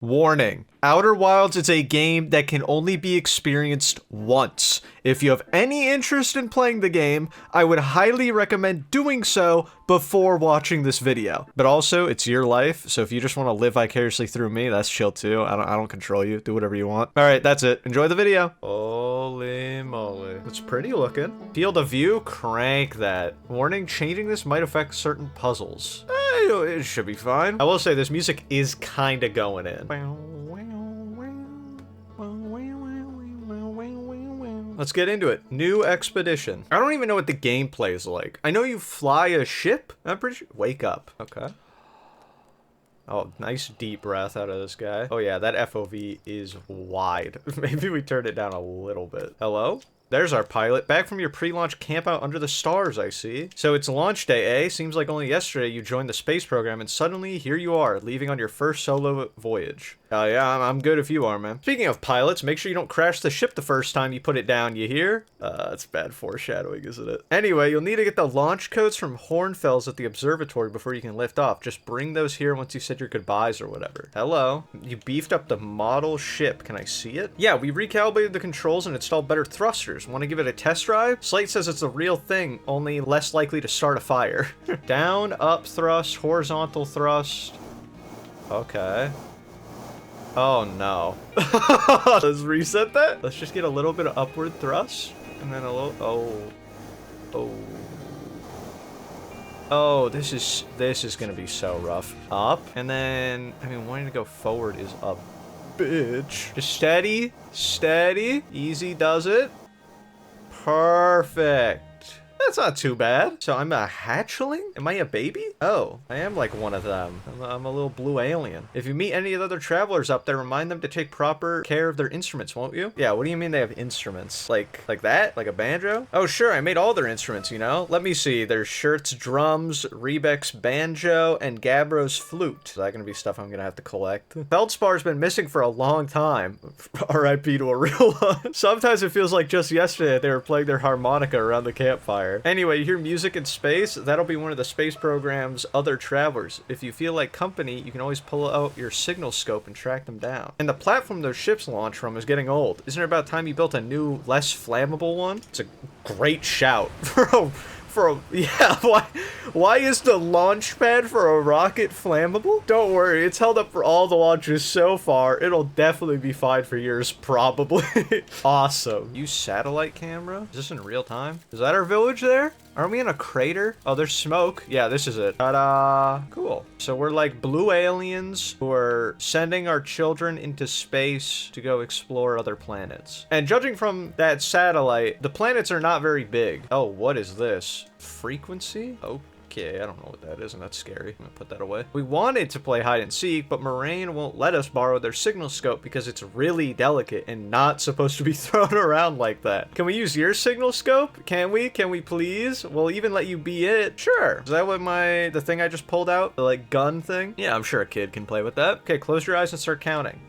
Warning. Outer Wilds is a game that can only be experienced once. If you have any interest in playing the game, I would highly recommend doing so before watching this video. But also, it's your life, so if you just want to live vicariously through me, that's chill too. I don't control you. Do whatever you want. Alright, that's it. Enjoy the video. Holy moly. It's pretty looking. Field of view? Crank that. Warning, changing this might affect certain puzzles. It should be fine. I will say this music is kind of going in. Let's get into it. New expedition. I don't even know what the gameplay is like. I know you fly a ship. I'm pretty sure. Wake up. Okay. Oh, nice deep breath out of this guy. Oh yeah, that FOV is wide. Maybe we turn it down a little bit. Hello? There's our pilot. Back from your pre-launch campout under the stars, I see. So it's launch day, eh? Seems like only yesterday you joined the space program, and suddenly here you are, leaving on your first solo voyage. Yeah, I'm good if you are, man. Speaking of pilots, make sure you don't crash the ship the first time you put it down, you hear? That's bad foreshadowing, isn't it? Anyway, you'll need to get the launch codes from Hornfels at the observatory before you can lift off. Just bring those here once you said your goodbyes or whatever. Hello? You beefed up the model ship. Can I see it? Yeah, we recalibrated the controls and installed better thrusters. Want to give it a test drive? Slate says it's a real thing, only less likely to start a fire. Down, up thrust, horizontal thrust. Okay. Oh no. Let's reset that. Let's just get a little bit of upward thrust. And then a little, oh, this is gonna be so rough. Up, and then, I mean, wanting to go forward is a bitch. Just steady, steady, easy does it. Perfect. That's not too bad. So I'm a hatchling? Am I a baby? Oh, I am like one of them. I'm a little blue alien. If you meet any of the other travelers up there, remind them to take proper care of their instruments, won't you? Yeah, what do you mean they have instruments? Like that? Like a banjo? Oh, sure, I made all their instruments, you know? Let me see. There's Chert's drums, Riebeck's banjo, and Gabbro's flute. Is that gonna be stuff I'm gonna have to collect? Feldspar's been missing for a long time. RIP to a real one. Sometimes it feels like just yesterday they were playing their harmonica around the campfire. Anyway, you hear music in space? That'll be one of the space program's other travelers. If you feel like company, you can always pull out your signal scope and track them down. And the platform those ships launch from is getting old. Isn't it about time you built a new, less flammable one? It's a great shout. Yeah, why is the launch pad for a rocket flammable? Don't worry, it's held up for all the launches so far. It'll definitely be fine for yours, probably. Awesome. Use satellite camera? Is this in real time? Is that our village there? Aren't we in a crater? Oh, there's smoke. Yeah, this is it. Ta-da! Cool. So we're like blue aliens who are sending our children into space to go explore other planets. And judging from that satellite, the planets are not very big. Oh, what is this? Frequency? Okay, I don't know what that is, and that's scary. I'm gonna put that away. We wanted to play hide and seek, but Moraine won't let us borrow their signal scope because it's really delicate and not supposed to be thrown around like that. Can we use your signal scope? Can we? Can we please? We'll even let you be it. Sure. Is that what the thing I just pulled out? The like gun thing? Yeah, I'm sure a kid can play with that. Okay, close your eyes and start counting.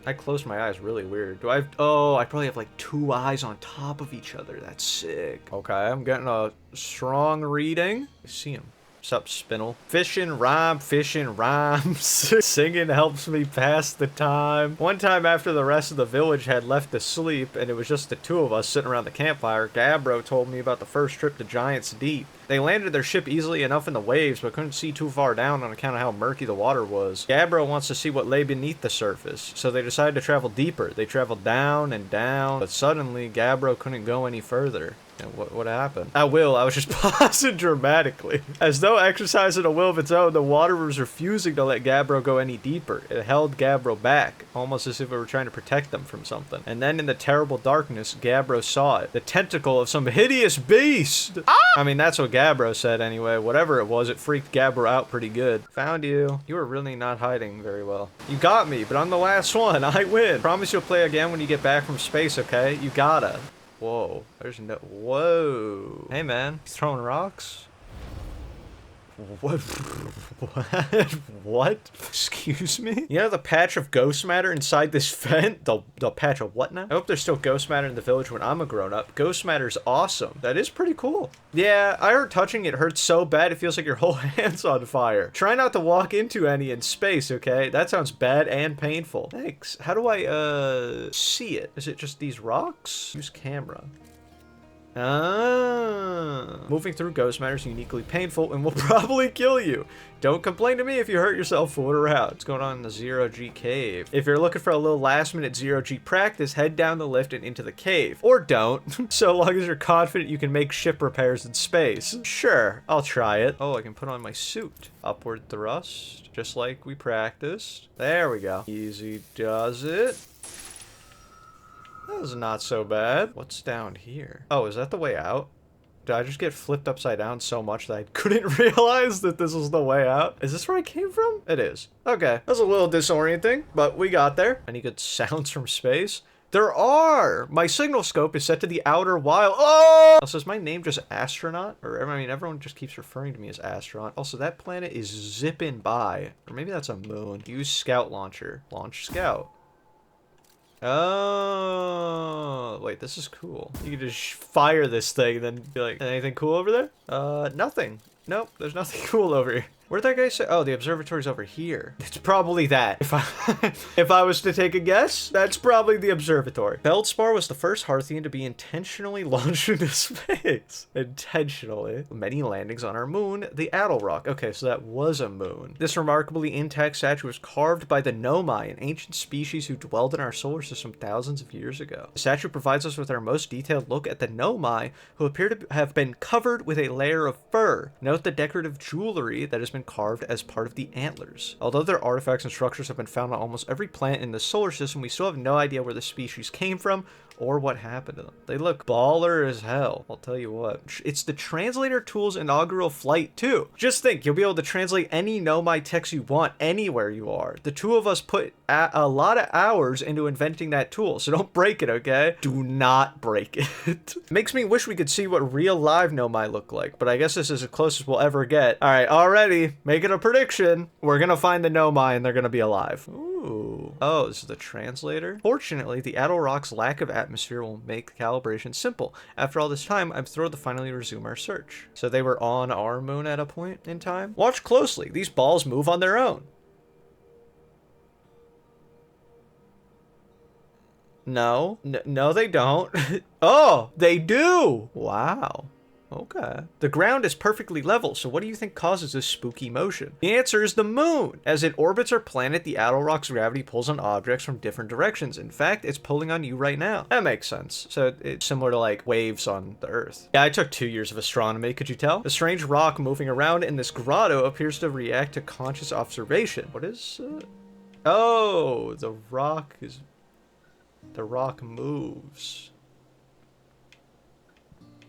I closed my eyes really weird. I probably have like two eyes on top of each other. That's sick. Okay, I'm getting a strong reading. I see him. What's up, Spinel? Fishing rhymes. Singing helps me pass the time. One time after the rest of the village had left to sleep and it was just the two of us sitting around the campfire, Gabbro told me about the first trip to Giant's Deep. They landed their ship easily enough in the waves, but couldn't see too far down on account of how murky the water was. Gabbro wants to see what lay beneath the surface, so they decided to travel deeper. They traveled down and down, but suddenly Gabbro couldn't go any further. And what happened? I was just pausing dramatically. As though exercising a will of its own, the water was refusing to let Gabbro go any deeper. It held Gabbro back, almost as if it were trying to protect them from something. And then in the terrible darkness, Gabbro saw it. The tentacle of some hideous beast! Ah! I mean, that's what Gabbro said anyway. Whatever it was, it freaked Gabbro out pretty good. Found you. You were really not hiding very well. You got me, but I'm the last one. I win. Promise you'll play again when you get back from space, okay? You gotta. Whoa. There's no... Whoa. Hey, man. He's throwing rocks? What? What? What? Excuse me? You know the patch of ghost matter inside this vent? The patch of what now? I hope there's still ghost matter in the village when I'm a grown-up. Ghost matter's awesome. That is pretty cool. Yeah, I heard touching it hurts so bad it feels like your whole hand's on fire. Try not to walk into any in space, okay? That sounds bad and painful. Thanks. How do I, see it? Is it just these rocks? Use camera. Ah. Moving through ghost matter is uniquely painful and will probably kill you. Don't complain to me if you hurt yourself fooling around. What's going on in the 0G cave? If you're looking for a little last-minute 0G practice, head down the lift and into the cave. Or don't, so long as you're confident you can make ship repairs in space. Sure, I'll try it. Oh, I can put on my suit. Upward thrust, just like we practiced. There we go. Easy does it. That was not so bad. What's down here? Oh, is that the way out? Did I just get flipped upside down so much that I couldn't realize that this was the way out? Is this where I came from? It is. Okay. That was a little disorienting, but we got there. Any good sounds from space? There are! My signal scope is set to the outer wild. Oh! Also, is my name just Astronaut? Or, I mean, everyone just keeps referring to me as Astronaut. Also, that planet is zipping by. Or maybe that's a moon. Use Scout Launcher. Launch Scout. Oh, wait, this is cool. You can just fire this thing and then be like, anything cool over there? Nothing. Nope, there's nothing cool over here. Where'd that guy say? Oh, the observatory's over here. It's probably that. If I was to take a guess, that's probably the observatory. Feldspar was the first Hearthian to be intentionally launched into space. Intentionally. Many landings on our moon, the Addle Rock. Okay, so that was a moon. This remarkably intact statue was carved by the Nomai, an ancient species who dwelled in our solar system thousands of years ago. The statue provides us with our most detailed look at the Nomai, who appear to have been covered with a layer of fur. Note the decorative jewelry that has been carved as part of the antlers. Although their artifacts and structures have been found on almost every planet in the solar system, we still have no idea where the species came from or what happened to them. They look baller as hell. I'll tell you what. It's the Translator Tool's inaugural flight, too. Just think, you'll be able to translate any Nomai text you want anywhere you are. The two of us put a lot of hours into inventing that tool, so don't break it, okay? Do not break it. Makes me wish we could see what real live Nomai look like, but I guess this is as close as we'll ever get. All right, already, making a prediction. We're gonna find the Nomai and they're gonna be alive. Ooh. Oh, this is the translator? Fortunately, the Addle Rock's lack of atmosphere will make calibration simple. After all this time, I'm thrilled to finally resume our search. So they were on our moon at a point in time? Watch closely. These balls move on their own. No. No, they don't. Oh, they do! Wow. Okay. The ground is perfectly level, so what do you think causes this spooky motion? The answer is the moon. As it orbits our planet, the Addle Rock's gravity pulls on objects from different directions. In fact, it's pulling on you right now. That makes sense. So it's similar to like waves on the Earth. Yeah, I took 2 years of astronomy, could you tell? The strange rock moving around in this grotto appears to react to conscious observation. What is Oh, the rock moves.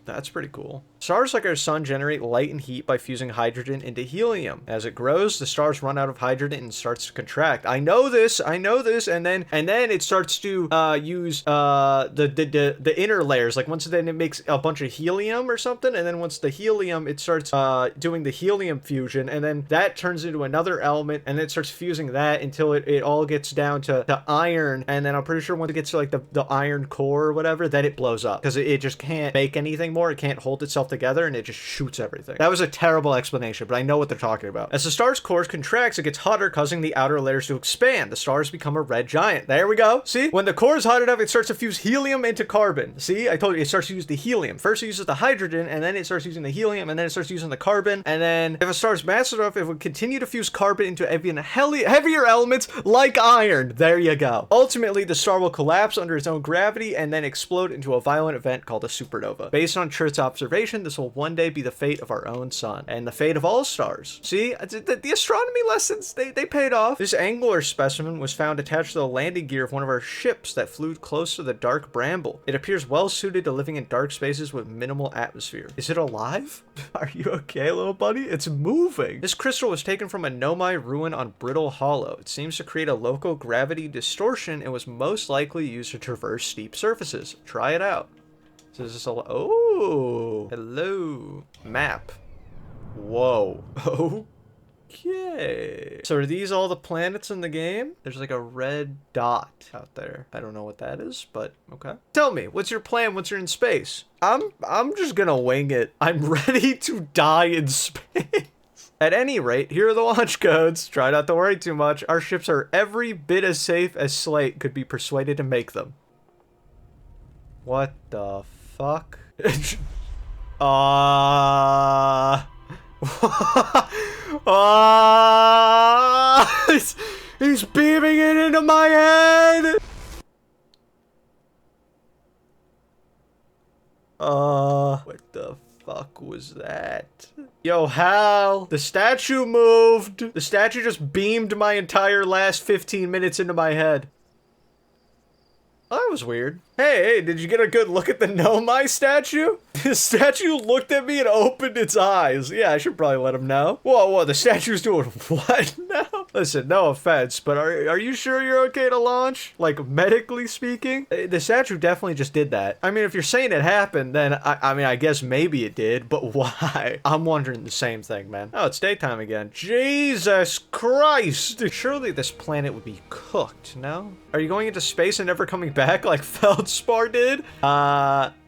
That's pretty cool. Stars like our sun generate light and heat by fusing hydrogen into helium. As it grows, the stars run out of hydrogen and starts to contract. I know this, and then it starts to use the inner layers. Like once then it makes a bunch of helium or something, and then once the helium, it starts doing the helium fusion, and then that turns into another element, and it starts fusing that until it all gets down to iron, and then I'm pretty sure when it gets to like the iron core or whatever, then it blows up because it just can't make anything more. It can't hold itself together and it just shoots everything. That was a terrible explanation, but I know what they're talking about. As the star's core contracts, it gets hotter, causing the outer layers to expand. The stars become a red giant. There we go. See? When the core is hot enough, it starts to fuse helium into carbon. See? I told you, it starts to use the helium. First it uses the hydrogen, and then it starts using the helium, and then it starts using the carbon, and then if a star is massive enough, it would continue to fuse carbon into even heavier elements like iron. There you go. Ultimately, the star will collapse under its own gravity and then explode into a violent event called a supernova. Based on Chert's observation, this will one day be the fate of our own sun and the fate of all stars. See, the astronomy lessons, they paid off. This angular specimen was found attached to the landing gear of one of our ships that flew close to the dark Bramble. It appears well suited to living in dark spaces with minimal atmosphere. Is it alive? Are you okay, little buddy? It's moving. This crystal was taken from a Nomai ruin on Brittle Hollow. It seems to create a local gravity distortion and was most likely used to traverse steep surfaces. Try it out. So is this a... Oh, hello. Map. Whoa. Okay. So are these all the planets in the game? There's like a red dot out there. I don't know what that is, but okay. Tell me, what's your plan once you're in space? I'm just gonna wing it. I'm ready to die in space. At any rate, here are the launch codes. Try not to worry too much. Our ships are every bit as safe as Slate could be persuaded to make them. What the fuck? He's beaming it into my head! What the fuck was that? Yo, Hal, the statue moved. The statue just beamed my entire last 15 minutes into my head. Oh, that was weird. Hey, did you get a good look at the Nomai statue? The statue looked at me and opened its eyes. Yeah, I should probably let him know. Whoa, the statue's doing what now? Listen, no offense, but are you sure you're okay to launch? Like, medically speaking? The statue definitely just did that. I mean, if you're saying it happened, then I mean, I guess maybe it did, but why? I'm wondering the same thing, man. Oh, it's daytime again. Jesus Christ! Surely this planet would be cooked, no? Are you going into space and never coming back like Feldspar did?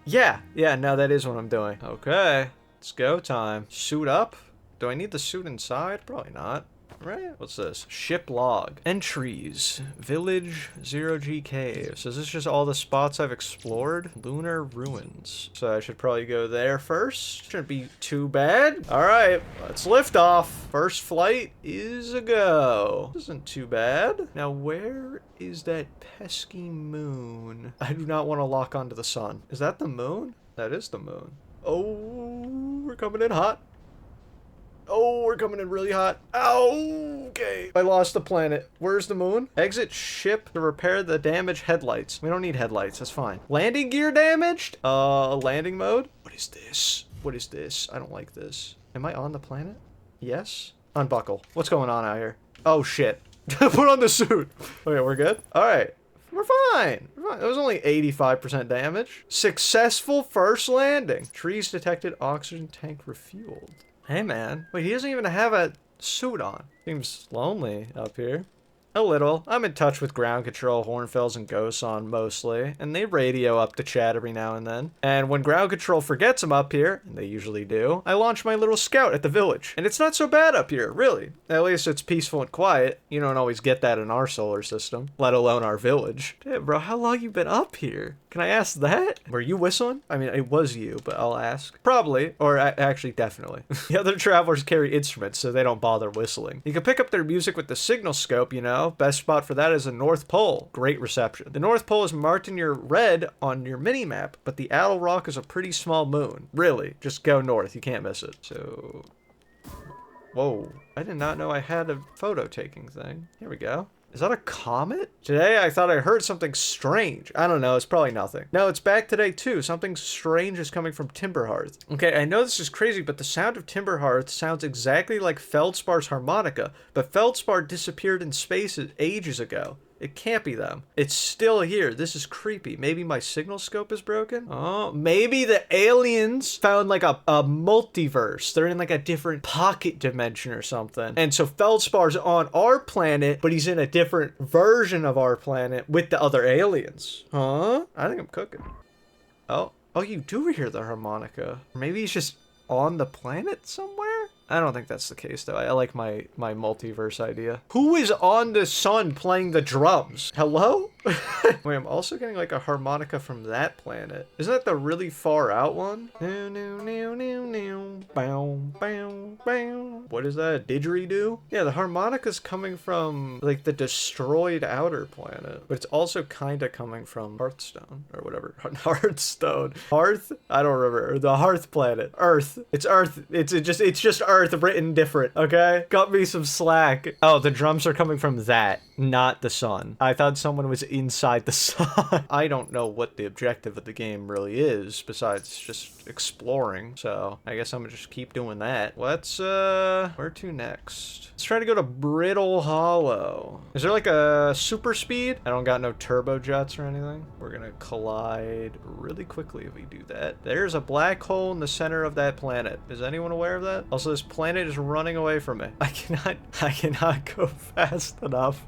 Yeah, no, that is what I'm doing. Okay, it's go time. Suit up? Do I need the suit inside? Probably not. Right? What's this? Ship log. Entries. Village 0G Cave. So is this just all the spots I've explored? Lunar ruins. So I should probably go there first. Shouldn't be too bad. Alright, let's lift off. First flight is a go. This isn't too bad. Now where is that pesky moon? I do not want to lock onto the sun. Is that the moon? That is the moon. Oh, we're coming in hot. Oh, we're coming in really hot. Ow, okay. I lost the planet. Where's the moon? Exit ship to repair the damaged headlights. We don't need headlights, that's fine. Landing gear damaged? Landing mode? What is this? What is this? I don't like this. Am I on the planet? Yes? Unbuckle. What's going on out here? Oh, shit. Put on the suit. Okay, we're good? All right. We're fine. We're fine. It was only 85% damage. Successful first landing. Trees detected. Oxygen tank refueled. Hey, man. Wait, he doesn't even have a suit on. Seems lonely up here. A little. I'm in touch with ground control, Hornfells, and Gosan mostly, and they radio up to chat every now and then. And when ground control forgets I'm up here, and they usually do, I launch my little scout at the village. And it's not so bad up here, really. At least it's peaceful and quiet. You don't always get that in our solar system, let alone our village. Damn, bro, how long you been up here? Can I ask that? Were you whistling? I mean, it was you, but I'll ask. Probably, or actually definitely. The other travelers carry instruments, so they don't bother whistling. You can pick up their music with the signal scope, you know. Best spot for that is the North Pole. Great reception. The North Pole is marked in your red on your mini-map, but the Owl Rock is a pretty small moon. Really, just go north. You can't miss it. So... Whoa. I did not know I had a photo-taking thing. Here we go. Is that a comet? Today, I thought I heard something strange. I don't know. It's probably nothing. No, it's back today, too. Something strange is coming from Hearth. Okay, I know this is crazy, but the sound of Hearth sounds exactly like Feldspar's harmonica, but Feldspar disappeared in space ages ago. It can't be them. It's still here. This is creepy. Maybe my signal scope is broken? Oh, maybe the aliens found like a multiverse. They're in like a different pocket dimension or something. And so Feldspar's on our planet, but he's in a different version of our planet with the other aliens. Huh? I think I'm cooking. Oh, you do hear the harmonica. Maybe he's just on the planet somewhere? I don't think that's the case, though. I like my multiverse idea. Who is on the sun playing the drums? Hello? Wait, I'm also getting like a harmonica from that planet. Isn't that the really far out one? What is that? A didgeridoo? Yeah, the harmonica's coming from like the destroyed outer planet, but it's also kind of coming from Hearthstone or whatever. Hearthstone. Hearth? I don't remember. The Hearth planet. Earth. It's Earth. It's just Earth written different. Okay? Cut me some slack. Oh, the drums are coming from that, not the sun. I thought someone was inside the sun. I don't know what the objective of the game really is besides just exploring. So I guess I'm gonna just keep doing that. Let's, where to next? Let's try to go to Brittle Hollow. Is there like a super speed? I don't got no turbo jets or anything. We're gonna collide really quickly if we do that. There's a black hole in the center of that planet. Is anyone aware of that? Also, this planet is running away from me. I cannot go fast enough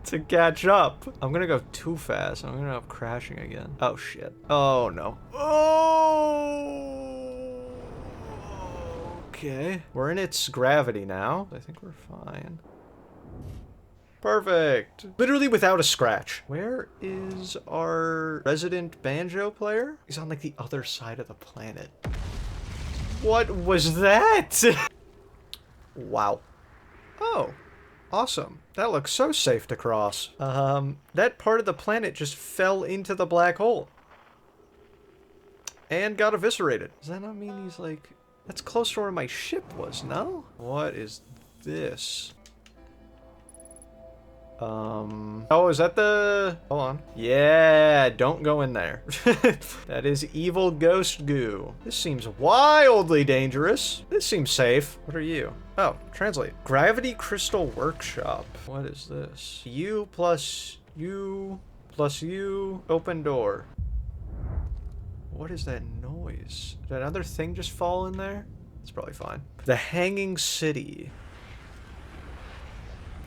to catch up. I'm gonna go too fast. I'm gonna end up crashing again. Oh shit. Oh no. Oh. Okay. We're in its gravity now. I think we're fine. Perfect. Literally without a scratch. Where is our resident banjo player? He's on like the other side of the planet. What was that? Wow. Oh, awesome. That looks so safe to cross. That part of the planet just fell into the black hole. And got eviscerated. Does that not mean he's like... That's close to where my ship was, no? What is this? Oh, is that the... Hold on. Yeah, don't go in there. That is evil ghost goo. This seems wildly dangerous. This seems safe. What are you? Oh, translate. Gravity Crystal Workshop. What is this? U plus U plus U. Open door. What is that noise? Did another thing just fall in there? It's probably fine. The Hanging City.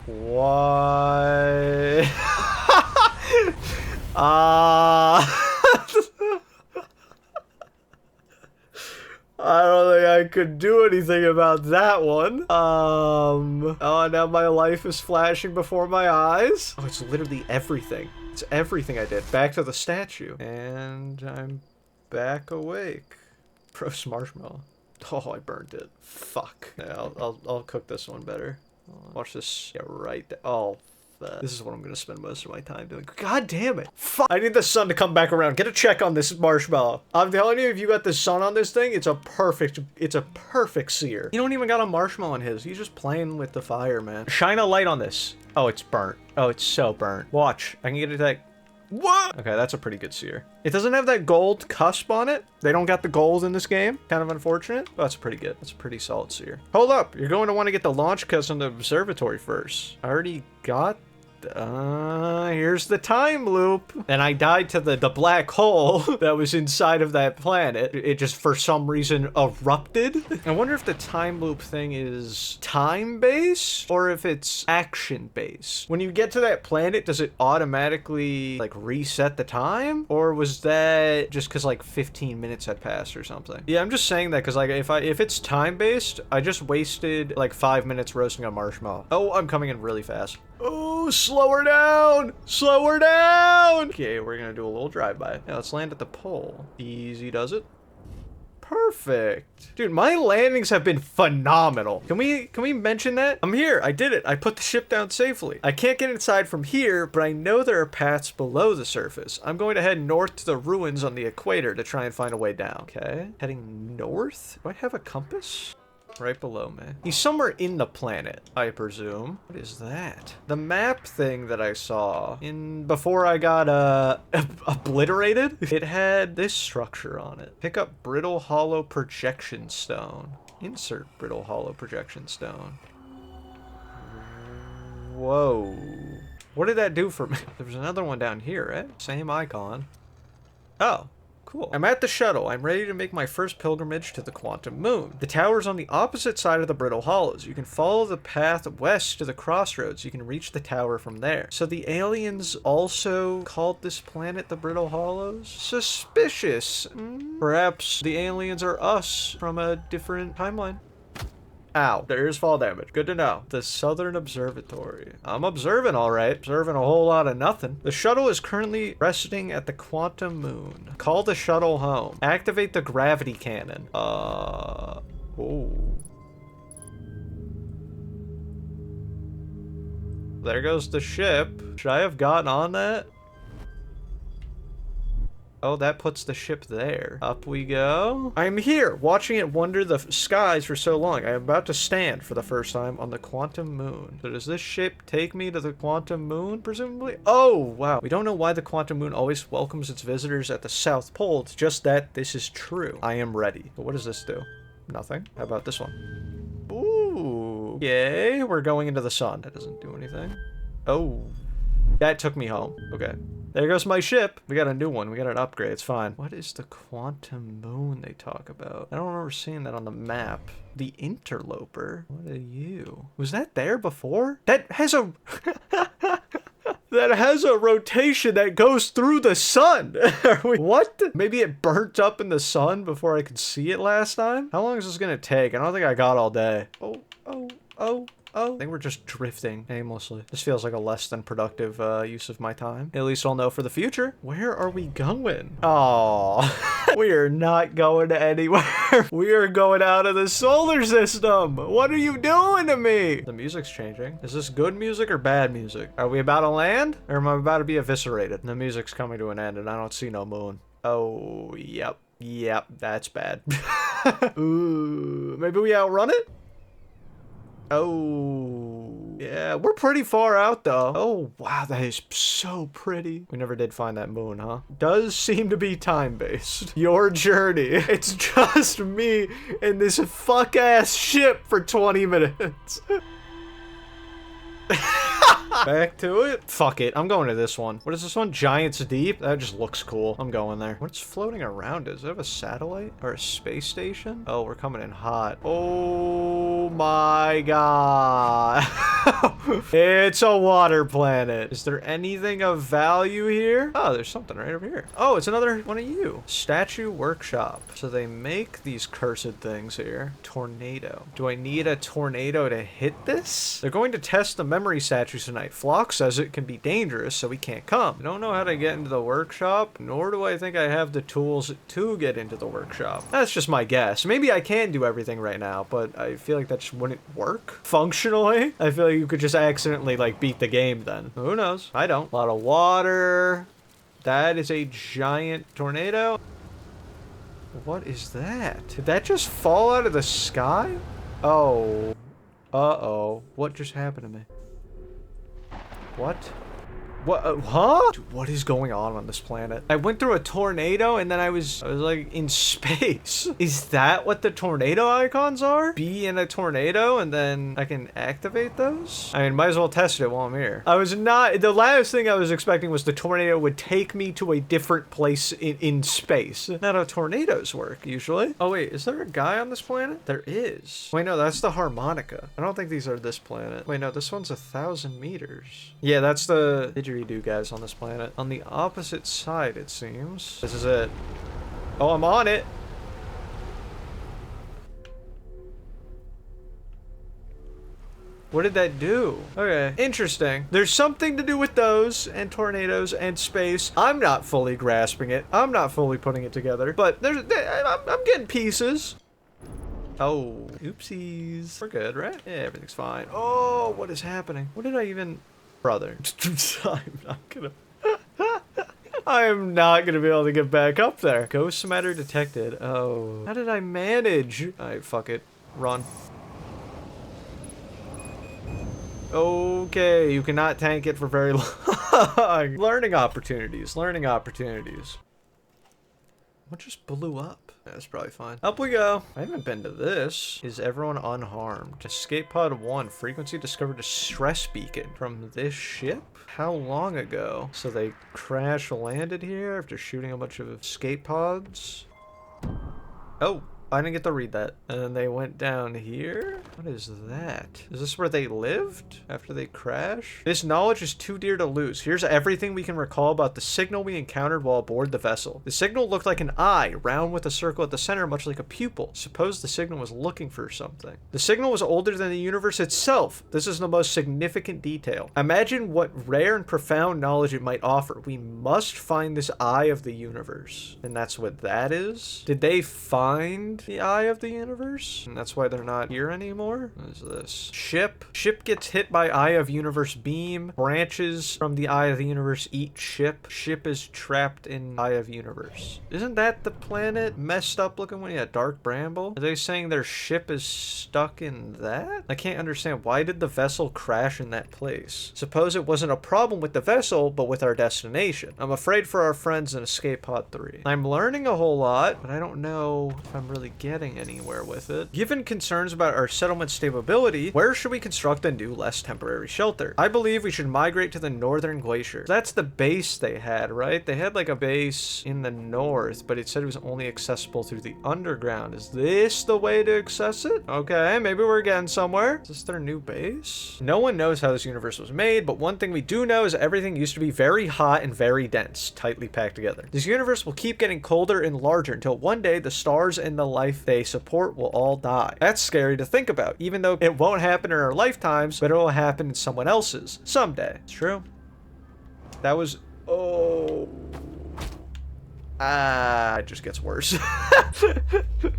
What? I don't think I could do anything about that one. Oh, now my life is flashing before my eyes. Oh, it's literally everything. It's everything I did. Back to the statue. And I'm back awake. Roast marshmallow. Oh, I burned it. Fuck. Yeah, I'll cook this one better. Watch this. Yeah, right there. Oh, this is what I'm gonna spend most of my time doing. God damn it. Fuck. I need the sun to come back around. Get a check on this marshmallow. I'm telling you, if you got the sun on this thing, it's a perfect sear. You don't even got a marshmallow on his. He's just playing with the fire, man. Shine a light on this. Oh, it's burnt. Oh, it's so burnt. Watch. I can get it like... What? Okay, that's a pretty good sear. It doesn't have that gold cusp on it. They don't got the gold in this game. Kind of unfortunate. But that's pretty good. That's a pretty solid sear. Hold up. You're going to want to get the launch codes on the observatory first. I already got... here's the time loop. And I died to the black hole that was inside of that planet. It just, for some reason, erupted. I wonder if the time loop thing is time-based or if it's action-based. When you get to that planet, does it automatically, like, reset the time? Or was that just because, like, 15 minutes had passed or something? Yeah, I'm just saying that because, like, if it's time-based, I just wasted, like, 5 minutes roasting a marshmallow. Oh, I'm coming in really fast. Oh, slow her down! Slow her down! Okay, we're gonna do a little drive-by. Now let's land at the pole. Easy does it. Perfect. Dude, my landings have been phenomenal. Can we mention that? I'm here. I did it. I put the ship down safely. I can't get inside from here, but I know there are paths below the surface. I'm going to head north to the ruins on the equator to try and find a way down. Okay. Heading north? Do I have a compass? Right below me. He's somewhere in the planet, I presume. What is that? The map thing that I saw before I got obliterated, it had this structure on it. Pick up brittle hollow projection stone. Insert brittle hollow projection stone. Whoa. What did that do for me? There's another one down here, right? Same icon. Oh. Cool. I'm at the shuttle. I'm ready to make my first pilgrimage to the quantum moon. The tower's on the opposite side of the Brittle Hollows. You can follow the path west to the crossroads. You can reach the tower from there. So the aliens also called this planet the Brittle Hollows? Suspicious. Perhaps the aliens are us from a different timeline. Ow, there is fall damage. Good to know. The Southern Observatory. I'm observing all right. Observing a whole lot of nothing. The shuttle is currently resting at the quantum moon. Call the shuttle home. Activate the gravity cannon. Oh. There goes the ship. Should I have gotten on that? Oh, that puts the ship there. Up we go. I'm here, watching it wander the skies for so long. I am about to stand for the first time on the quantum moon. So does this ship take me to the quantum moon, presumably? Oh, wow. We don't know why the quantum moon always welcomes its visitors at the South Pole. It's just that this is true. I am ready. But what does this do? Nothing. How about this one? Ooh. Yay, we're going into the sun. That doesn't do anything. Oh. That took me home. Okay. There goes my ship. We got a new one. We got an upgrade. It's fine. What is the quantum moon they talk about? I don't remember seeing that on the map. The Interloper? What are you? Was that there before? That has a... that has a rotation that goes through the sun. What? Maybe it burnt up in the sun before I could see it last time? How long is this gonna take? I don't think I got all day. Oh. I think we're just drifting aimlessly. This feels like a less than productive use of my time. At least I'll know for the future. Where are we going? Oh, we are not going anywhere. We are going out of the solar system. What are you doing to me? The music's changing. Is this good music or bad music? Are we about to land or am I about to be eviscerated? The music's coming to an end and I don't see no moon. Oh, yep. Yep, that's bad. Ooh, maybe we outrun it? Oh, yeah, we're pretty far out though. Oh, wow, that is so pretty. We never did find that moon, huh? Does seem to be time-based. Your journey. It's just me in this fuck-ass ship for 20 minutes. Back to it. Fuck it. I'm going to this one. What is this one? Giants Deep? That just looks cool. I'm going there. What's floating around? Does it have a satellite or a space station? Oh, we're coming in hot. Oh my god. It's a water planet. Is there anything of value here? Oh, there's something right over here. Oh, it's another one of you. Statue Workshop. So they make these cursed things here. Tornado. Do I need a tornado to hit this? They're going to test the memory statues tonight. Flock says it can be dangerous, so we can't come. I don't know how to get into the workshop, nor do I think I have the tools to get into the workshop. That's just my guess. Maybe I can do everything right now, but I feel like that just wouldn't work functionally. I feel like you could just accidentally, like, beat the game then. Who knows? I don't. A lot of water. That is a giant tornado. What is that? Did that just fall out of the sky? Oh. Uh-oh. What just happened to me? What? What? Huh? Dude, what is going on this planet? I went through a tornado and then I was like in space. Is that what the tornado icons are? Be in a tornado and then I can activate those? I mean, might as well test it while I'm here. I was not, the last thing I was expecting was the tornado would take me to a different place in space. Not how tornadoes work, usually. Oh wait, is there a guy on this planet? There is. Wait, no, that's the harmonica. I don't think these are this planet. Wait, no, this one's 1,000 meters. Yeah, that's the didgeridoo guys on this planet. On the opposite side, it seems. This is it. Oh, I'm on it. What did that do? Okay, interesting. There's something to do with those and tornadoes and space. I'm not fully grasping it. I'm not fully putting it together, but I'm getting pieces. Oh, oopsies. We're good, right? Yeah, everything's fine. Oh, what is happening? What did I even... Brother. I'm not gonna... I am not gonna be able to get back up there. Ghost matter detected. Oh. How did I manage? Alright, fuck it. Run. Okay, you cannot tank it for very long. Learning opportunities. Learning opportunities. What just blew up? That's probably fine. Up we go. I haven't been to this. Is everyone unharmed? Escape pod 1. Frequency discovered a stress beacon from this ship? How long ago? So they crash landed here after shooting a bunch of escape pods? Oh. I didn't get to read that. And then they went down here? What is that? Is this where they lived after they crashed? This knowledge is too dear to lose. Here's everything we can recall about the signal we encountered while aboard the vessel. The signal looked like an eye, round with a circle at the center, much like a pupil. Suppose the signal was looking for something. The signal was older than the universe itself. This is the most significant detail. Imagine what rare and profound knowledge it might offer. We must find this eye of the universe. And that's what that is? Did they find the eye of the universe, and that's why they're not here anymore. What is this? Ship. Ship gets hit by eye of universe beam. Branches from the eye of the universe eat ship. Ship is trapped in eye of universe. Isn't that the planet messed up looking one? Yeah, dark Bramble. Are they saying their ship is stuck in that? I can't understand. Why did the vessel crash in that place? Suppose it wasn't a problem with the vessel, but with our destination. I'm afraid for our friends in Escape Pod 3. I'm learning a whole lot, but I don't know if I'm really getting anywhere with it. Given concerns about our settlement stability, where should we construct a new, less temporary shelter? I believe we should migrate to the northern glacier. That's the base they had, right? They had like a base in the north, but it said it was only accessible through the underground. Is this the way to access it? Okay, maybe we're getting somewhere. Is this their new base? No one knows how this universe was made, but one thing we do know is everything used to be very hot and very dense, tightly packed together. This universe will keep getting colder and larger until one day the stars and the life they support will all die. That's scary to think about, even though it won't happen in our lifetimes, but it will happen in someone else's someday. It's true. That was... oh... ah, it just gets worse.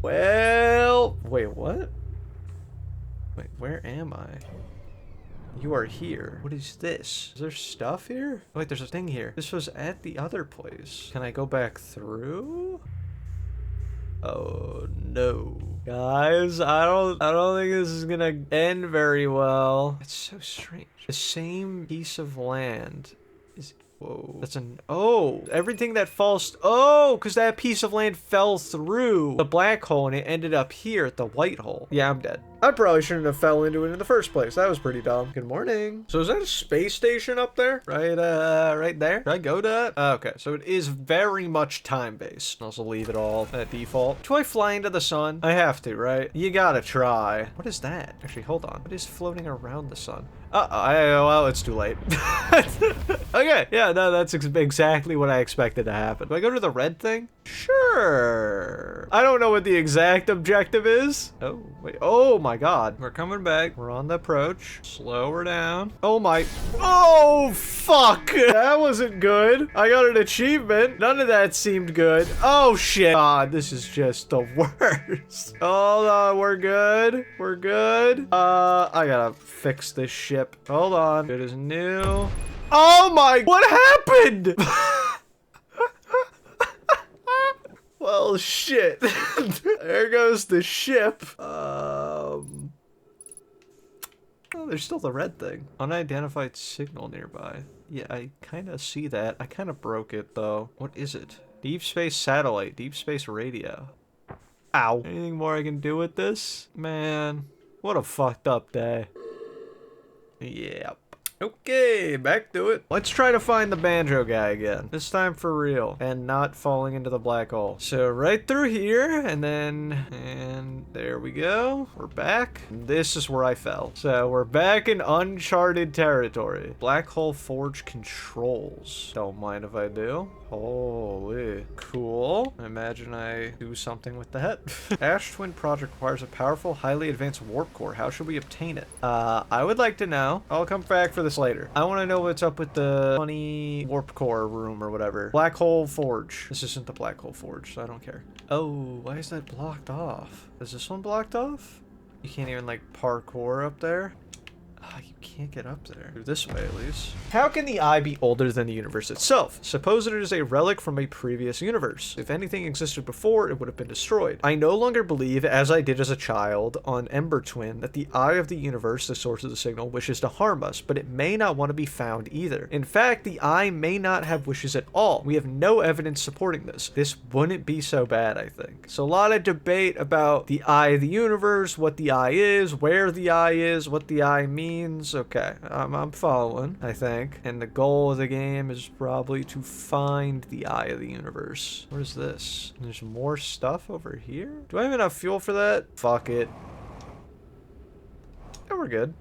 Well... wait, what? Wait, where am I? You are here. What is this? Is there stuff here? Wait, there's a thing here. This was at the other place. Can I go back through? Oh no. Guys, I don't think this is gonna end very well. It's so strange. The same piece of land is... whoa. That's an... oh, everything that falls... oh, because that piece of land fell through the black hole and it ended up here at the white hole. Yeah, I'm dead. I probably shouldn't have fell into it in the first place. That was pretty dumb. Good morning. So is that a space station up there? Right there? Should I go to that? Okay, so it is very much time-based. I'll also leave it all at default. Do I fly into the sun? I have to, right? You gotta try. What is that? Actually, hold on. What is floating around the sun? Well, it's too late. Okay, yeah, no, that's exactly what I expected to happen. Do I go to the red thing? Sure. I don't know what the exact objective is. Oh, wait. Oh my god. We're coming back. We're on the approach. Slow her down. Oh my... oh, fuck. That wasn't good. I got an achievement. None of that seemed good. Oh, shit. God, this is just the worst. Hold on. We're good. We're good. I gotta fix this ship. Hold on. It is new. Oh my... what happened? Well, shit. There goes the ship. Oh, there's still the red thing. Unidentified signal nearby. Yeah, I kind of see that. I kind of broke it, though. What is it? Deep space satellite. Deep space radio. Ow. Anything more I can do with this? Man, what a fucked up day. Yep. Okay, back to it. Let's try to find the banjo guy again. This time for real. And not falling into the black hole. So right through here, and there we go. We're back. This is where I fell. So we're back in uncharted territory. Black hole forge controls. Don't mind if I do. Holy. Cool. I imagine I do something with that. Ash Twin Project requires a powerful, highly advanced warp core. How should we obtain it? I would like to know. I'll come back for this later. I want to know what's up with the funny warp core room or whatever. Black hole forge. This isn't the black hole forge, so I don't care. Oh, why is that blocked off? Is this one blocked off? You can't even like parkour up there? Oh, you can't get up there. This way, at least. How can the eye be older than the universe itself? Suppose it is a relic from a previous universe. If anything existed before, it would have been destroyed. I no longer believe, as I did as a child on Ember Twin, that the eye of the universe, the source of the signal, wishes to harm us, but it may not want to be found either. In fact, the eye may not have wishes at all. We have no evidence supporting this. This wouldn't be so bad, I think. So a lot of debate about the eye of the universe, what the eye is, where the eye is, what the eye means. Okay, I'm following, I think. And the goal of the game is probably to find the eye of the universe. What is this? There's more stuff over here? Do I have enough fuel for that? Fuck it. Yeah, we're good.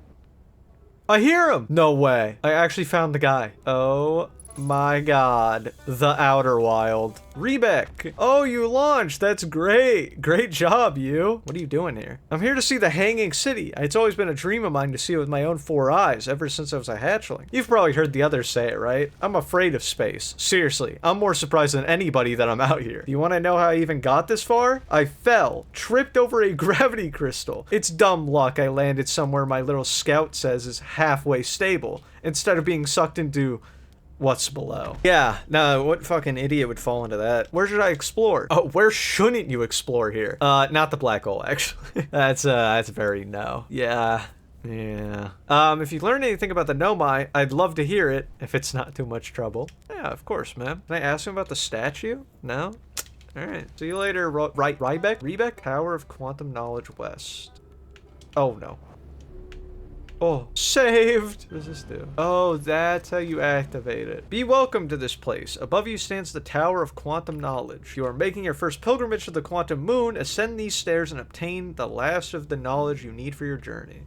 I hear him! No way. I actually found the guy. Oh my god. The Outer Wild. Riebeck. Oh, you launched. That's great. Great job, you. What are you doing here? I'm here to see the Hanging City. It's always been a dream of mine to see it with my own 4 eyes ever since I was a hatchling. You've probably heard the others say it, right? I'm afraid of space. Seriously, I'm more surprised than anybody that I'm out here. You want to know how I even got this far? I fell, tripped over a gravity crystal. It's dumb luck I landed somewhere my little scout says is halfway stable, instead of being sucked into what's below. Yeah, no, what fucking idiot would fall into that? Where should I explore? Oh, where shouldn't you explore here? Not the black hole, actually. That's very no. Yeah. Yeah. If you learned anything about the Nomai, I'd love to hear it, if it's not too much trouble. Yeah, of course, man. Can I ask him about the statue? No? Alright. See you later, Riebeck? Riebeck? Tower of Quantum Knowledge West. Oh, no. Oh, saved! What does this do? Oh, that's how you activate it. Be welcome to this place. Above you stands the Tower of Quantum Knowledge. You are making your first pilgrimage to the Quantum Moon. Ascend these stairs and obtain the last of the knowledge you need for your journey.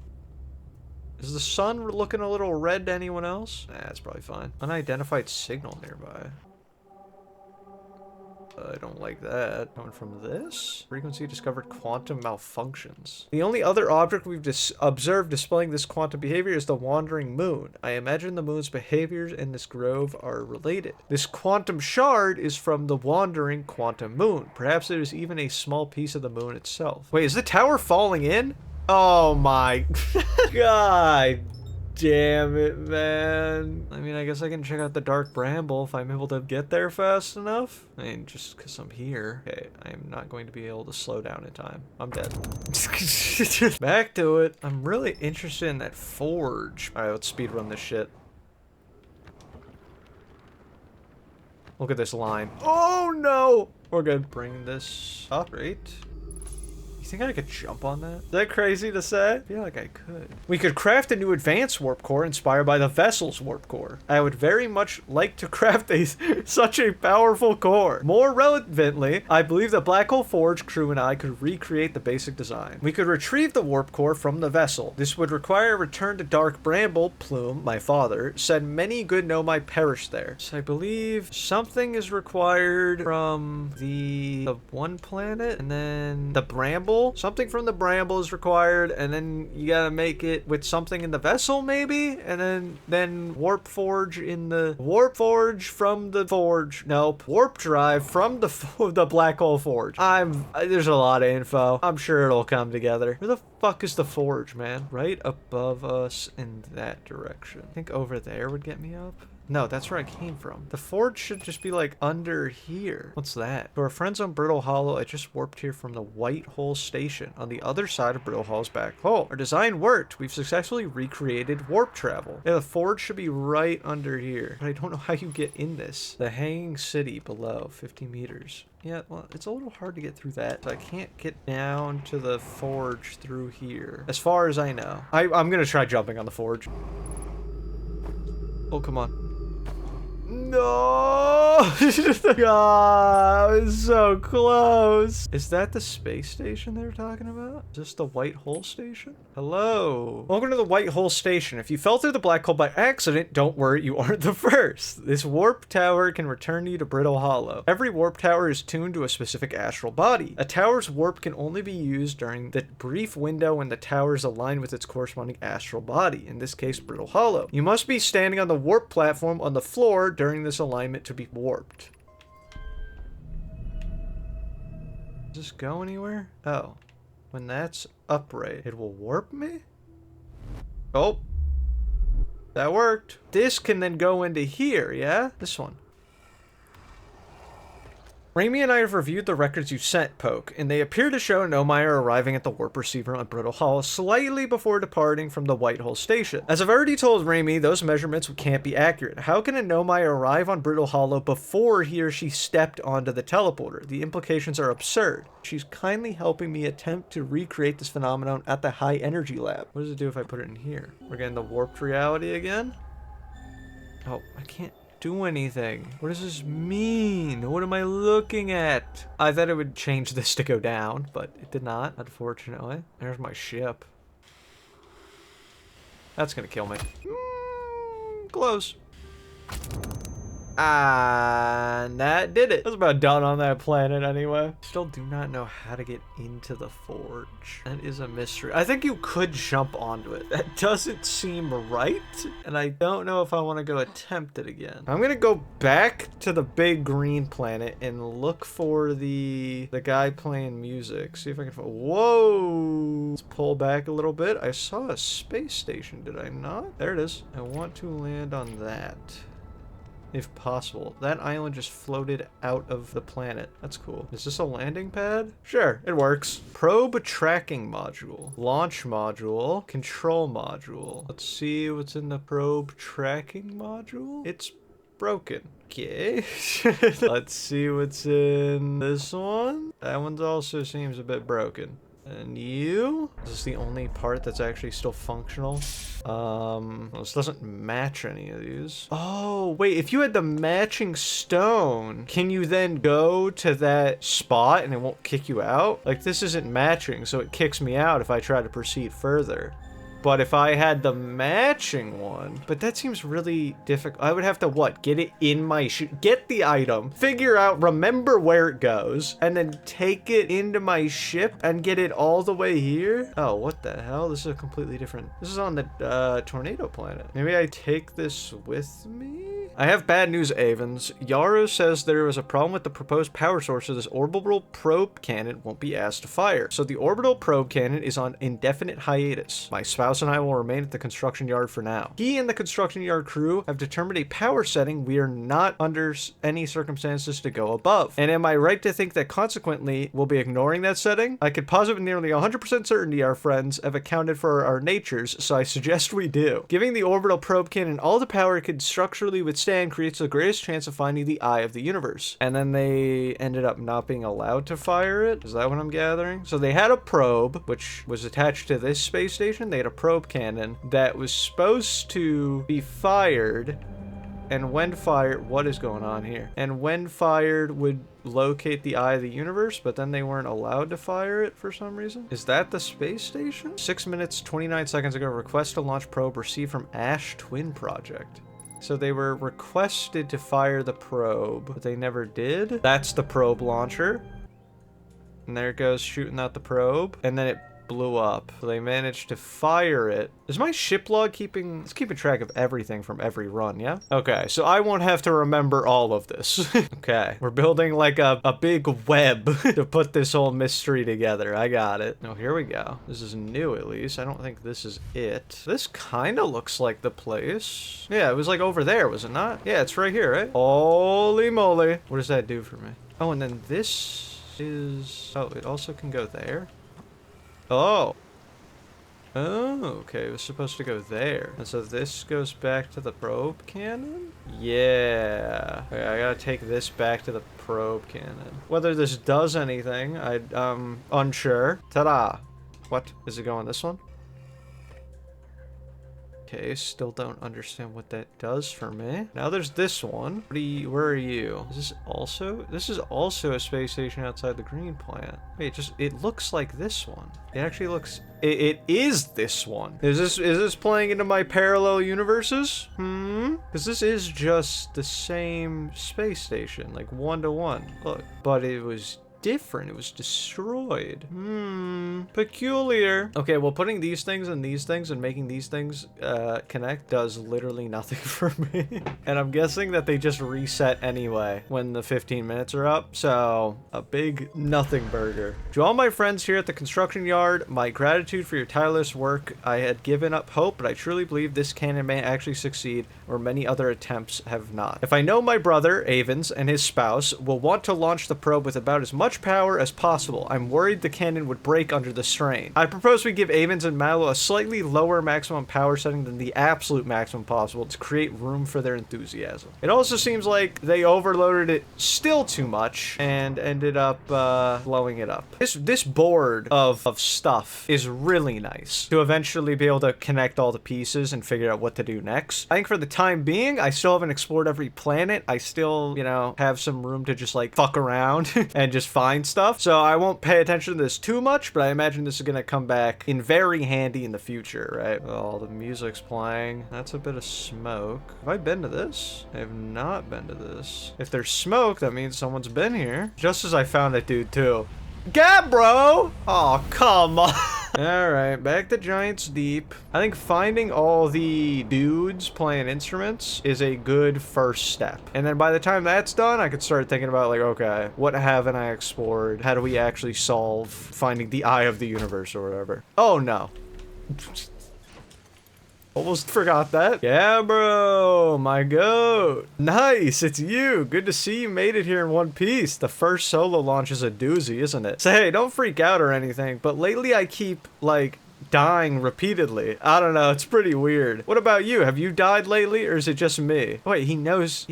Is the sun looking a little red to anyone else? Nah, it's probably fine. Unidentified signal nearby. I don't like that. Coming from this? Frequency discovered quantum malfunctions. The only other object we've observed displaying this quantum behavior is the wandering moon. I imagine the moon's behaviors in this grove are related. This quantum shard is from the wandering quantum moon. Perhaps there is even a small piece of the moon itself. Wait, is the tower falling in? Oh my god. Damn it, man. I mean, I guess I can check out the Dark Bramble if I'm able to get there fast enough. I mean, just because I'm here. Okay, I am not going to be able to slow down in time. I'm dead. Back to it. I'm really interested in that forge. All right, let's speedrun this shit. Look at this line. Oh, no. We're good. Bring this up, right? You think I could jump on that? Is that crazy to say? I feel like I could. We could craft a new advanced warp core inspired by the vessel's warp core. I would very much like to craft such a powerful core. More relevantly, I believe the Black Hole Forge crew and I could recreate the basic design. We could retrieve the warp core from the vessel. This would require a return to Dark Bramble. Plume, my father, said many good Nomai perished there. So I believe something is required from the one planet, and then the Bramble. Something from the Bramble is required, and then you gotta make it with something in the vessel, maybe? And then warp forge in the... Warp forge from the forge. Nope. Warp drive from the Black Hole Forge. There's a lot of info. I'm sure it'll come together. Where the fuck is the forge, man? Right above us in that direction. I think over there would get me up. No, that's where I came from. The forge should just be like under here. What's that? To our friends on Brittle Hollow, I just warped here from the White Hole Station on the other side of Brittle Hollow's back hole. Our design worked. We've successfully recreated warp travel. Yeah, the forge should be right under here. But I don't know how you get in this. The Hanging City below, 50 meters. Yeah, well, it's a little hard to get through that. So I can't get down to the forge through here. As far as I know. I'm gonna try jumping on the forge. Oh, come on. No! God, it was so close. Is that the space station they were talking about? Is this the White Hole Station? Hello. Welcome to the White Hole Station. If you fell through the black hole by accident, don't worry, you aren't the first. This warp tower can return you to Brittle Hollow. Every warp tower is tuned to a specific astral body. A tower's warp can only be used during the brief window when the tower is aligned with its corresponding astral body, in this case, Brittle Hollow. You must be standing on the warp platform on the floor during this alignment to be warped. Does this go anywhere? Oh. When that's upright, it will warp me? Oh. That worked. This can then go into here, yeah? This one. Raimi and I have reviewed the records you sent, Poke, and they appear to show Nomai arriving at the warp receiver on Brittle Hollow slightly before departing from the White Hole Station. As I've already told Raimi, those measurements can't be accurate. How can a Nomai arrive on Brittle Hollow before he or she stepped onto the teleporter? The implications are absurd. She's kindly helping me attempt to recreate this phenomenon at the High Energy Lab. What does it do if I put it in here? We're getting the warped reality again? Oh, I can't do anything. What does this mean? What am I looking at? I thought it would change this to go down, but it did not, unfortunately. There's my ship. That's gonna kill me. Close. And that did it. I was about done on that planet anyway. Still do not know how to get into the forge. That is a mystery. I think you could jump onto it. That doesn't seem right. And I don't know if I want to go attempt it again. I'm going to go back to the big green planet and look for the guy playing music. See if I can find... Whoa! Let's pull back a little bit. I saw a space station, did I not? There it is. I want to land on that. If possible. That island just floated out of the planet. That's cool. Is this a landing pad? Sure, it works. Probe tracking module. Launch module. Control module. Let's see what's in the probe tracking module. It's broken. Okay. Let's see what's in this one. That one also seems a bit broken. And you? Is this the only part that's actually still functional? Well, this doesn't match any of these. Oh, wait, if you had the matching stone, can you then go to that spot and it won't kick you out? Like, this isn't matching, so it kicks me out if I try to proceed further. But if I had the matching one, but that seems really difficult. I would have to what? Get it in my get the item, figure out, remember where it goes, and then take it into my ship and get it all the way here. Oh, what the hell? This is a completely different. This is on the tornado planet. Maybe I take this with me? I have bad news, Avens. Yarrow says there was a problem with the proposed power source, so this orbital probe cannon won't be asked to fire. So the orbital probe cannon is on indefinite hiatus. My spouse and I will remain at the construction yard for now. He and the construction yard crew have determined a power setting we are not under any circumstances to go above. And am I right to think that consequently we'll be ignoring that setting? I could posit with nearly 100% certainty our friends have accounted for our natures, so I suggest we do. Giving the orbital probe cannon all the power it could structurally withstand creates the greatest chance of finding the eye of the universe. And then they ended up not being allowed to fire it? Is that what I'm gathering? So they had a probe, which was attached to this space station. They had a probe cannon that was supposed to be fired, and when fired, what is going on here? And when fired would locate the eye of the universe, but then they weren't allowed to fire it for some reason. Is that the space station? 6 minutes, 29 seconds ago, request to launch probe received from Ash Twin Project. So they were requested to fire the probe, but they never did. That's the probe launcher. And there it goes, shooting out the probe. And then it blew up. So they managed to fire it. Is my ship log keeping... It's keeping track of everything from every run, yeah? Okay, so I won't have to remember all of this. Okay, we're building like a big web to put this whole mystery together. I got it. Oh, here we go. This is new, at least. I don't think this is it. This kind of looks like the place. Yeah, it was like over there, was it not? Yeah, it's right here, right? Holy moly. What does that do for me? Oh, and then this is... Oh, it also can go there. Oh. Oh, okay. It was supposed to go there. And so this goes back to the probe cannon? Yeah. Okay, I gotta take this back to the probe cannon. Whether this does anything, I'm unsure. Ta-da. What? Is it going this one? Okay, still don't understand what that does for me. Now there's this one. Where are you? Is this also? This is also a space station outside the green plant. Wait, it looks like this one. It actually looks, it is this one. Is this playing into my parallel universes? Because this is just the same space station, like 1-to-1. Look, but it was different. It was destroyed. Peculiar. Okay, well, putting these things and making these things connect does literally nothing for me. And I'm guessing that they just reset anyway when the 15 minutes are up. So a big nothing burger. To all my friends here at the construction yard, my gratitude for your tireless work. I had given up hope, but I truly believe this cannon may actually succeed where many other attempts have not. If I know my brother, Avens, and his spouse will want to launch the probe with about as much power as possible, I'm worried the cannon would break under the strain. I propose we give Avens and Mallow a slightly lower maximum power setting than the absolute maximum possible to create room for their enthusiasm. It also seems like they overloaded it still too much and ended up blowing it up. This board of stuff is really nice to eventually be able to connect all the pieces and figure out what to do next. I think for the time being, I still haven't explored every planet. I still, you know, have some room to just like fuck around and just find stuff. So I won't pay attention to this too much, but I imagine this is gonna come back in very handy in the future, right? Oh, the music's playing. That's a bit of smoke. Have I been to this? I have not been to this. If there's smoke, that means someone's been here. Just as I found that dude too. Gabbro! Oh, come on. Alright, back to Giants Deep. I think finding all the dudes playing instruments is a good first step. And then by the time that's done, I could start thinking about like, okay, what haven't I explored? How do we actually solve finding the eye of the universe or whatever? Oh no. Almost forgot that. Yeah, bro, my goat. Nice, it's you. Good to see you made it here in one piece. The first solo launch is a doozy, isn't it? So hey, don't freak out or anything, but lately I keep, like, dying repeatedly. I don't know, it's pretty weird. What about you? Have you died lately, or is it just me? Wait, he knows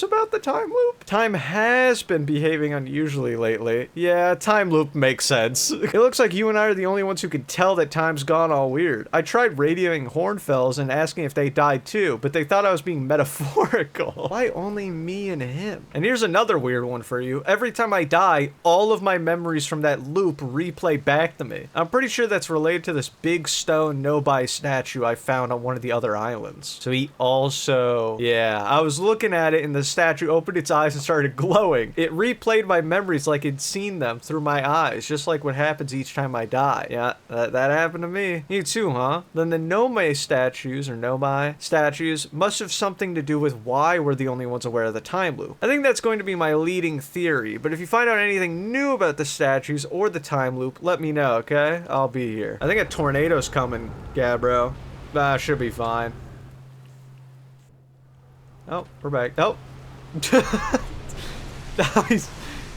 about the time loop? Time has been behaving unusually lately. Yeah, time loop makes sense. It looks like you and I are the only ones who can tell that time's gone all weird. I tried radioing Hornfells and asking if they died too, but they thought I was being metaphorical. Why only me and him? And here's another weird one for you. Every time I die, all of my memories from that loop replay back to me. I'm pretty sure that's related to this big stone no-buy statue I found on one of the other islands. So he also... Yeah, I was looking at it and the statue opened its eyes and started glowing. It replayed my memories like it'd seen them through my eyes, just like what happens each time I die. Yeah, that happened to me. You too, huh? Then the Nomai statues, or Nomai statues, must have something to do with why we're the only ones aware of the time loop. I think that's going to be my leading theory, but if you find out anything new about the statues or the time loop, let me know, okay? I'll be here. I think a tornado's coming, Gabbro. Should be fine. Oh, we're back. Oh.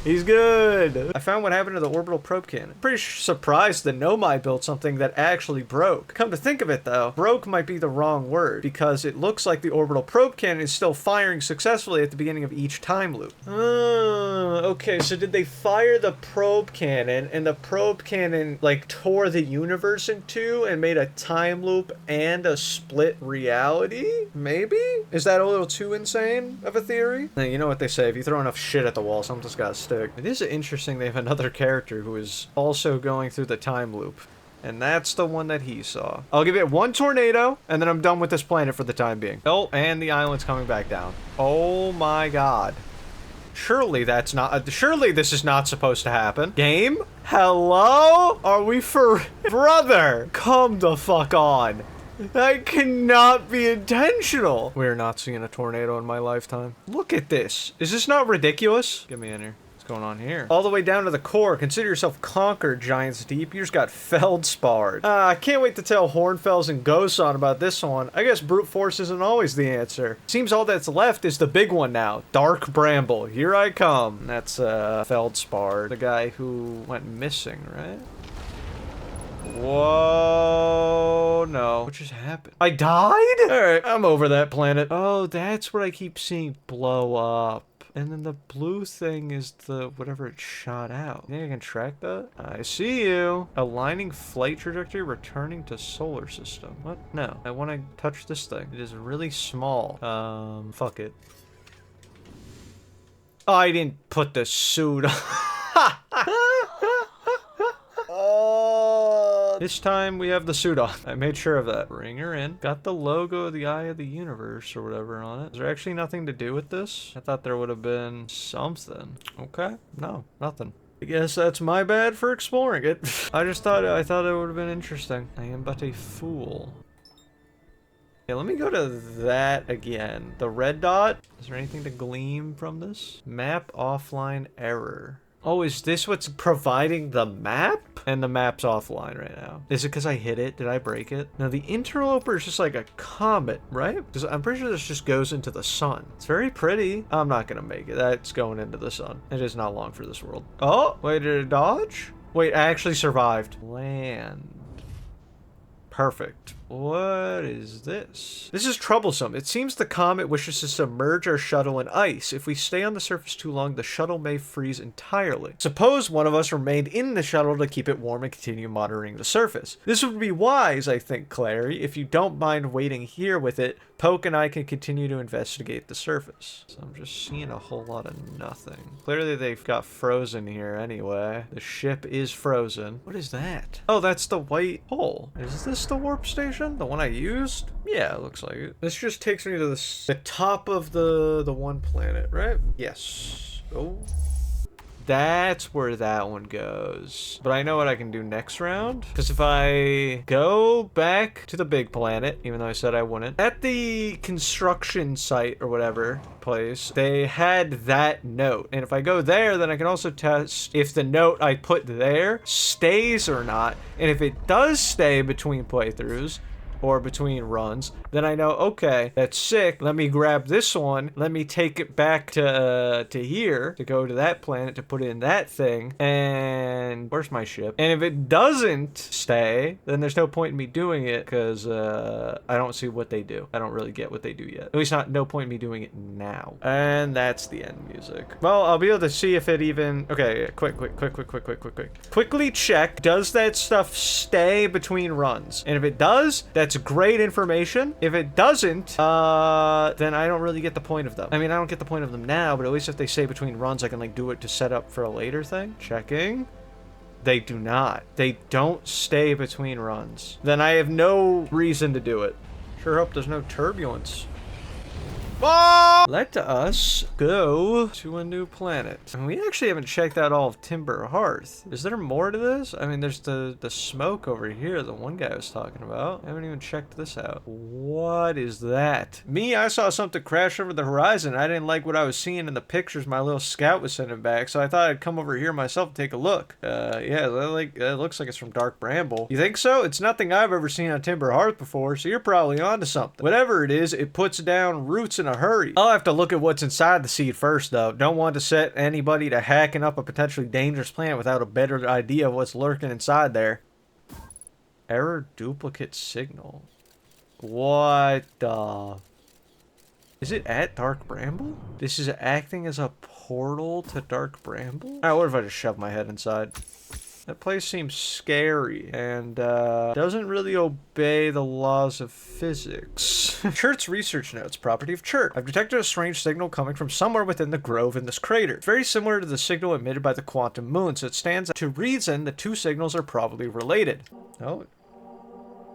He's good. I found what happened to the orbital probe cannon. Pretty surprised the Nomai built something that actually broke. Come to think of it though, broke might be the wrong word because it looks like the orbital probe cannon is still firing successfully at the beginning of each time loop. Okay, so did they fire the probe cannon and the probe cannon like tore the universe in two and made a time loop and a split reality? Maybe? Is that a little too insane of a theory? Now, you know what they say, if you throw enough shit at the wall, something's gotta stick. It is interesting they have another character who is also going through the time loop. And that's the one that he saw. I'll give it one tornado, and then I'm done with this planet for the time being. Oh, and the island's coming back down. Oh my god. Surely that's not... surely this is not supposed to happen. Game? Hello? Are we for... Brother! Come the fuck on. That cannot be intentional. We're not seeing a tornado in my lifetime. Look at this. Is this not ridiculous? Get me in here. Going on here? All the way down to the core. Consider yourself conquered, Giants Deep. You just got Feldspar. I can't wait to tell Hornfells and Gosan about this one. I guess brute force isn't always the answer. Seems all that's left is the big one now. Dark Bramble. Here I come. That's Feldspar, the guy who went missing, right? Whoa, no. What just happened? I died? Alright, I'm over that planet. Oh, that's what I keep seeing blow up. And then the blue thing is the whatever it shot out. You think I can track that? I see you. Aligning flight trajectory, returning to solar system. What? No. I want to touch this thing. It is really small. Fuck it. Oh, I didn't put the suit on. This time we have the suit on. I made sure of that. Bring her in. Got the logo of the Eye of the Universe or whatever on it. Is there actually nothing to do with this? I thought there would have been something. Okay. No, nothing. I guess that's my bad for exploring it. I thought it would have been interesting. I am but a fool. Yeah, let me go to that again. The red dot. Is there anything to glean from this? Map offline error. Oh, is this what's providing the map? And the map's offline right now. Is it because I hit it? Did I break it? Now, the Interloper is just like a comet, right? Because I'm pretty sure this just goes into the sun. It's very pretty. I'm not going to make it. That's going into the sun. It is not long for this world. Oh, wait, did it dodge? Wait, I actually survived. Land. Perfect. What is this? This is troublesome. It seems the comet wishes to submerge our shuttle in ice. If we stay on the surface too long, the shuttle may freeze entirely. Suppose one of us remained in the shuttle to keep it warm and continue monitoring the surface. This would be wise, I think, Clary. If you don't mind waiting here with it, Poke and I can continue to investigate the surface. So I'm just seeing a whole lot of nothing. Clearly they've got frozen here anyway. The ship is frozen. What is that? Oh, that's the white hole. Is this the warp station? The one I used? Yeah, it looks like it. This just takes me to the top of the one planet, right? Yes. Oh. That's where that one goes. But I know what I can do next round. Because if I go back to the big planet, even though I said I wouldn't, at the construction site or whatever place, they had that note. And if I go there, then I can also test if the note I put there stays or not. And if it does stay between playthroughs, or between runs, then I know, okay, that's sick. Let me grab this one. Let me take it back to here, to go to that planet, to put in that thing. And where's my ship? And if it doesn't stay, then there's no point in me doing it because I don't see what they do. I don't really get what they do yet. At least no point in me doing it now. And that's the end music. Well, I'll be able to see if it even... Okay, yeah, quick. Quickly check, does that stuff stay between runs? And if it does, that's great information. If it doesn't, then I don't really get the point of them. I mean, I don't get the point of them now, but at least if they stay between runs, I can like do it to set up for a later thing. Checking. They do not. They don't stay between runs. Then I have no reason to do it. Sure hope there's no turbulence. Oh! Let us go to a new planet. And we actually haven't checked out all of Timber Hearth. Is there more to this? I mean, there's the smoke over here, the one guy was talking about. I haven't even checked this out. What is that? Me, I saw something crash over the horizon. I didn't like what I was seeing in the pictures my little scout was sending back, so I thought I'd come over here myself and take a look. Yeah, it looks like it's from Dark Bramble. You think so? It's nothing I've ever seen on Timber Hearth before, so you're probably onto something. Whatever it is, it puts down roots in a hurry. I'll have to look at what's inside the seed first, though. Don't want to set anybody to hacking up a potentially dangerous planet without a better idea of what's lurking inside there. Error duplicate signal. What the... Is it at Dark Bramble? This is acting as a portal to Dark Bramble? Alright, what if I just shove my head inside? That place seems scary and doesn't really obey the laws of physics. Chert's research notes, property of Chert. I've detected a strange signal coming from somewhere within the grove in this crater. It's very similar to the signal emitted by the quantum moon, so it stands to reason the two signals are probably related. Oh.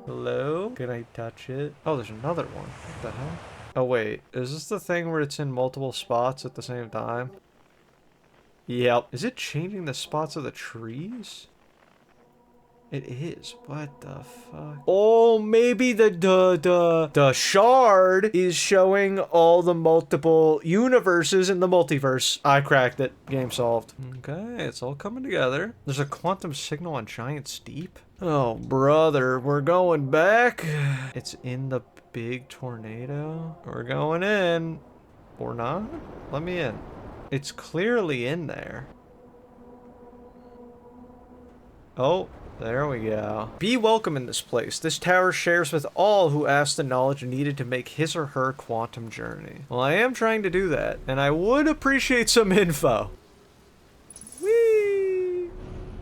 Hello? Can I touch it? Oh, there's another one. What the hell? Oh, wait. Is this the thing where it's in multiple spots at the same time? Yep. Is it changing the spots of the trees? It is. What the fuck? Oh, maybe the shard is showing all the multiple universes in the multiverse. I cracked it. Game solved. Okay, it's all coming together. There's a quantum signal on Giant's Deep. Oh, brother, we're going back. It's in the big tornado. We're going in. Or not? Let me in. It's clearly in there. Oh, there we go. Be welcome in this place. This tower shares with all who ask the knowledge needed to make his or her quantum journey. Well, I am trying to do that, and I would appreciate some info. Whee!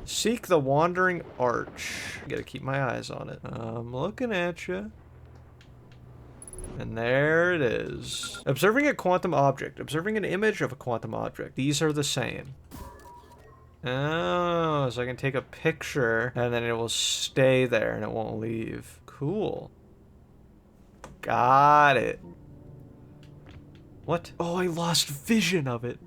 Seek the Wandering Arch. Gotta keep my eyes on it. I'm looking at you. And there it is. Observing a quantum object. Observing an image of a quantum object. These are the same. Oh, so I can take a picture and then it will stay there and it won't leave. Cool. Got it. What? Oh, I lost vision of it.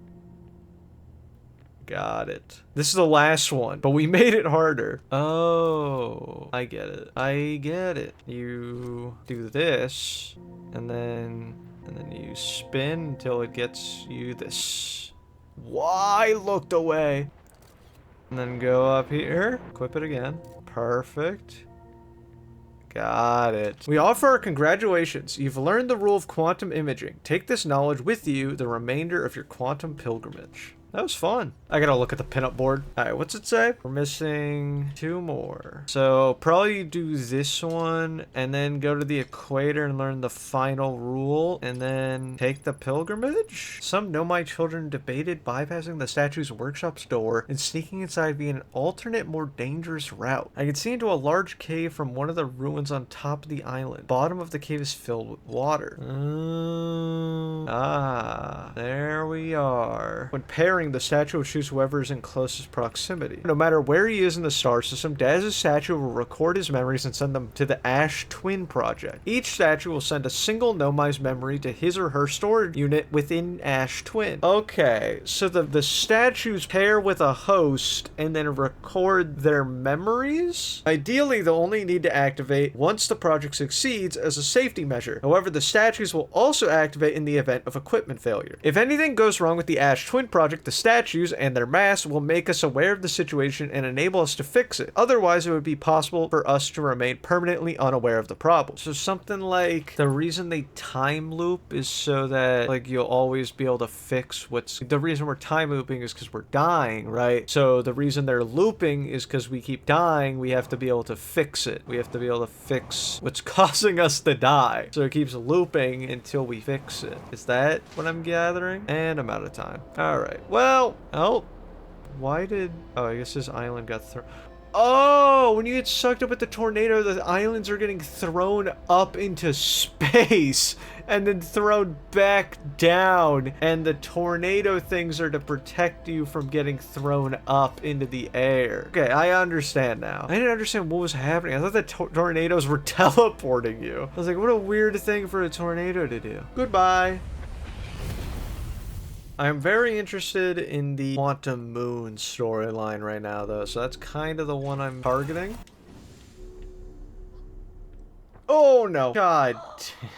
Got it. This is the last one, but we made it harder. Oh, I get it. I get it. You do this, and then you spin until it gets you this. Why looked away? And then go up here. Equip it again. Perfect. Got it. We offer our congratulations. You've learned the rule of quantum imaging. Take this knowledge with you the remainder of your quantum pilgrimage. That was fun. I gotta look at the pinup board. All right, what's it say? We're missing 2 more. So probably do this one and then go to the equator and learn the final rule and then take the pilgrimage? Some Nomai children debated bypassing the statue's workshop's door and sneaking inside via an alternate, more dangerous route. I can see into a large cave from one of the ruins on top of the island. Bottom of the cave is filled with water. There we are. When pairing, the statue will choose whoever is in closest proximity. No matter where he is in the star system, Daz's statue will record his memories and send them to the Ash Twin Project. Each statue will send a single Nomai's memory to his or her storage unit within Ash Twin. Okay, so the statues pair with a host and then record their memories? Ideally, they'll only need to activate once the project succeeds as a safety measure. However, the statues will also activate in the event of equipment failure. If anything goes wrong with the Ash Twin Project, the statues and their mass will make us aware of the situation and enable us to fix it. Otherwise, it would be possible for us to remain permanently unaware of the problem. So something like the reason they time loop is so that like you'll always be able to fix what's... The reason we're time looping is because we're dying, right? So the reason they're looping is because we keep dying. We have to be able to fix it. We have to be able to fix what's causing us to die. So it keeps looping until we fix it. Is that what I'm gathering? And I'm out of time. All right. Well, oh, why did... Oh, I guess this island got thrown... Oh, when you get sucked up with the tornado, the islands are getting thrown up into space and then thrown back down. And the tornado things are to protect you from getting thrown up into the air. Okay, I understand now. I didn't understand what was happening. I thought the tornadoes were teleporting you. I was like, what a weird thing for a tornado to do. Goodbye. I'm very interested in the Quantum Moon storyline right now, though, so that's kind of the one I'm targeting. Oh, no. God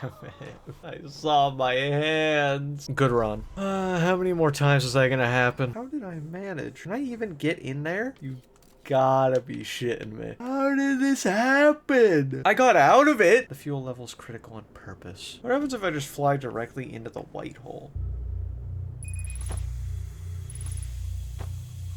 damn it. I saw my hands. Good run. How many more times is that gonna happen? How did I manage? Can I even get in there? You gotta be shitting me. How did this happen? I got out of it. The fuel level's critical on purpose. What happens if I just fly directly into the white hole?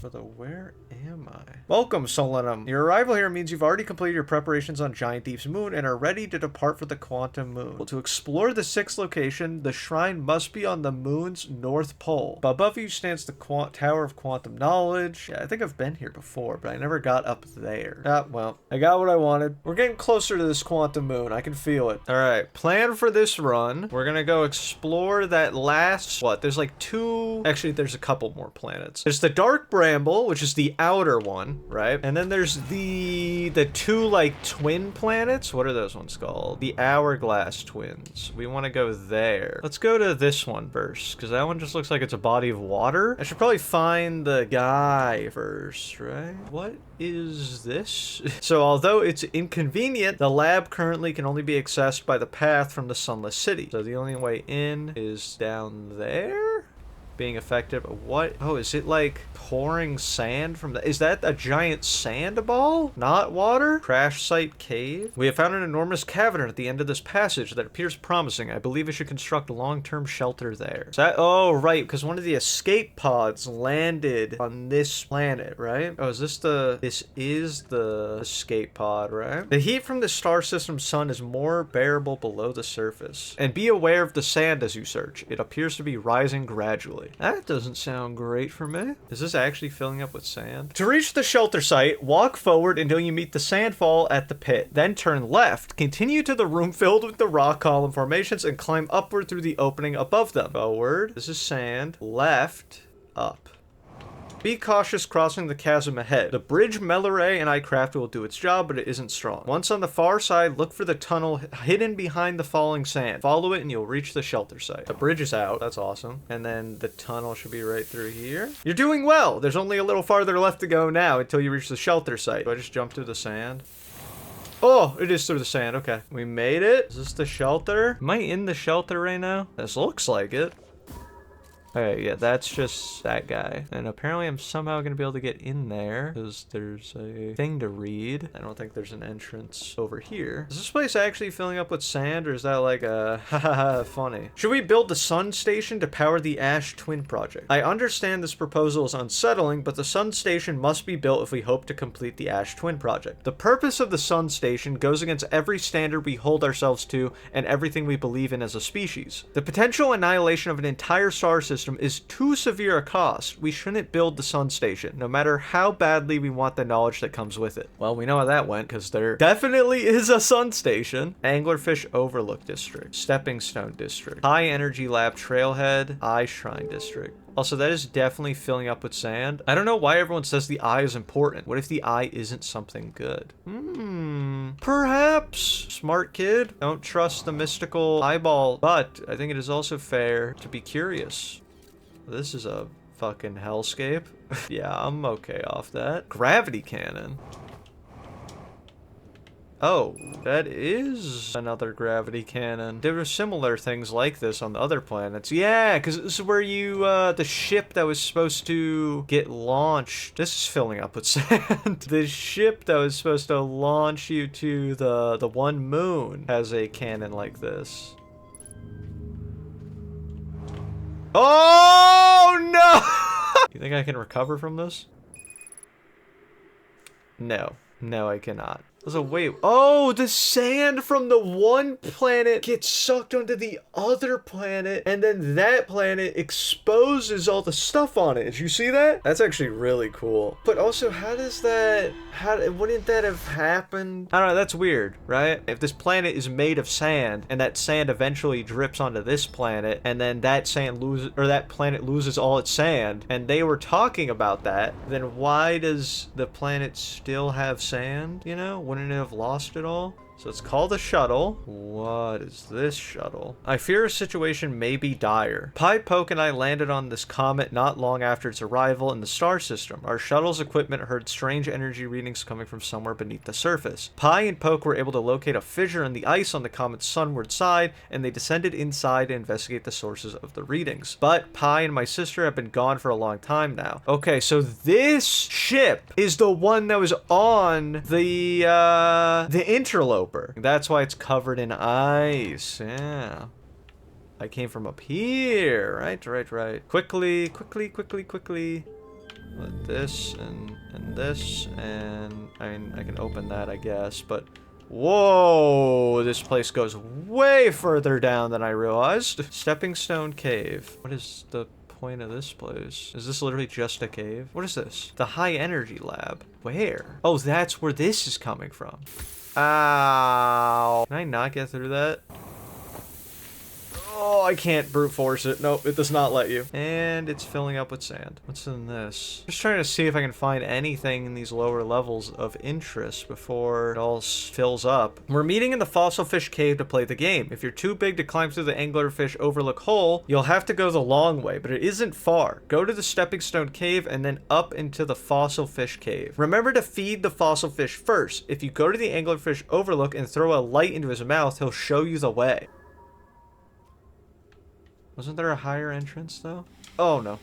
Brother, where am I? Welcome, Solanum. Your arrival here means you've already completed your preparations on Giant Thief's moon and are ready to depart for the Quantum Moon. Well, to explore the 6th location, the shrine must be on the moon's north pole. Above you stands the Tower of Quantum Knowledge. Yeah, I think I've been here before, but I never got up there. Ah, well, I got what I wanted. We're getting closer to this Quantum Moon. I can feel it. All right, plan for this run. We're gonna go explore that last... What? There's like 2... Actually, there's a couple more planets. There's the Dark Bramble, which is the outer one, right? And then there's the 2 like twin planets. What are those ones called? The Hourglass Twins. We want to go there. Let's go to this one first, because that one just looks like it's a body of water. I should probably find the guy first, right? What is this? So although it's inconvenient, the lab currently can only be accessed by the path from the Sunless City. So the only way in is down there? Being effective. What? Oh, is it like pouring sand from the... Is that a giant sand ball? Not water? Crash site cave? We have found an enormous cavern at the end of this passage that appears promising. I believe we should construct a long-term shelter there. Is that... Oh, right, because one of the escape pods landed on this planet, right? Oh, is this the... This is the escape pod, right? The heat from the star system's sun is more bearable below the surface. And be aware of the sand as you search. It appears to be rising gradually. That doesn't sound great for me. Is this actually filling up with sand? To reach the shelter site, walk forward until you meet the sandfall at the pit. Then turn left, continue to the room filled with the rock column formations, and climb upward through the opening above them. Forward. This is sand. Left. Up. Be cautious crossing the chasm ahead. The bridge Melore and I crafted will do its job, but it isn't strong. Once on the far side, look for the tunnel hidden behind the falling sand. Follow it and you'll reach the shelter site. The bridge is out. That's awesome. And then the tunnel should be right through here. You're doing well. There's only a little farther left to go now until you reach the shelter site. Do I just jump through the sand? Oh, it is through the sand. Okay. We made it. Is this the shelter? Am I in the shelter right now? This looks like it. Okay, yeah, that's just that guy. And apparently I'm somehow going to be able to get in there because there's a thing to read. I don't think there's an entrance over here. Is this place actually filling up with sand, or is that like a hahaha funny? Should we build the sun station to power the Ash Twin project? I understand this proposal is unsettling, but the sun station must be built if we hope to complete the Ash Twin project. The purpose of the sun station goes against every standard we hold ourselves to and everything we believe in as a species. The potential annihilation of an entire star system is too severe a cost. We shouldn't build the sun station, no matter how badly we want the knowledge that comes with it. Well, we know how that went, because there definitely is a sun station. Anglerfish Overlook District, Stepping Stone District, High Energy Lab Trailhead, Eye Shrine District. Also, that is definitely filling up with sand. I don't know why everyone says the eye is important. What if the eye isn't something good? Perhaps. Smart kid. Don't trust the mystical eyeball. But I think it is also fair to be curious. This is a fucking hellscape. Yeah, I'm okay off that. Gravity cannon. Oh, that is another gravity cannon. There were similar things like this on the other planets. Yeah, because this is where you, the ship that was supposed to get launched. This is filling up with sand. The ship that was supposed to launch you to the one moon has a cannon like this. Oh, no! You think I can recover from this? No. No, I cannot. So wait, oh, the sand from the one planet gets sucked onto the other planet, and then that planet exposes all the stuff on it. Did you see that? That's actually really cool. But also, how does that, wouldn't that have happened? I don't know, that's weird, right? If this planet is made of sand, and that sand eventually drips onto this planet, and then that sand loses, or that planet loses all its sand, and they were talking about that, then why does the planet still have sand, you know? Wouldn't it have lost it all? So it's called a shuttle. What is this shuttle? I fear a situation may be dire. Pi, Poke, and I landed on this comet not long after its arrival in the star system. Our shuttle's equipment heard strange energy readings coming from somewhere beneath the surface. Pi and Poke were able to locate a fissure in the ice on the comet's sunward side, and they descended inside to investigate the sources of the readings. But Pi and my sister have been gone for a long time now. Okay, so this ship is the one that was on the Interloper. That's why it's covered in ice. Yeah. I came from up here. Right. Quickly. Let this and this and I mean I can open that I guess, but whoa, this place goes way further down than I realized. Stepping Stone Cave. What is the point of this place? Is this literally just a cave? What is this? The High Energy Lab. Where? Oh, that's where this is coming from. Ow. Can I not get through that? Oh, I can't brute force it. Nope, it does not let you. And it's filling up with sand. What's in this? Just trying to see if I can find anything in these lower levels of interest before it all fills up. We're meeting in the Fossil Fish Cave to play the game. If you're too big to climb through the Anglerfish Overlook hole, you'll have to go the long way, but it isn't far. Go to the Stepping Stone Cave and then up into the Fossil Fish Cave. Remember to feed the fossil fish first. If you go to the Anglerfish Overlook and throw a light into his mouth, he'll show you the way. Wasn't there a higher entrance, though? Oh, no.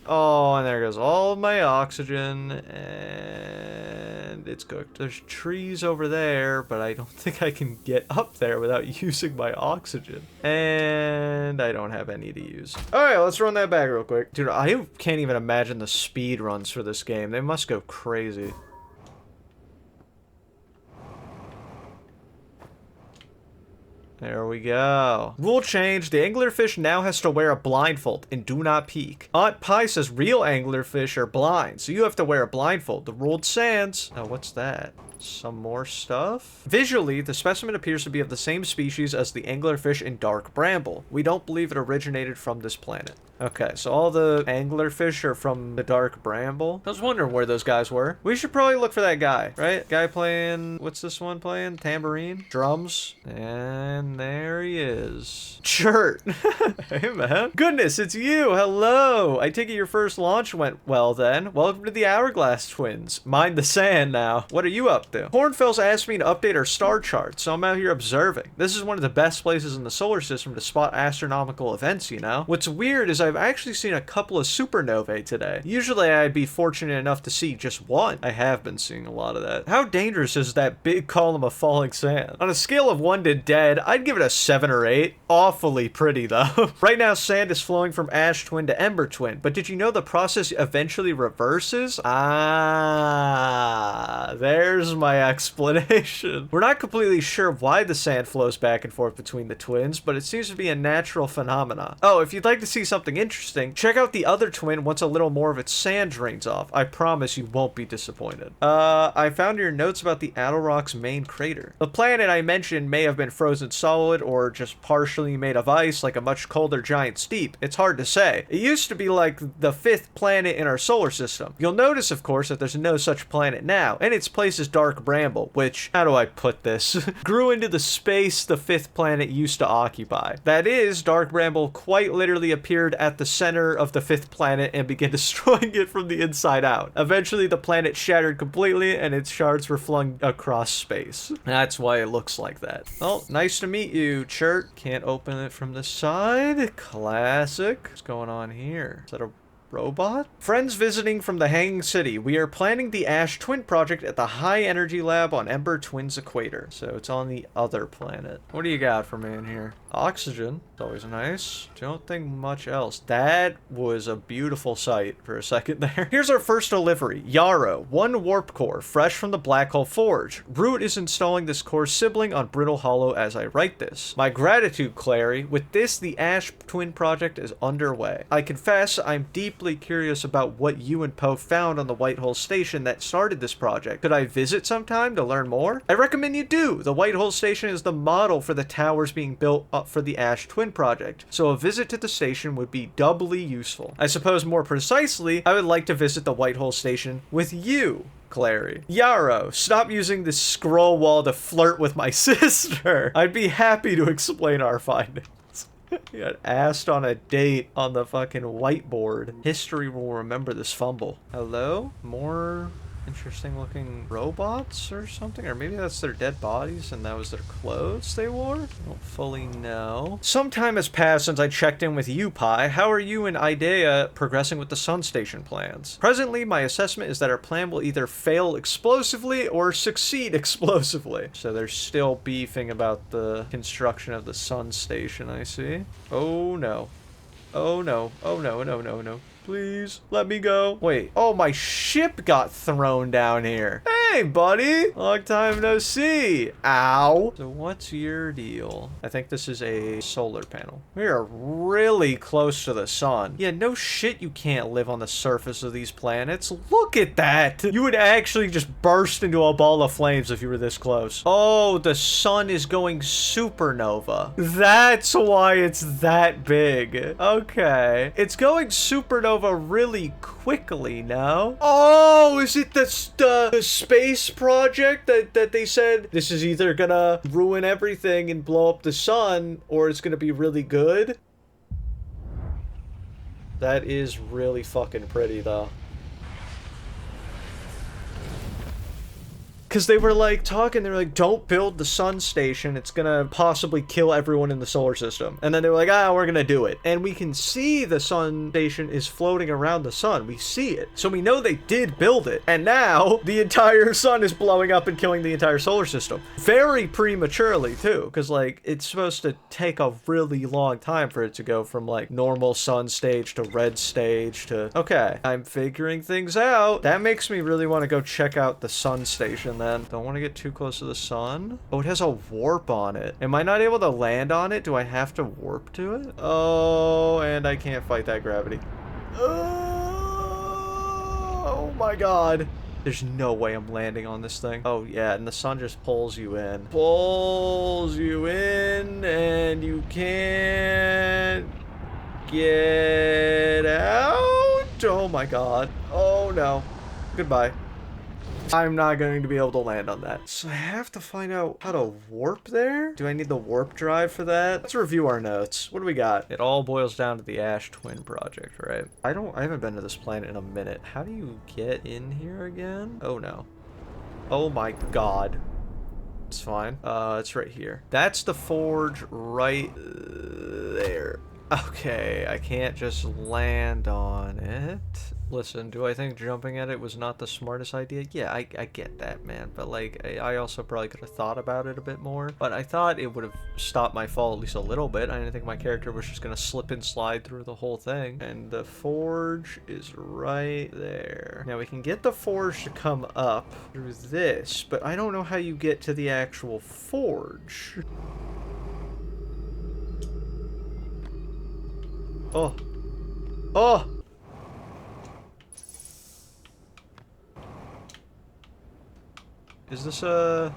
Oh, and there goes all of my oxygen, and it's cooked. There's trees over there, but I don't think I can get up there without using my oxygen. And I don't have any to use. All right, let's run that back real quick. Dude, I can't even imagine the speed runs for this game. They must go crazy. There we go. Rule change. The anglerfish now has to wear a blindfold and do not peek. Aunt Pie says real anglerfish are blind, so you have to wear a blindfold. The rule stands. Oh, what's that? Some more stuff? Visually, the specimen appears to be of the same species as the anglerfish in Dark Bramble. We don't believe it originated from this planet. Okay, so all the anglerfish are from the Dark Bramble. I was wondering where those guys were. We should probably look for that guy, right? Guy playing, what's this one playing? Tambourine? Drums? And there he is. Chert. Hey, man. Goodness, it's you. Hello. I take it your first launch went well then. Welcome to the Hourglass Twins. Mind the sand now. What are you up up to? Hornfels asked me to update our star chart, so I'm out here observing. This is one of the best places in the solar system to spot astronomical events, you know? What's weird is I've actually seen a couple of supernovae today. Usually I'd be fortunate enough to see just one. I have been seeing a lot of that. How dangerous is that big column of falling sand? On a scale of 1 to dead, I'd give it a 7 or 8. Awfully pretty though. Right now sand is flowing from ash twin to ember twin, but did you know the process eventually reverses? Ah, there's my explanation. We're not completely sure why the sand flows back and forth between the twins, but it seems to be a natural phenomenon. Oh, if you'd like to see something interesting, check out the other twin once a little more of its sand drains off. I promise you won't be disappointed. I found your notes about the Attlerock's main crater. The planet I mentioned may have been frozen solid or just partially made of ice like a much colder giant steep. It's hard to say. It used to be like the 5th planet in our solar system. You'll notice, of course, that there's no such planet now, and its place is dark Bramble, which, how do I put this, grew into the space the 5th planet used to occupy. That is, dark Bramble quite literally appeared at the center of the 5th planet and began destroying it from the inside out. Eventually, the planet shattered completely, and its shards were flung across space. That's why it looks like that. Well, nice to meet you, Chert. Can't open it from the side. Classic. What's going on here? Is that a robot? Friends visiting from the Hanging City. We are planning the Ash Twin project at the High Energy Lab on Ember Twin's equator. So it's on the other planet. What do you got for me in here? Oxygen. It's always nice. Don't think much else. That was a beautiful sight for a second there. Here's our first delivery. Yarrow. 1 warp core, fresh from the Black Hole Forge. Root is installing this core sibling on Brittle Hollow as I write this. My gratitude, Clary. With this, the Ash Twin project is underway. I confess I'm deeply curious about what you and Poe found on the White Hole Station that started this project. Could I visit sometime to learn more? I recommend you do. The White Hole Station is the model for the towers being built up for the Ash Twin project, so a visit to the station would be doubly useful. I suppose more precisely, I would like to visit the White Hole Station with you, Clary. Yarrow, stop using this scroll wall to flirt with my sister. I'd be happy to explain our findings. He got asked on a date on the fucking whiteboard. History will remember this fumble. Hello? More interesting looking robots or something? Or maybe that's their dead bodies and that was their clothes they wore? I don't fully know. Some time has passed since I checked in with you, Pi. How are you and Idea progressing with the Sun Station plans? Presently, my assessment is that our plan will either fail explosively or succeed explosively. So they're still beefing about the construction of the Sun Station, I see. Oh no. Oh no. Oh no, no, no, no. Please, let me go. Wait. Oh, my ship got thrown down here. Hey, buddy. Long time no see. Ow. So what's your deal? I think this is a solar panel. We are really close to the sun. Yeah, no shit you can't live on the surface of these planets. Look at that. You would actually just burst into a ball of flames if you were this close. Oh, the sun is going supernova. That's why it's that big. Okay. It's going supernova really quickly now. Oh, is it the space project that they said this is either gonna ruin everything and blow up the sun or it's gonna be really good? That is really fucking pretty though. Because they were like talking, they were like, don't build the sun station, it's gonna possibly kill everyone in the solar system. And then they were like, ah, we're gonna do it. And we can see the sun station is floating around the sun. We see it. So we know they did build it. And now the entire sun is blowing up and killing the entire solar system. Very prematurely too, because like it's supposed to take a really long time for it to go from like normal sun stage to red stage to, okay, I'm figuring things out. That makes me really want to go check out the sun station then. Don't want to get too close to the sun. Oh, it has a warp on it. Am I not able to land on it? Do I have to warp to it? Oh, and I can't fight that gravity. Oh my god. There's no way I'm landing on this thing. Oh yeah, and the sun just pulls you in. Pulls you in and you can't get out. Oh my god. Oh no. Goodbye. I'm not going to be able to land on that. So I have to find out how to warp there? Do I need the warp drive for that? Let's review our notes. What do we got? It all boils down to the Ash Twin project, right? I haven't been to this planet in a minute. How do you get in here again? Oh no. Oh my god. It's fine. It's right here. That's the forge right there. Okay, I can't just land on it. Listen, do I think jumping at it was not the smartest idea? Yeah, I get that, man. But, like, I also probably could have thought about it a bit more. But I thought it would have stopped my fall at least a little bit. I didn't think my character was just going to slip and slide through the whole thing. And the forge is right there. Now, we can get the forge to come up through this, but I don't know how you get to the actual forge. Oh. Oh! Is this a...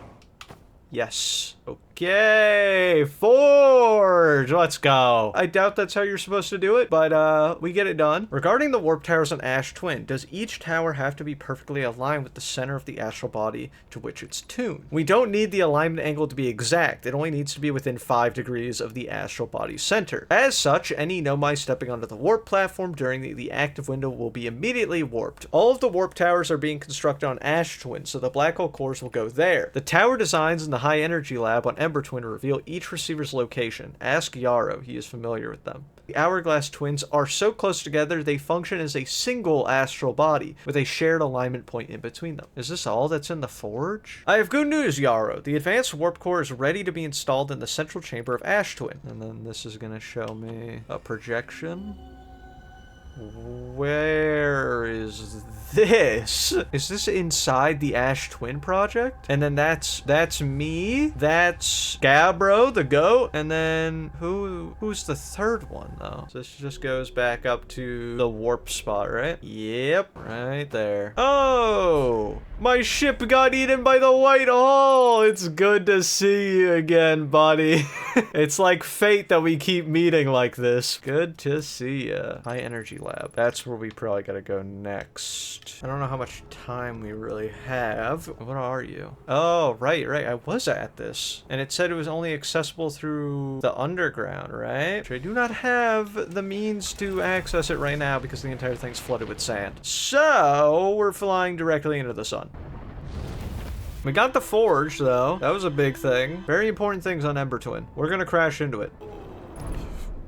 Yes. Okay, forge! Let's go. I doubt that's how you're supposed to do it, but we get it done. Regarding the warp towers on Ash Twin, does each tower have to be perfectly aligned with the center of the astral body to which it's tuned? We don't need the alignment angle to be exact. It only needs to be within 5 degrees of the astral body's center. As such, any Nomai stepping onto the warp platform during the active window will be immediately warped. All of the warp towers are being constructed on Ash Twin, so the black hole cores will go there. The tower designs in the high energy lab on Ember Twin reveal each receiver's location. Ask Yarrow, he is familiar with them. The Hourglass Twins are so close together they function as a single astral body, with a shared alignment point in between them. Is this all that's in the forge? I have good news, Yarrow. The advanced warp core is ready to be installed in the central chamber of Ash Twin. And then this is gonna show me a projection. Where is this? Is this inside the Ash Twin project? And then that's me. That's Gabbro, the goat. And then who's the third one though? So this just goes back up to the warp spot, right? Yep, right there. Oh, my ship got eaten by the white hole. It's good to see you again, buddy. It's like fate that we keep meeting like this. Good to see ya. High energy lab. That's where we probably gotta go next. I don't know how much time we really have. What are you? Oh, right. I was at this. And it said it was only accessible through the underground, right? Which I do not have the means to access it right now because the entire thing's flooded with sand. So, we're flying directly into the sun. We got the forge, though. That was a big thing. Very important things on Ember Twin. We're gonna crash into it.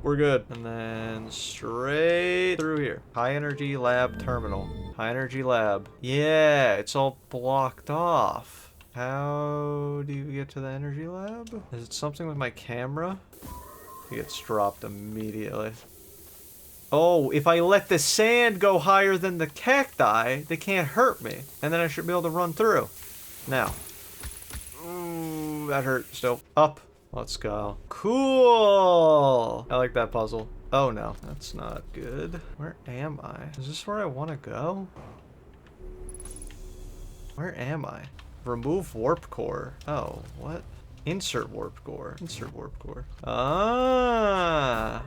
We're good. And then straight through here. High energy lab terminal. High energy lab. Yeah, it's all blocked off. How do you get to the energy lab? Is it something with my camera? It gets dropped immediately. Oh, if I let the sand go higher than the cacti, they can't hurt me. And then I should be able to run through. Now. Ooh, that hurt still. Up. Let's go. Cool! I like that puzzle. Oh no, that's not good. Where am I? Is this where I want to go? Where am I? Remove warp core. Oh, what? Insert warp core. Insert warp core. Ah!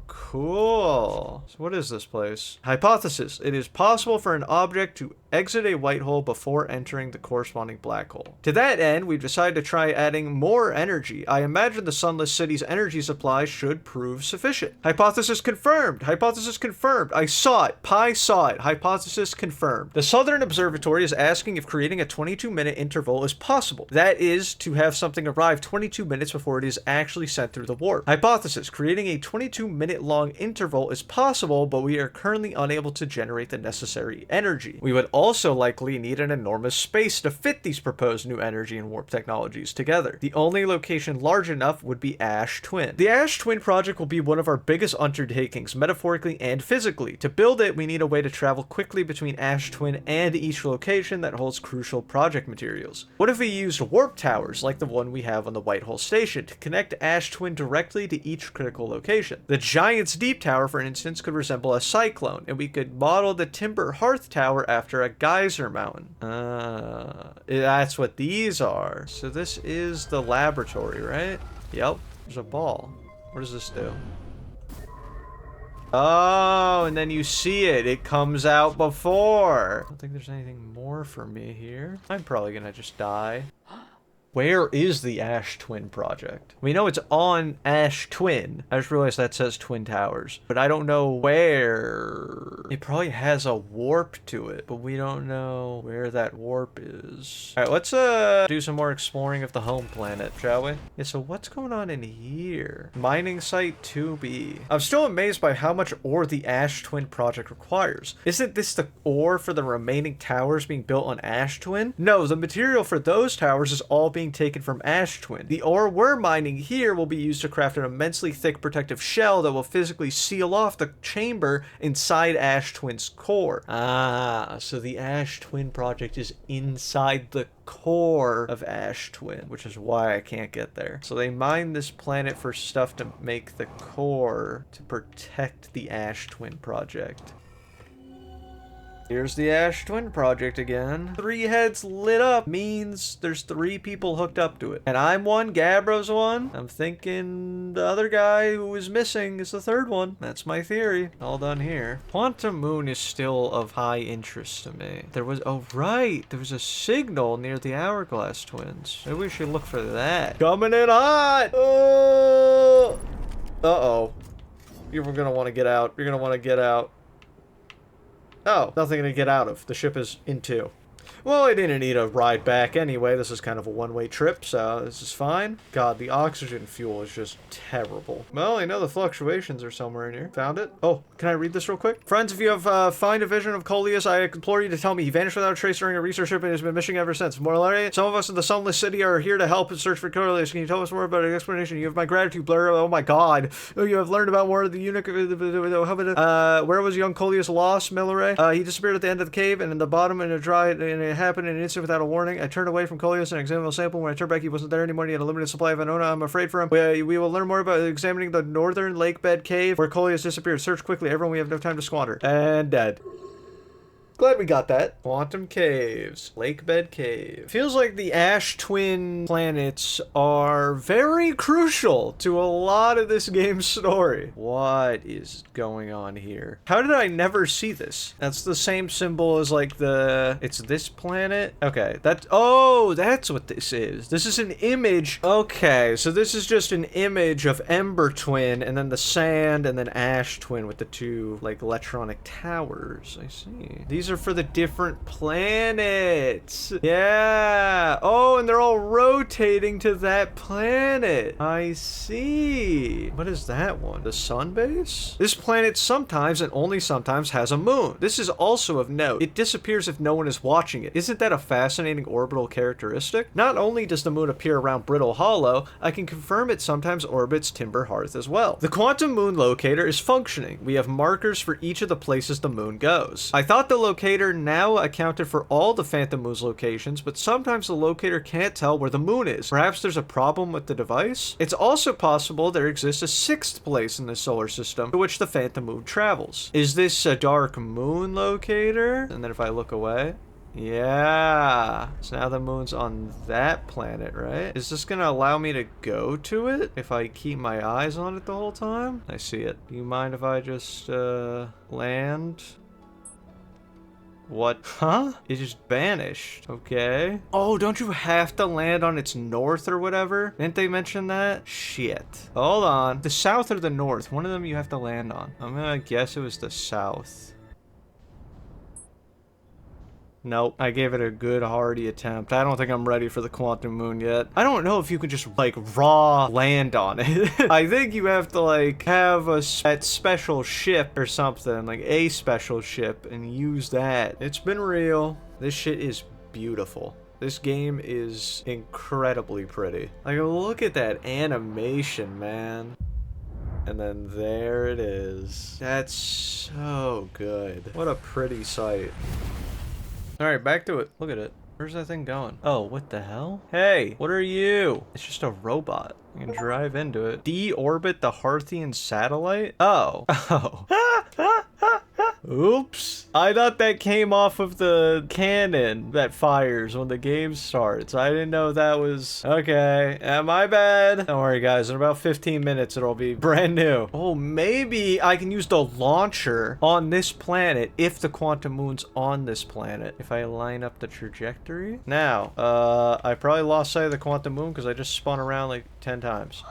Cool. So what is this place? Hypothesis. It is possible for an object to exit a white hole before entering the corresponding black hole. To that end, we've decided to try adding more energy. I imagine the Sunless City's energy supply should prove sufficient. Hypothesis confirmed. Hypothesis confirmed. I saw it. Pi saw it. Hypothesis confirmed. The Southern Observatory is asking if creating a 22-minute interval is possible. That is, to have something arrive 22 minutes before it is actually sent through the warp. Hypothesis. Creating a 22-minute long interval is possible, but we are currently unable to generate the necessary energy. We would also likely need an enormous space to fit these proposed new energy and warp technologies together. The only location large enough would be Ash Twin. The Ash Twin project will be one of our biggest undertakings, metaphorically and physically. To build it, we need a way to travel quickly between Ash Twin and each location that holds crucial project materials. What if we used warp towers, like the one we have on the White Hole Station, to connect Ash Twin directly to each critical location? The Giant's Deep Tower, for instance, could resemble a cyclone, and we could model the Timber Hearth Tower after a geyser mountain. That's what these are. So this is the laboratory, right? Yep. There's a ball. What does this do? Oh, and then you see it. It comes out before. I don't think there's anything more for me here. I'm probably gonna just die. Where is the Ash Twin project? We know it's on Ash Twin. I just realized that says Twin Towers, but I don't know where. It probably has a warp to it, but we don't know where that warp is. All right, let's do some more exploring of the home planet, shall we? Yeah, so what's going on in here? Mining site 2B. I'm still amazed by how much ore the Ash Twin project requires. Isn't this the ore for the remaining towers being built on Ash Twin? No, the material for those towers is all being taken from Ash Twin. The ore we're mining here will be used to craft an immensely thick protective shell that will physically seal off the chamber inside Ash Twin's core. Ah, so the Ash Twin project is inside the core of Ash Twin, which is why I can't get there. So they mine this planet for stuff to make the core to protect the Ash Twin project. Here's the Ash Twin project again. 3 heads lit up means there's 3 people hooked up to it. And I'm one, Gabbro's one. I'm thinking the other guy who is missing is the 3rd one. That's my theory. All done here. Quantum Moon is still of high interest to me. There was, oh right, there was a signal near the Hourglass Twins. Maybe we should look for that. Coming in hot! Oh! Uh-oh. You're gonna want to get out. You're gonna want to get out. Oh, nothing to get out of. The ship is in 2. Well, I didn't need a ride back anyway. This is kind of a one-way trip, so this is fine. God, the oxygen fuel is just terrible. Well, I know the fluctuations are somewhere in here. Found it. Oh, can I read this real quick? Friends, if you have find a vision of Coleus, I implore you to tell me. He vanished without a trace during a research trip and has been missing ever since. Morality, some of us in the Sunless City are here to help and search for Coleus. Can you tell us more about an explanation? You have my gratitude, Blur. Oh my God. Oh, you have learned about more of the eunuch. Where was young Coleus lost, Milleray? He disappeared at the end of the cave and in the bottom in a dry, and it happened in an instant without a warning. I turned away from Coleus and examined the sample. When I turned back, he wasn't there anymore. He had a limited supply of Anona. I'm afraid for him. We will learn more about examining the northern lake bed cave where Coleus disappeared. Search quickly. Everyone, we have no time to squander. And dead. Glad we got that. Quantum Caves. Lakebed Cave. Feels like the Ash Twin planets are very crucial to a lot of this game's story. What is going on here? How did I never see this? That's the same symbol as like the... It's this planet? Okay, that's... Oh, that's what this is. This is an image. Okay, so this is just an image of Ember Twin and then the sand and then Ash Twin with the 2 like electronic towers. I see. These are for the different planets. Yeah. Oh, and they're all rotating to that planet. I see. What is that one? The sun base? This planet sometimes and only sometimes has a moon. This is also of note. It disappears if no one is watching it. Isn't that a fascinating orbital characteristic? Not only does the moon appear around Brittle Hollow, I can confirm it sometimes orbits Timber Hearth as well. The quantum moon locator is functioning. We have markers for each of the places the moon goes. I thought the locator now accounted for all the Phantom Moon's locations, but sometimes the locator can't tell where the moon is. Perhaps there's a problem with the device? It's also possible there exists a 6th place in the solar system to which the Phantom Moon travels. Is this a dark moon locator? And then if I look away... Yeah, so now the moon's on that planet, right? Is this gonna allow me to go to it if I keep my eyes on it the whole time? I see it. Do you mind if I just, land? What? Huh? It just vanished. Okay. Oh, don't you have to land on its north or whatever? Didn't they mention that? Shit. Hold on. The south or the north? One of them you have to land on. I'm gonna guess it was the south. Nope. I gave it a good hearty attempt. I don't think I'm ready for the quantum moon yet. I don't know if you can just like raw land on it. I think you have to like have that special ship or something, like a special ship, and use that. It's been real. This shit is beautiful. This game is incredibly pretty. Like, look at that animation, man. And then there it is. That's so good. What a pretty sight. Alright, back to it. Look at it. Where's that thing going? Oh, what the hell? Hey, what are you? It's just a robot. You can drive into it. Deorbit the Hearthian satellite? Oh. Oh. Oops. I thought that came off of the cannon that fires when the game starts. I didn't know that was... Okay. My bad. Don't worry, guys. In about 15 minutes, it'll be brand new. Oh, maybe I can use the launcher on this planet if the quantum moon's on this planet. If I line up the trajectory. Now, I probably lost sight of the quantum moon because I just spun around like 10 times.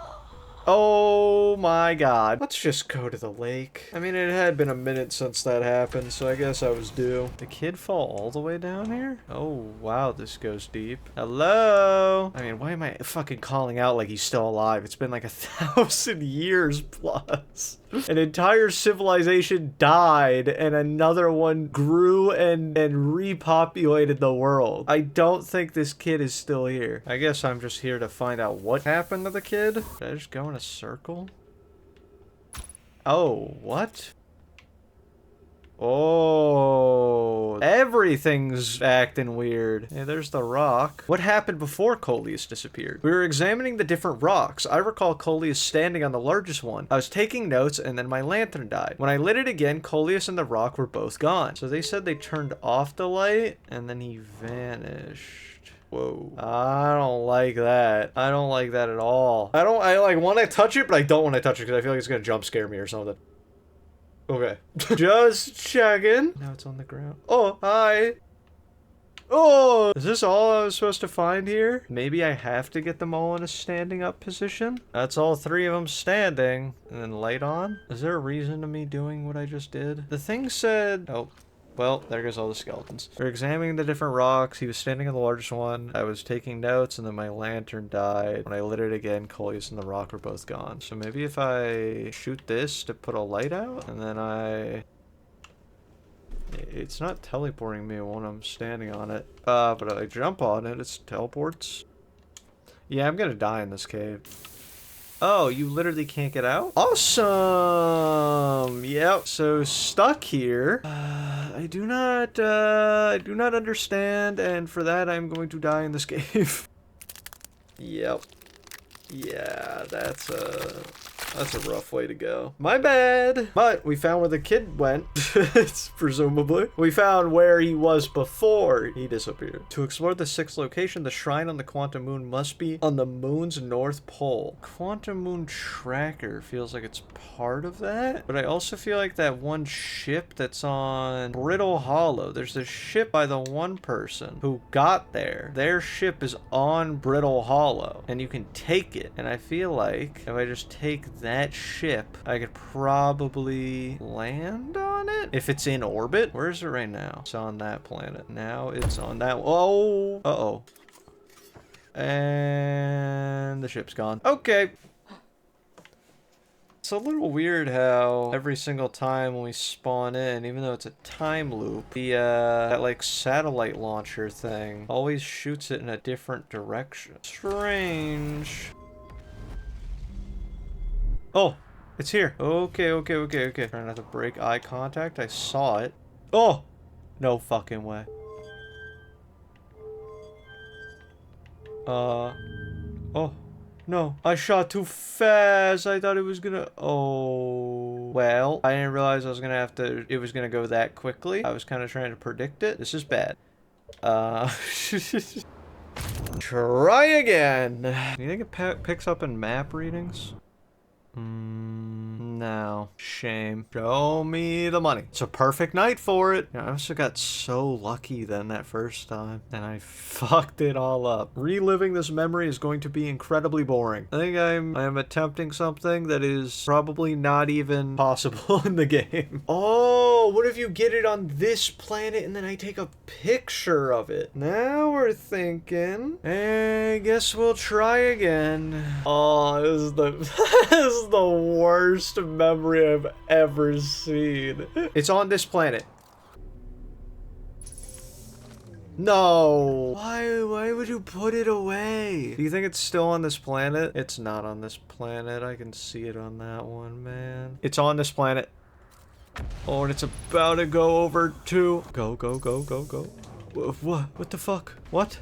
Oh my god. Let's just go to the lake. I mean, it had been a minute since that happened, so I guess I was due. Did the kid fall all the way down here? Oh, wow, this goes deep. Hello? I mean, why am I fucking calling out like he's still alive? It's been like 1,000 years plus. An entire civilization died and another one grew and repopulated the world. I don't think this kid is still here. I guess I'm just here to find out what happened to the kid. Did I just go in a circle? Oh, what? Oh, everything's acting weird. Hey, there's the rock. What happened before Coleus disappeared? We were examining the different rocks. I recall Coleus standing on the largest one. I was taking notes and then my lantern died. When I lit it again, Coleus and the rock were both gone. So they said they turned off the light and then he vanished. Whoa. I don't like that. I don't like that at all. I like want to touch it, but I don't want to touch it because I feel like it's going to jump scare me or something. Okay. Just checking. Now it's on the ground. Oh, hi. Oh, is this all I was supposed to find here? Maybe I have to get them all in a standing up position? That's all 3 of them standing. And then light on? Is there a reason to me doing what I just did? The thing said... Oh. Well, there goes all the skeletons. We're examining the different rocks. He was standing on the largest one. I was taking notes, and then my lantern died. When I lit it again, Coleus and the rock were both gone. So maybe if I shoot this to put a light out, and then it's not teleporting me when I'm standing on it. But I jump on it, it teleports. Yeah, I'm gonna die in this cave. Oh, you literally can't get out? Awesome! Yep, so stuck here. I do not understand, and for that I'm going to die in this cave. Yep. Yeah, that's a rough way to go. My bad. But we found where the kid went. Presumably. We found where he was before he disappeared. To explore the 6th location, the shrine on the quantum moon must be on the moon's north pole. Quantum moon tracker feels like it's part of that. But I also feel like that one ship that's on Brittle Hollow. There's a ship by the one person who got there. Their ship is on Brittle Hollow. And you can take it. And I feel like if I just take that ship, I could probably land on it if it's in orbit. Where is it right now? It's on that planet. Now it's on that. Oh, uh-oh. And the ship's gone. Okay. It's a little weird how every single time when we spawn in, even though it's a time loop, the that like satellite launcher thing always shoots it in a different direction. Strange. Oh, it's here. Okay. Trying not to break eye contact. I saw it. Oh, no fucking way. Oh, no. I shot too fast. I thought it was gonna... Oh. Well, I didn't realize I was gonna have to... It was gonna go that quickly. I was kind of trying to predict it. This is bad. Try again. Do you think it picks up in map readings? No. Shame. Show me the money. It's a perfect night for it. I also got so lucky then that first time, and I fucked it all up. Reliving this memory is going to be incredibly boring. I think I am attempting something that is probably not even possible in the game. Oh, what if you get it on this planet and then I take a picture of it? Now we're thinking. I guess we'll try again. Oh, this is the this is the worst memory I've ever seen. It's on this planet. No. Why would you put it away? Do you think it's still on this planet? It's not on this planet. I can see it on that one, man. It's on this planet. Oh, and it's about to go over to... Go. What the fuck? What?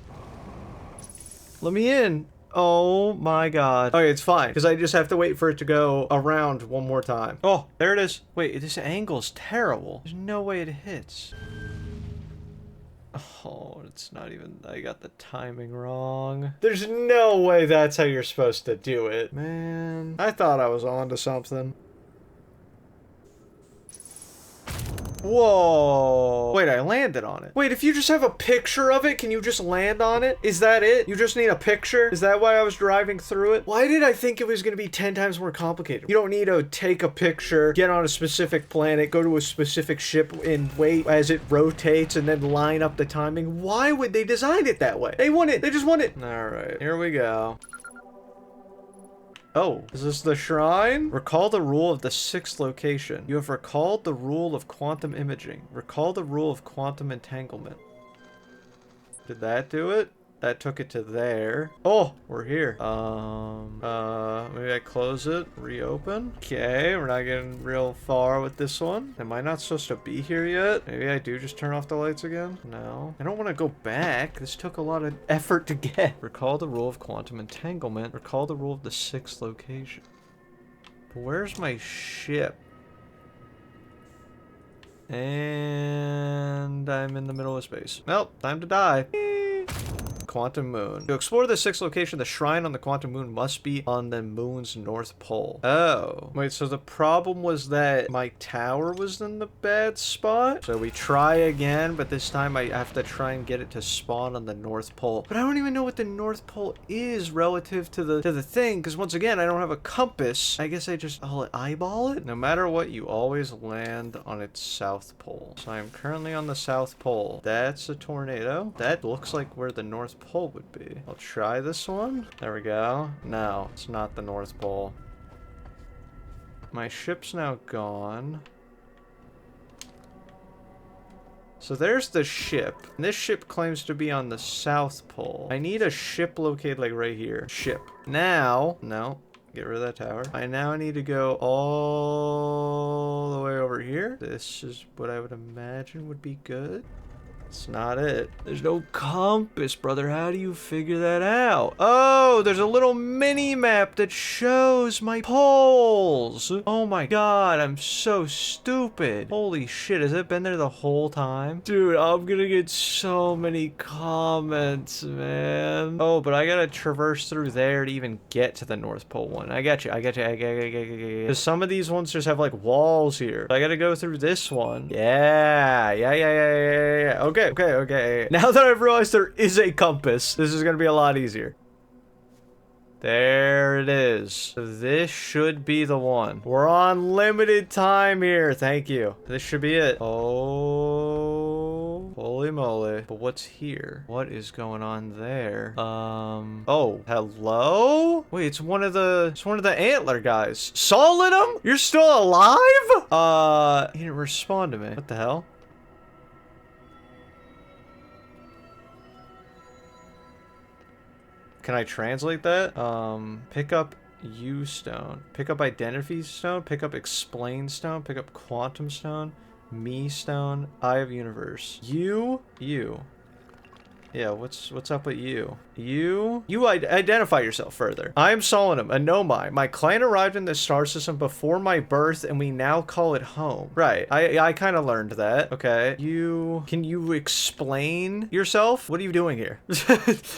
Let me in. Oh my god. Okay, it's fine, because I just have to wait for it to go around one more time. Oh, there it is. Wait, this angle's terrible. There's no way it hits. Oh, it's not even... I got the timing wrong. There's no way that's how you're supposed to do it. Man, I thought I was onto something. Whoa. Wait, I landed on it. Wait, if you just have a picture of it, can you just land on it? Is that it? You just need a picture? Is that why I was driving through it? Why did I think it was going to be 10 times more complicated? You don't need to take a picture, get on a specific planet, go to a specific ship and wait as it rotates and then line up the timing. Why would they design it that way? They want it. They just want it. All right, here we go. Oh, is this the shrine? Recall the rule of the 6th location. You have recalled the rule of quantum imaging. Recall the rule of quantum entanglement. Did that do it? That took it to there. Oh, we're here. Maybe I close it, reopen. Okay, we're not getting real far with this one. Am I not supposed to be here yet? Maybe I do just turn off the lights again? No. I don't want to go back. This took a lot of effort to get. Recall the rule of quantum entanglement. Recall the rule of the 6th location. Where's my ship? And I'm in the middle of space. Well, time to die. Quantum moon. To explore the 6th location, the shrine on the quantum moon must be on the moon's north pole. Oh. Wait, so the problem was that my tower was in the bad spot? So we try again, but this time I have to try and get it to spawn on the north pole. But I don't even know what the north pole is relative to the thing, because once again, I don't have a compass. I guess I'll eyeball it? No matter what, you always land on its south pole. So I'm currently on the south pole. That's a tornado. That looks like where the north pole would be. I'll try this one. There we go. No, it's not the North Pole. My ship's now gone. So there's the ship. This ship claims to be on the South Pole. I need a ship located like right here. Ship. Now, no. Get rid of that tower. I now need to go all the way over here. This is what I would imagine would be good. It's not it. There's no compass, brother. How do you figure that out? Oh, there's a little mini map that shows my poles. Oh my god, I'm so stupid. Holy shit, has it been there the whole time? Dude, I'm gonna get so many comments, man. Oh, but I gotta traverse through there to even get to the North Pole one. I got you. Because some of these ones just have like walls here. I gotta go through this one. Yeah. Okay. Now that I've realized there is a compass, this is gonna be a lot easier. There it is. So this should be the one. We're on limited time here. Thank you. This should be it. Oh, holy moly. But what's here? What is going on there? Oh, hello? Wait, it's one of the antler guys. Solanum? You're still alive? He didn't respond to me. What the hell? Can I translate that? Pick up U stone. Pick up identity stone. Pick up explain stone. Pick up quantum stone. Me stone. Eye of universe. You. Yeah, what's up with you? You identify yourself further. I am Solanum, a Nomai. My clan arrived in this star system before my birth, and we now call it home. Right. I kind of learned that. Okay. Can you explain yourself? What are you doing here?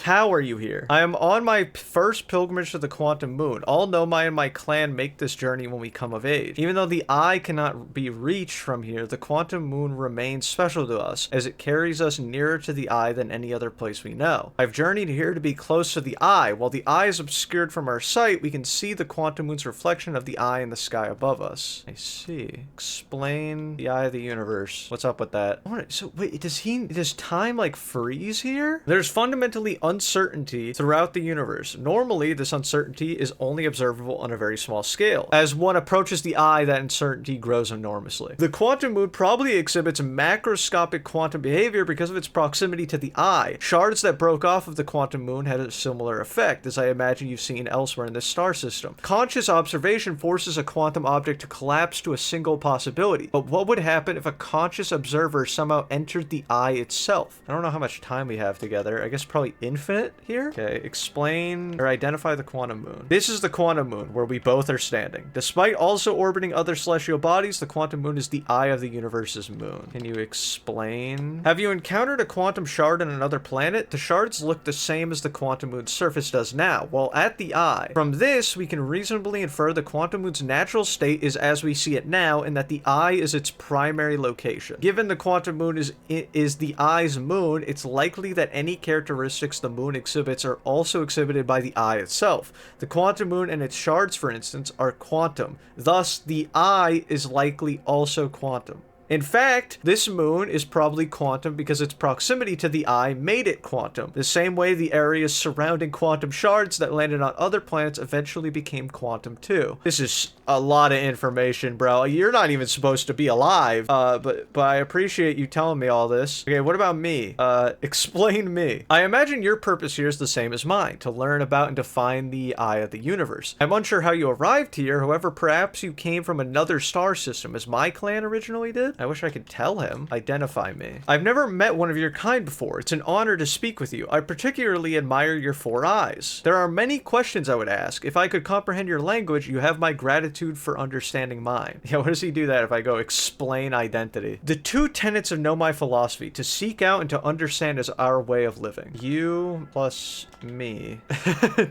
How are you here? I am on my first pilgrimage to the quantum moon. All Nomai and my clan make this journey when we come of age. Even though the eye cannot be reached from here, the quantum moon remains special to us, as it carries us nearer to the eye than any other place we know. I've journeyed here to be close to the eye. While the eye is obscured from our sight, we can see the quantum moon's reflection of the eye in the sky above us. I see. Explain the eye of the universe. What's up with that? So wait, does time like freeze here? There's fundamentally uncertainty throughout the universe. Normally, this uncertainty is only observable on a very small scale. As one approaches the eye, that uncertainty grows enormously. The quantum moon probably exhibits macroscopic quantum behavior because of its proximity to the eye. eye. Shards that broke off of the quantum moon had a similar effect, as I imagine you've seen elsewhere in this star system. Conscious observation forces a quantum object to collapse to a single possibility. But what would happen if a conscious observer somehow entered the eye itself? I don't know how much time we have together. I guess probably infinite here? Okay, explain or identify the quantum moon. This is the quantum moon where we both are standing. Despite also orbiting other celestial bodies, the quantum moon is the eye of the universe's moon. Can you explain? Have you encountered a quantum shard on another planet? The shards look the same as the quantum moon's surface does now, while at the eye. From this, we can reasonably infer the quantum moon's natural state is as we see it now, and that the eye is its primary location. Given the quantum moon is the eye's moon, it's likely that any characteristics the moon exhibits are also exhibited by the eye itself. The quantum moon and its shards, for instance, are quantum. Thus, the eye is likely also quantum. In fact, this moon is probably quantum because its proximity to the eye made it quantum. The same way the areas surrounding quantum shards that landed on other planets eventually became quantum too. This is a lot of information, bro. You're not even supposed to be alive. But I appreciate you telling me all this. Okay, what about me? Explain me. I imagine your purpose here is the same as mine, to learn about and define the eye of the universe. I'm unsure how you arrived here, however, perhaps you came from another star system, as my clan originally did? I wish I could tell him. Identify me. I've never met one of your kind before. It's an honor to speak with you. I particularly admire your 4 eyes. There are many questions I would ask. If I could comprehend your language, you have my gratitude for understanding mine. Yeah, what does he do that if I go explain identity? The 2 tenets of Know My Philosophy, to seek out and to understand, is our way of living. You plus me.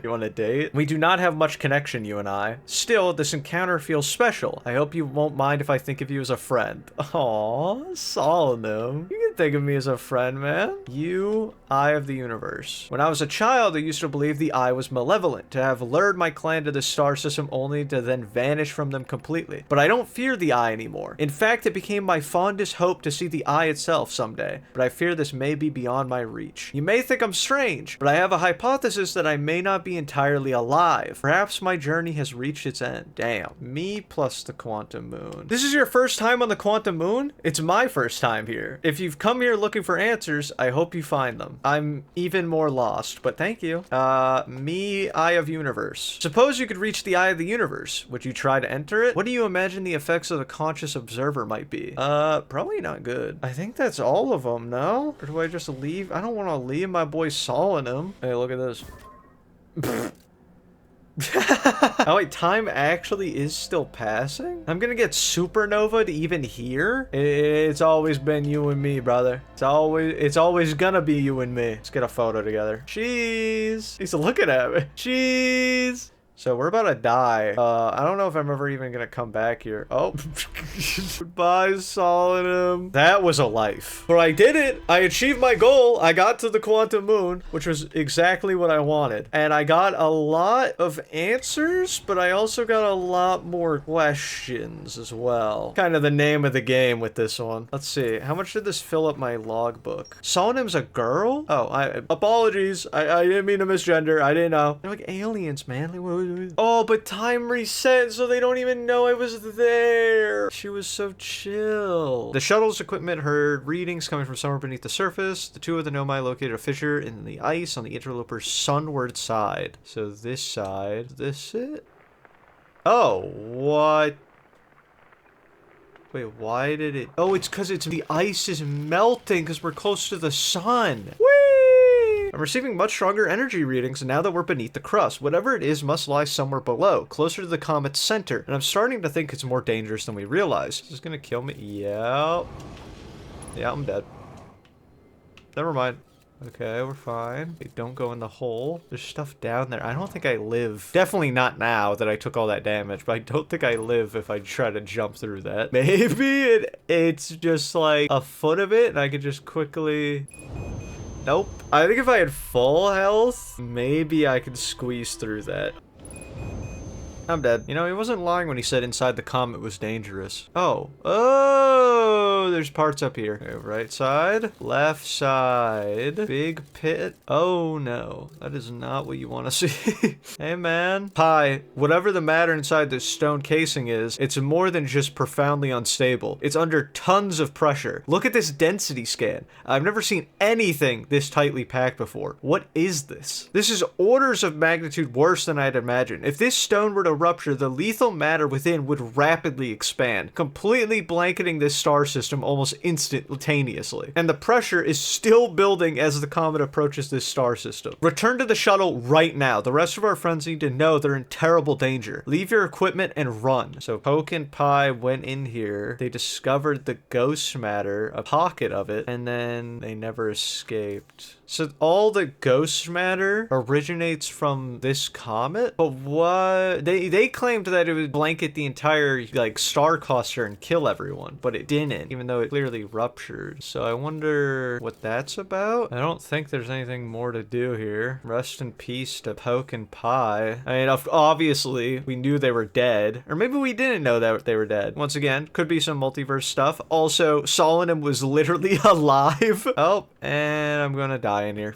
You want a date? We do not have much connection, you and I. Still, this encounter feels special. I hope you won't mind if I think of you as a friend. Aww, Solanum. You can think of me as a friend, man. You, eye of the universe. When I was a child, I used to believe the eye was malevolent, to have lured my clan to the star system only to then vanish from them completely. But I don't fear the eye anymore. In fact, it became my fondest hope to see the eye itself someday, but I fear this may be beyond my reach. You may think I'm strange, but I have a hypothesis that I may not be entirely alive. Perhaps my journey has reached its end. Damn. Me plus the quantum moon. This is your first time on the quantum moon? It's my first time here. If you've come here looking for answers, I hope you find them. I'm even more lost, but thank you. Me, eye of universe. Suppose you could reach the eye of the universe. Would you try to enter it? What do you imagine the effects of a conscious observer might be? Probably not good. I think that's all of them, no? Or do I just leave? I don't want to leave my boy Solanum. Hey, look at this. Oh wait, time actually is still passing? I'm gonna get supernova to even here? It's always been you and me, brother. It's always gonna be you and me. Let's get a photo together. Cheese. He's looking at me. Cheese. So we're about to die. I don't know if I'm ever even gonna come back here. Oh. Goodbye, Solanum. That was a life. But I did it. I achieved my goal. I got to the quantum moon, which was exactly what I wanted. And I got a lot of answers, but I also got a lot more questions as well. Kind of the name of the game with this one. Let's see. How much did this fill up my logbook? Solanum's a girl? Oh, apologies. I didn't mean to misgender. I didn't know. They're like aliens, man. Like, oh, but time reset, so they don't even know I was there. She was so chill. The shuttle's equipment heard readings coming from somewhere beneath the surface. The 2 of the Nomai located a fissure in the ice on the Interloper's sunward side. So this side, this it? Oh, what? Wait, why did it? Oh, it's because the ice is melting because we're close to the sun. Whee! I'm receiving much stronger energy readings now that we're beneath the crust. Whatever it is must lie somewhere below, closer to the comet's center. And I'm starting to think it's more dangerous than we realize. Is this gonna kill me? Yep. Yeah, I'm dead. Never mind. Okay, we're fine. Wait, don't go in the hole. There's stuff down there. I don't think I live. Definitely not now that I took all that damage, but I don't think I live if I try to jump through that. Maybe it's just like a foot of it and I could just quickly... Nope. I think if I had full health, maybe I could squeeze through that. I'm dead. You know, he wasn't lying when he said inside the comet was dangerous. Oh. Oh, there's there's parts up here. Okay, right side, left side, big pit. Oh no, that is not what you want to see. Hey man. Pi, whatever the matter inside this stone casing is, it's more than just profoundly unstable. It's under tons of pressure. Look at this density scan. I've never seen anything this tightly packed before. What is this? This is orders of magnitude worse than I'd imagined. If this stone were to rupture, the lethal matter within would rapidly expand, completely blanketing this star system almost instantaneously. And the pressure is still building as the comet approaches this star system. Return to the shuttle right now. The rest of our friends need to know they're in terrible danger. Leave your equipment and run. So Poke and Pi went in here. They discovered the ghost matter, a pocket of it, and then they never escaped. So all the ghost matter originates from this comet? But what? They claimed that it would blanket the entire, like, star cluster and kill everyone, but it didn't, even though it clearly ruptured. So I wonder what that's about? I don't think there's anything more to do here. Rest in peace to Poke and Pi. I mean, obviously, we knew they were dead. Or maybe we didn't know that they were dead. Once again, could be some multiverse stuff. Also, Solanum was literally alive. Oh, and I'm gonna die in here.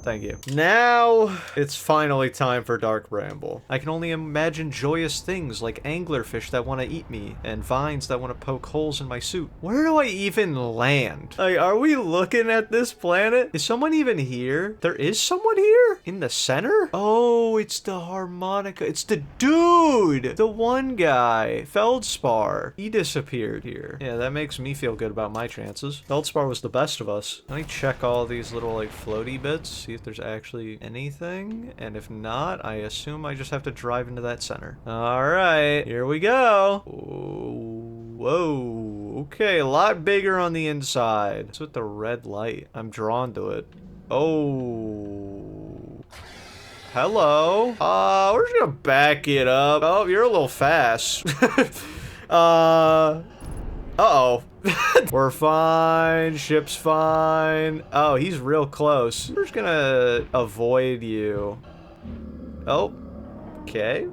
Thank you. Now, it's finally time for Dark Bramble. I can only imagine joyous things like anglerfish that want to eat me and vines that want to poke holes in my suit. Where do I even land? Like, are we looking at this planet? Is someone even here? There is someone here? In the center? Oh, it's the harmonica. It's the dude! The one guy. Feldspar. He disappeared here. Yeah, that makes me feel good about my chances. Feldspar was the best of us. Let me check all these little, like, floaty bits. See if there's actually anything, and if not, I assume I just have to drive into that center. All right, here we go. Whoa, okay, a lot bigger on the inside. What's with the red light? I'm drawn to it. Oh, hello. We're just gonna back it up. Oh, you're a little fast. Uh-oh. We're fine. Ship's fine. Oh, he's real close. We're just gonna avoid you. Oh. Okay.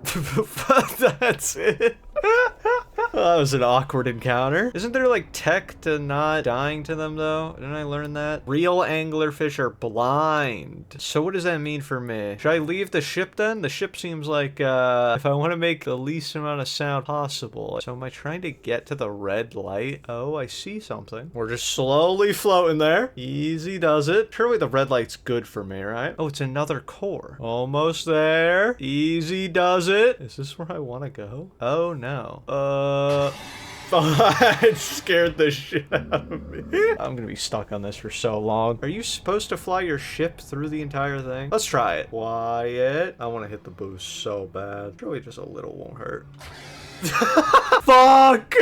That's it. That was an awkward encounter. Isn't there like tech to not dying to them though? Didn't I learn that? Real anglerfish are blind. So what does that mean for me? Should I leave the ship then? The ship seems like if I want to make the least amount of sound possible. So am I trying to get to the red light? Oh, I see something. We're just slowly floating there. Easy does it. Surely the red light's good for me, right? Oh, it's another core. Almost there. Easy does it. Is this where I want to go? Oh no. It scared the shit out of me. I'm gonna be stuck on this for so long. Are you supposed to fly your ship through the entire thing? Let's try it. Quiet. I want to hit the boost so bad. Surely just a little won't hurt. Fuck!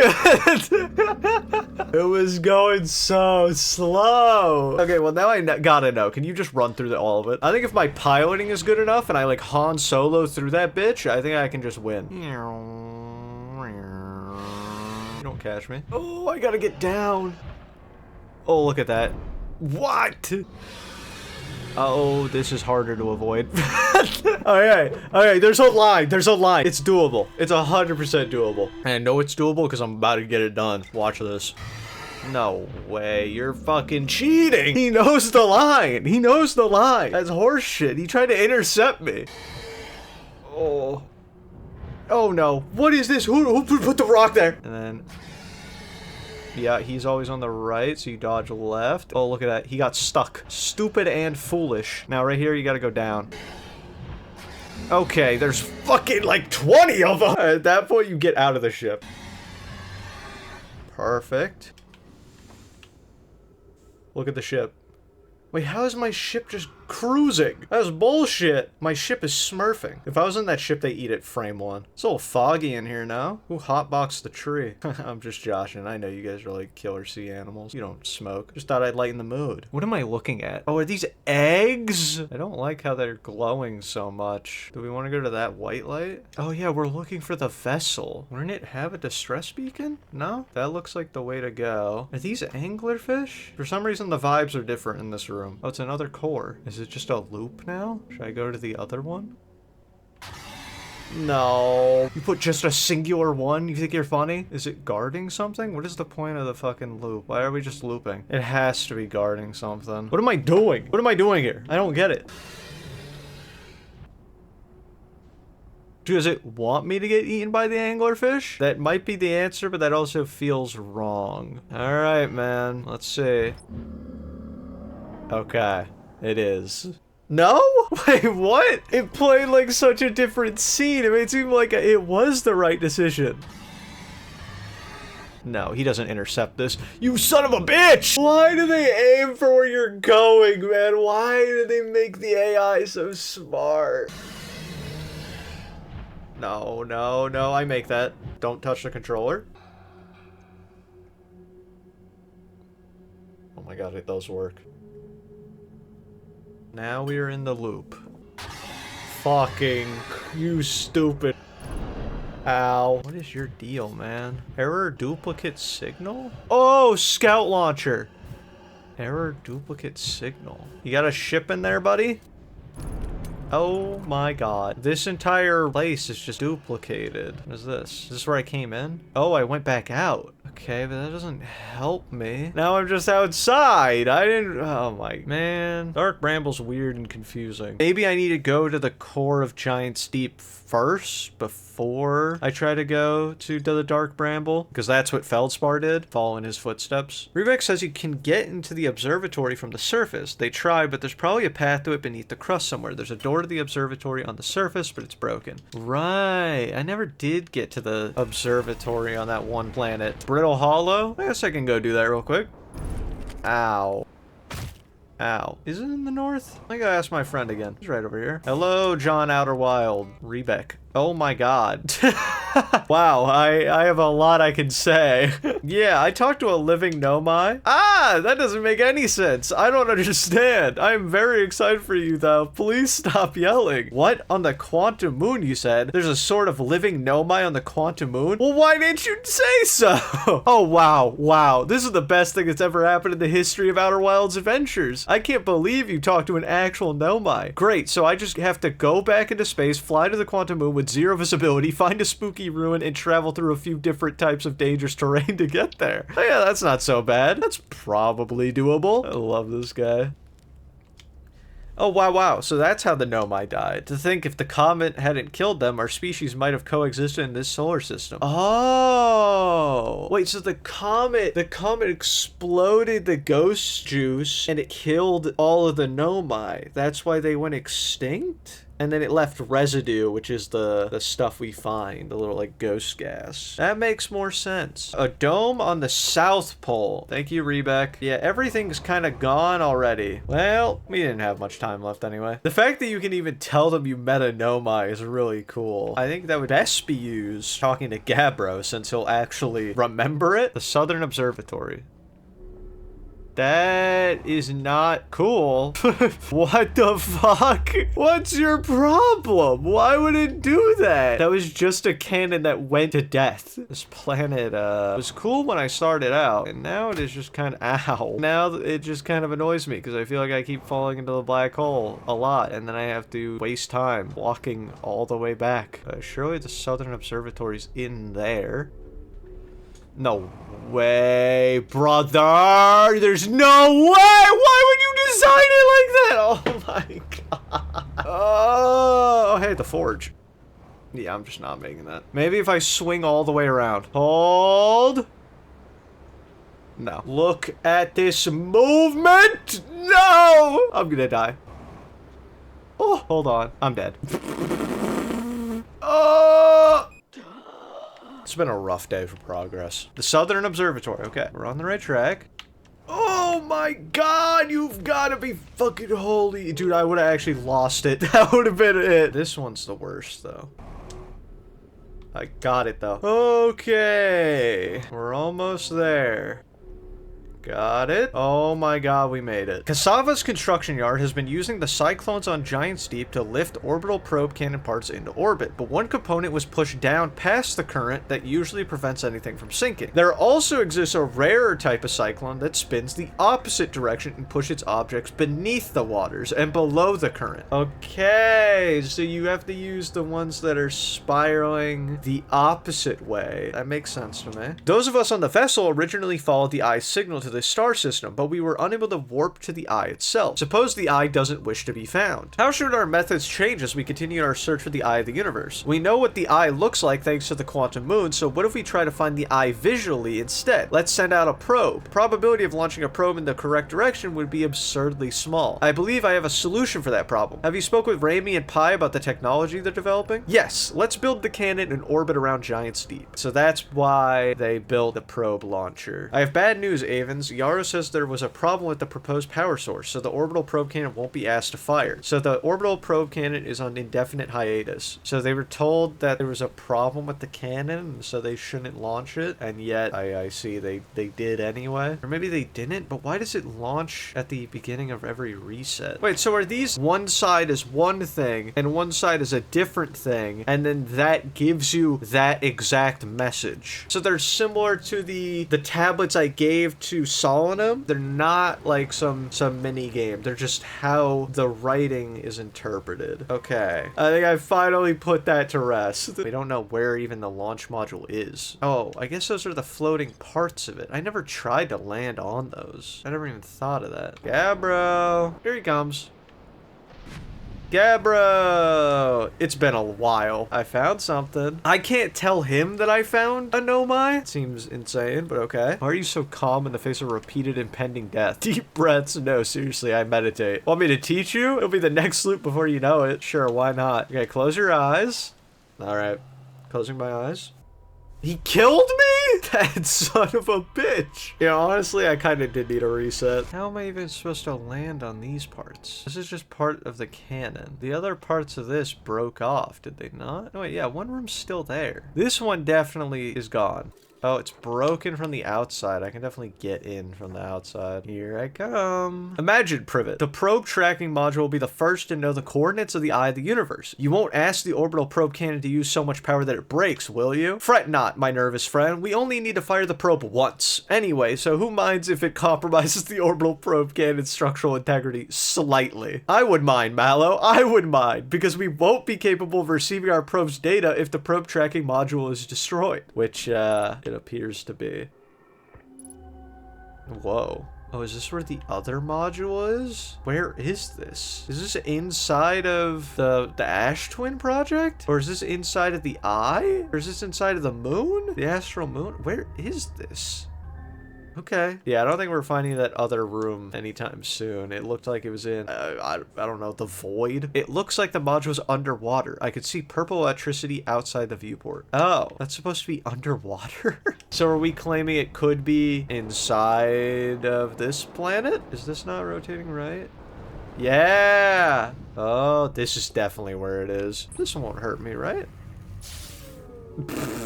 It was going so slow. Okay, well now I gotta know. Can you just run through all of it? I think if my piloting is good enough and I like Han Solo through that bitch, I think I can just win. Don't catch me. Oh, I gotta get down. Oh, look at that. What? Oh, this is harder to avoid. Okay, there's a line. There's a line. It's doable. It's 100% doable. And I know it's doable because I'm about to get it done. Watch this. No way. You're fucking cheating. He knows the line. He knows the line. That's horse shit. He tried to intercept me. Oh. Oh no. What is this? Who put the rock there? And then... yeah, he's always on the right, so you dodge left. Oh, look at that. He got stuck. Stupid and foolish. Now, right here, you gotta go down. Okay, there's fucking like 20 of them. At that point, you get out of the ship. Perfect. Look at the ship. Wait, how is my ship just cruising? That's bullshit. My ship is smurfing. If I was in that ship, they eat it frame one. It's a little foggy in here now. Who hotboxed the tree? I'm just joshing. I know you guys are like killer sea animals. You don't smoke. Just thought I'd lighten the mood. What am I looking at? Oh, are these eggs? I don't like how they're glowing so much. Do we want to go to that white light? Oh yeah, we're looking for the vessel. Wouldn't it have a distress beacon? No? That looks like the way to go. Are these anglerfish? For some reason, the vibes are different in this room. Oh, it's another core. Is it just a loop now? Should I go to the other one? No. You put just a singular one? You think you're funny? Is it guarding something? What is the point of the fucking loop? Why are we just looping? It has to be guarding something. What am I doing? What am I doing here? I don't get it. Does it want me to get eaten by the anglerfish? That might be the answer, but that also feels wrong. Alright, man. Let's see. Okay. It is. No? Wait, what? It played like such a different scene. It made it seem like it was the right decision. No, he doesn't intercept this. You son of a bitch! Why do they aim for where you're going, man? Why do they make the AI so smart? No, no, no, I make that. Don't touch the controller. Oh my god, it does work. Now we are in the loop. Fucking, you stupid. Ow. What is your deal, man? Error duplicate signal? Oh, scout launcher. Error duplicate signal. You got a ship in there, buddy? Oh my god. This entire place is just duplicated. What is this? Is this where I came in? Oh, I went back out. Okay, but that doesn't help me. Now I'm just outside. I didn't... Oh my... Man. Dark Bramble's weird and confusing. Maybe I need to go to the core of Giant's Deep first before I try to go to the Dark Bramble, because that's what Feldspar did, follow in his footsteps. Riebeck says you can get into the observatory from the surface. They try, but there's probably a path to it beneath the crust somewhere. There's a door to the observatory on the surface, but it's broken. Right. I never did get to the observatory on that one planet. Brittle Hollow? I guess I can go do that real quick. Ow. Ow. Is it in the north? I gotta ask my friend again. He's right over here. Hello, John Outer Wild. Riebeck. Oh my god. Wow, I have a lot I can say. Yeah, I talked to a living Nomai. Ah, that doesn't make any sense. I don't understand. I'm very excited for you, though. Please stop yelling. What? On the Quantum Moon, you said? There's a sort of living Nomai on the Quantum Moon? Well, why didn't you say so? Oh, wow. Wow. This is the best thing that's ever happened in the history of Outer Wilds adventures. I can't believe you talked to an actual Nomai. Great, so I just have to go back into space, fly to the Quantum Moon with zero visibility, find a spooky ruin, and travel through a few different types of dangerous terrain to get there. Oh, yeah, that's not so bad. That's probably doable. I love this guy. Oh, wow, wow. So that's how the Nomai died. To think if the comet hadn't killed them, our species might have coexisted in this solar system. Oh. Wait, so the comet exploded the ghost juice and it killed all of the Nomai. That's why they went extinct? And then it left residue, which is the stuff we find, the little, like, ghost gas. That makes more sense. A dome on the South Pole. Thank you, Riebeck. Yeah, everything's kind of gone already. Well, we didn't have much time left anyway. The fact that you can even tell them you met a Nomai is really cool. I think that would best be used talking to Gabbro, since he'll actually remember it. The Southern Observatory. That is not cool. What the fuck? What's your problem? Why would it do that? That was just a cannon that went to death. This planet, was cool when I started out, and now it is just kind of, ow. Now it just kind of annoys me, because I feel like I keep falling into the black hole a lot, and then I have to waste time walking all the way back. Surely the Southern Observatory's in there. No way, brother! There's no way! Why would you design it like that? Oh my god. Oh, hey, the forge. Yeah, I'm just not making that. Maybe if I swing all the way around. Hold. No. Look at this movement! No! I'm gonna die. Oh, hold on. I'm dead. Oh! It's been a rough day for progress. The Southern Observatory. Okay, we're on the right track. Oh my god, you've got to be fucking holy. Dude, I would have actually lost it. That would have been it. This one's the worst, though. I got it, though. Okay. We're almost there. Got it. Oh my god, we made it. Cassava's construction yard has been using the cyclones on Giant's Deep to lift orbital probe cannon parts into orbit, but one component was pushed down past the current that usually prevents anything from sinking. There also exists a rarer type of cyclone that spins the opposite direction and pushes objects beneath the waters and below the current. Okay, so you have to use the ones that are spiraling the opposite way. That makes sense to me. Those of us on the vessel originally followed the eye's signal to the star system, but we were unable to warp to the eye itself. Suppose the eye doesn't wish to be found. How should our methods change as we continue our search for the eye of the universe? We know what the eye looks like thanks to the quantum moon, so what if we try to find the eye visually instead? Let's send out a probe. Probability of launching a probe in the correct direction would be absurdly small. I believe I have a solution for that problem. Have you spoke with Raimi and Pi about the technology they're developing? Yes, let's build the cannon in orbit around Giant's Deep. So that's why they built the probe launcher. I have bad news, Avens. Yaro says there was a problem with the proposed power source, so the orbital probe cannon won't be asked to fire. So the orbital probe cannon is on indefinite hiatus. So they were told that there was a problem with the cannon, so they shouldn't launch it, and yet I see they did anyway. Or maybe they didn't, but why does it launch at the beginning of every reset? Wait, so are these one side is one thing and one side is a different thing, and then that gives you that exact message? So they're similar to the tablets I gave to Solanum. They're not like some mini game. They're just how the writing is interpreted. Okay, I think I finally put that to rest. We don't know where even the launch module is. Oh, I guess those are the floating parts of it. I never tried to land on those. I never even thought of that. Gabbro, here he comes. Gabbro! It's been a while. I found something. I can't tell him that I found a Nomai. Seems insane, but okay. Why are you so calm in the face of repeated impending death? Deep breaths? No, seriously, I meditate. Want me to teach you? It'll be the next loop before you know it. Sure, why not? Okay, close your eyes. All right, closing my eyes. He killed me? That son of a bitch. Yeah, honestly, I kind of did need a reset. How am I even supposed to land on these parts? This is just part of the cannon. The other parts of this broke off, did they not? No, wait, yeah, one room's still there. This one definitely is gone. Oh, it's broken from the outside. I can definitely get in from the outside. Here I come. Imagine, Privet. The probe tracking module will be the first to know the coordinates of the eye of the universe. You won't ask the orbital probe cannon to use so much power that it breaks, will you? Fret not, my nervous friend. We only need to fire the probe once. Anyway, so who minds if it compromises the orbital probe cannon's structural integrity slightly? I would mind, Mallow. I would mind, because we won't be capable of receiving our probe's data if the probe tracking module is destroyed. Which, it appears to be. Whoa. Oh, is this where the other module is? Where is this? Is this inside of the Ash Twin project? Or is this inside of the eye? Or is this inside of the moon? The astral moon? Where is this? Okay. Yeah, I don't think we're finding that other room anytime soon. It looked like it was in, I don't know, the void. It looks like the module's underwater. I could see purple electricity outside the viewport. Oh, that's supposed to be underwater? So are we claiming it could be inside of this planet? Is this not rotating right? Yeah. Oh, this is definitely where it is. This won't hurt me, right?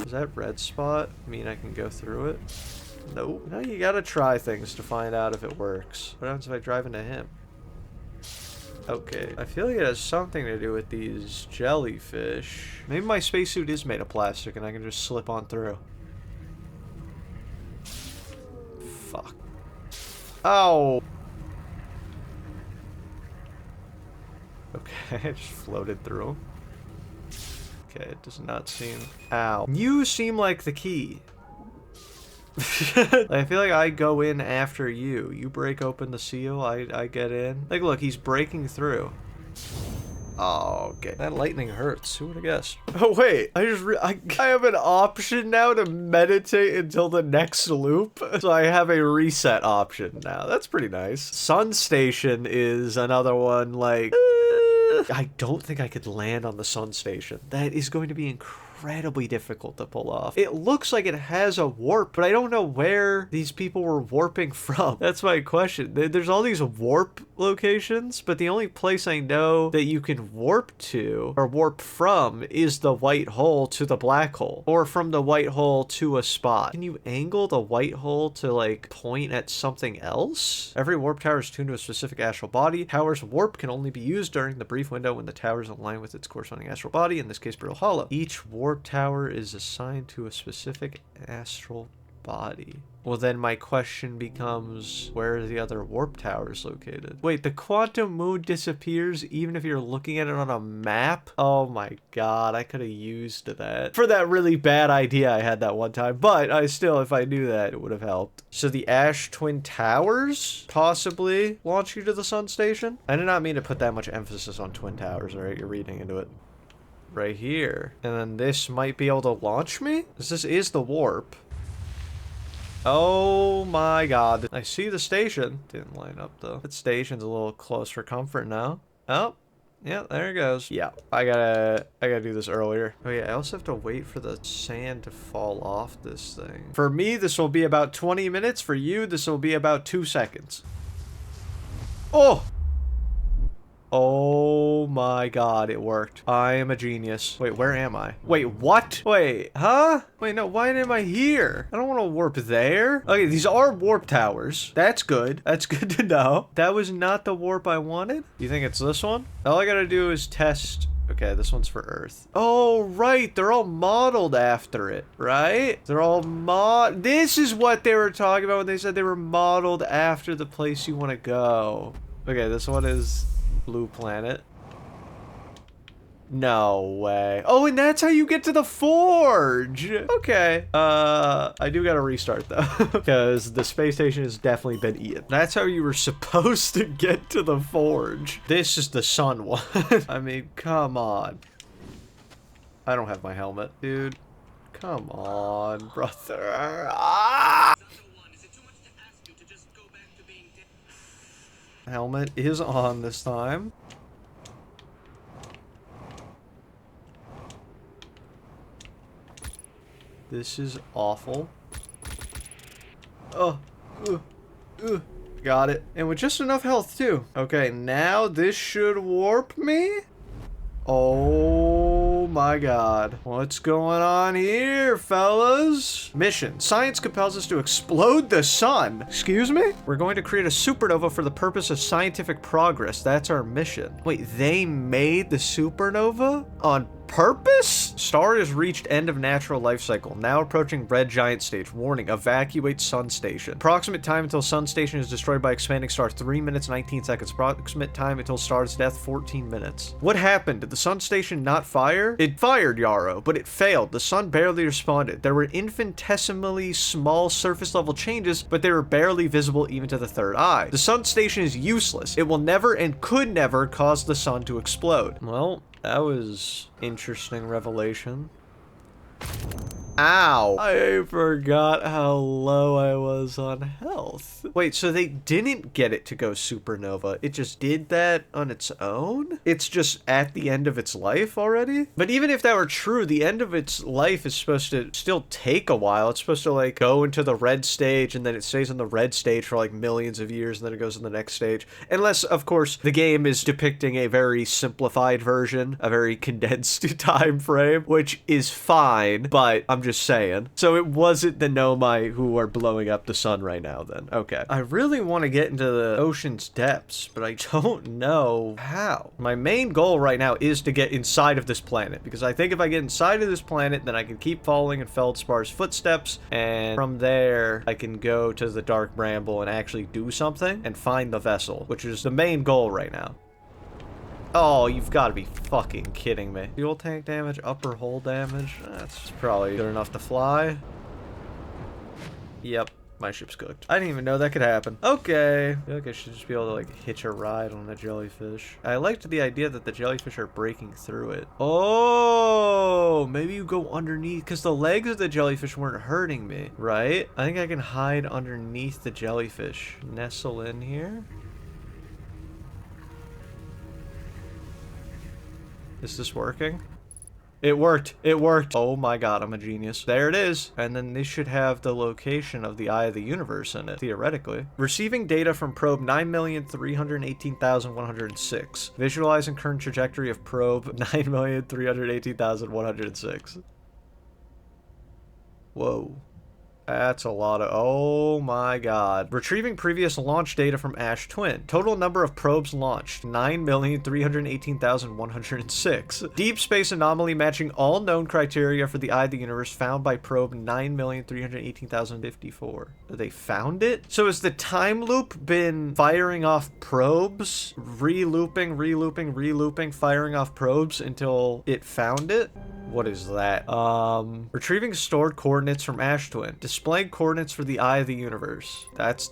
Is that red spot mean I can go through it? Nope. No, you gotta try things to find out if it works. What happens if I drive into him? Okay. I feel like it has something to do with these jellyfish. Maybe my spacesuit is made of plastic and I can just slip on through. Fuck. Oh! Okay, I just floated through. Okay, it does not seem... Ow. You seem like the key. I feel like I go in after you. You break open the seal, I get in. Like, look, he's breaking through. Oh, okay. That lightning hurts. Who would have guessed? Oh, wait. I have an option now to meditate until the next loop. So I have a reset option now. That's pretty nice. Sun Station is another one, like... I don't think I could land on the Sun Station. That is going to be incredible. incredibly difficult to pull off. It looks like it has a warp, but I don't know where these people were warping from. That's my question. There's all these warp locations, but the only place I know that you can warp to or warp from is the white hole to the black hole, or from the white hole to a spot. Can you angle the white hole to like point at something else? Every warp tower is tuned to a specific astral body. Tower's warp can only be used during the brief window when the tower is aligned with its corresponding astral body, in this case Brittle Hollow. Each warp tower is assigned to a specific astral body. Well, then my question becomes, where are the other warp towers located? Wait, the quantum moon disappears even if you're looking at it on a map? Oh my god, I could have used that for that really bad idea I had that one time, but I still, if I knew that, it would have helped. So the Ash Twin Towers possibly launch you to the Sun Station? I did not mean to put that much emphasis on Twin Towers, alright? You're reading into it. Right here. And then this might be able to launch me? Because this is the warp. Oh my god. I see the station. Didn't line up though. That station's a little close for comfort now. Oh, yeah, there it goes. Yeah, I gotta do this earlier. Oh yeah, I also have to wait for the sand to fall off this thing. For me, this will be about 20 minutes. For you, this will be about 2 seconds. Oh! Oh my god, it worked. I am a genius. Wait, where am I? Wait, what? Wait, huh? Wait, no, why am I here? I don't want to warp there. Okay, these are warp towers. That's good. That's good to know. That was not the warp I wanted. You think it's this one? All I gotta do is test. Okay, this one's for Earth. Oh, right. They're all modeled after it, right? They're all This is what they were talking about when they said they were modeled after the place you want to go. Okay, this one is Blue Planet. No way. Oh, and that's how you get to the forge. Okay. I do gotta restart though, because the space station has definitely been eaten. That's how you were supposed to get to the forge. This is the sun one. I mean, come on. I don't have my helmet, dude. Come on, brother. Ah! Helmet is on this time. This is awful. Oh, got it. And with just enough health too. Okay, now this should warp me. Oh my god. What's going on here, fellas? Mission. Science compels us to explode the sun. Excuse me? We're going to create a supernova for the purpose of scientific progress. That's our mission. Wait, they made the supernova on purpose? Star has reached end of natural life cycle. Now approaching red giant stage. Warning, evacuate sun station. Approximate time until sun station is destroyed by expanding star 3 minutes 19 seconds. Approximate time until star's death 14 minutes. What happened? Did the sun station not fire? It fired, Yarrow, but it failed. The sun barely responded. There were infinitesimally small surface level changes, but they were barely visible even to the third eye. The sun station is useless. It will never and could never cause the sun to explode. Well, that was interesting revelation. Ow. I forgot how low I was on health. Wait, so they didn't get it to go supernova. It just did that on its own? It's just at the end of its life already? But even if that were true, the end of its life is supposed to still take a while. It's supposed to like go into the red stage and then it stays in the red stage for like millions of years and then it goes to the next stage. Unless, of course, the game is depicting a very simplified version, a very condensed time frame, which is fine, but I'm just saying. So it wasn't the Nomai who are blowing up the sun right now then. Okay. I really want to get into the ocean's depths, but I don't know how. My main goal right now is to get inside of this planet, because I think if I get inside of this planet, then I can keep following in Feldspar's footsteps, and from there, I can go to the Dark Bramble and actually do something and find the vessel, which is the main goal right now. Oh, you've got to be fucking kidding me. Fuel tank damage, upper hull damage. That's probably good enough to fly. Yep, my ship's cooked. I didn't even know that could happen. Okay. I feel like I should just be able to, like, hitch a ride on the jellyfish. I liked the idea that the jellyfish are breaking through it. Oh, maybe you go underneath, because the legs of the jellyfish weren't hurting me, right? I think I can hide underneath the jellyfish. Nestle in here. Is this working? It worked. It worked. Oh my god, I'm a genius. There it is. And then this should have the location of the Eye of the Universe in it, theoretically. Receiving data from probe 9,318,106. Visualizing current trajectory of probe 9,318,106. Whoa. That's a lot of... Oh my god. Retrieving previous launch data from Ash Twin. Total number of probes launched, 9,318,106. Deep space anomaly matching all known criteria for the Eye of the Universe found by probe 9,318,054. They found it? So has the time loop been firing off probes? Re-looping, firing off probes until it found it? What is that? Retrieving stored coordinates from Ash Twin. Displaying coordinates for the Eye of the Universe. That's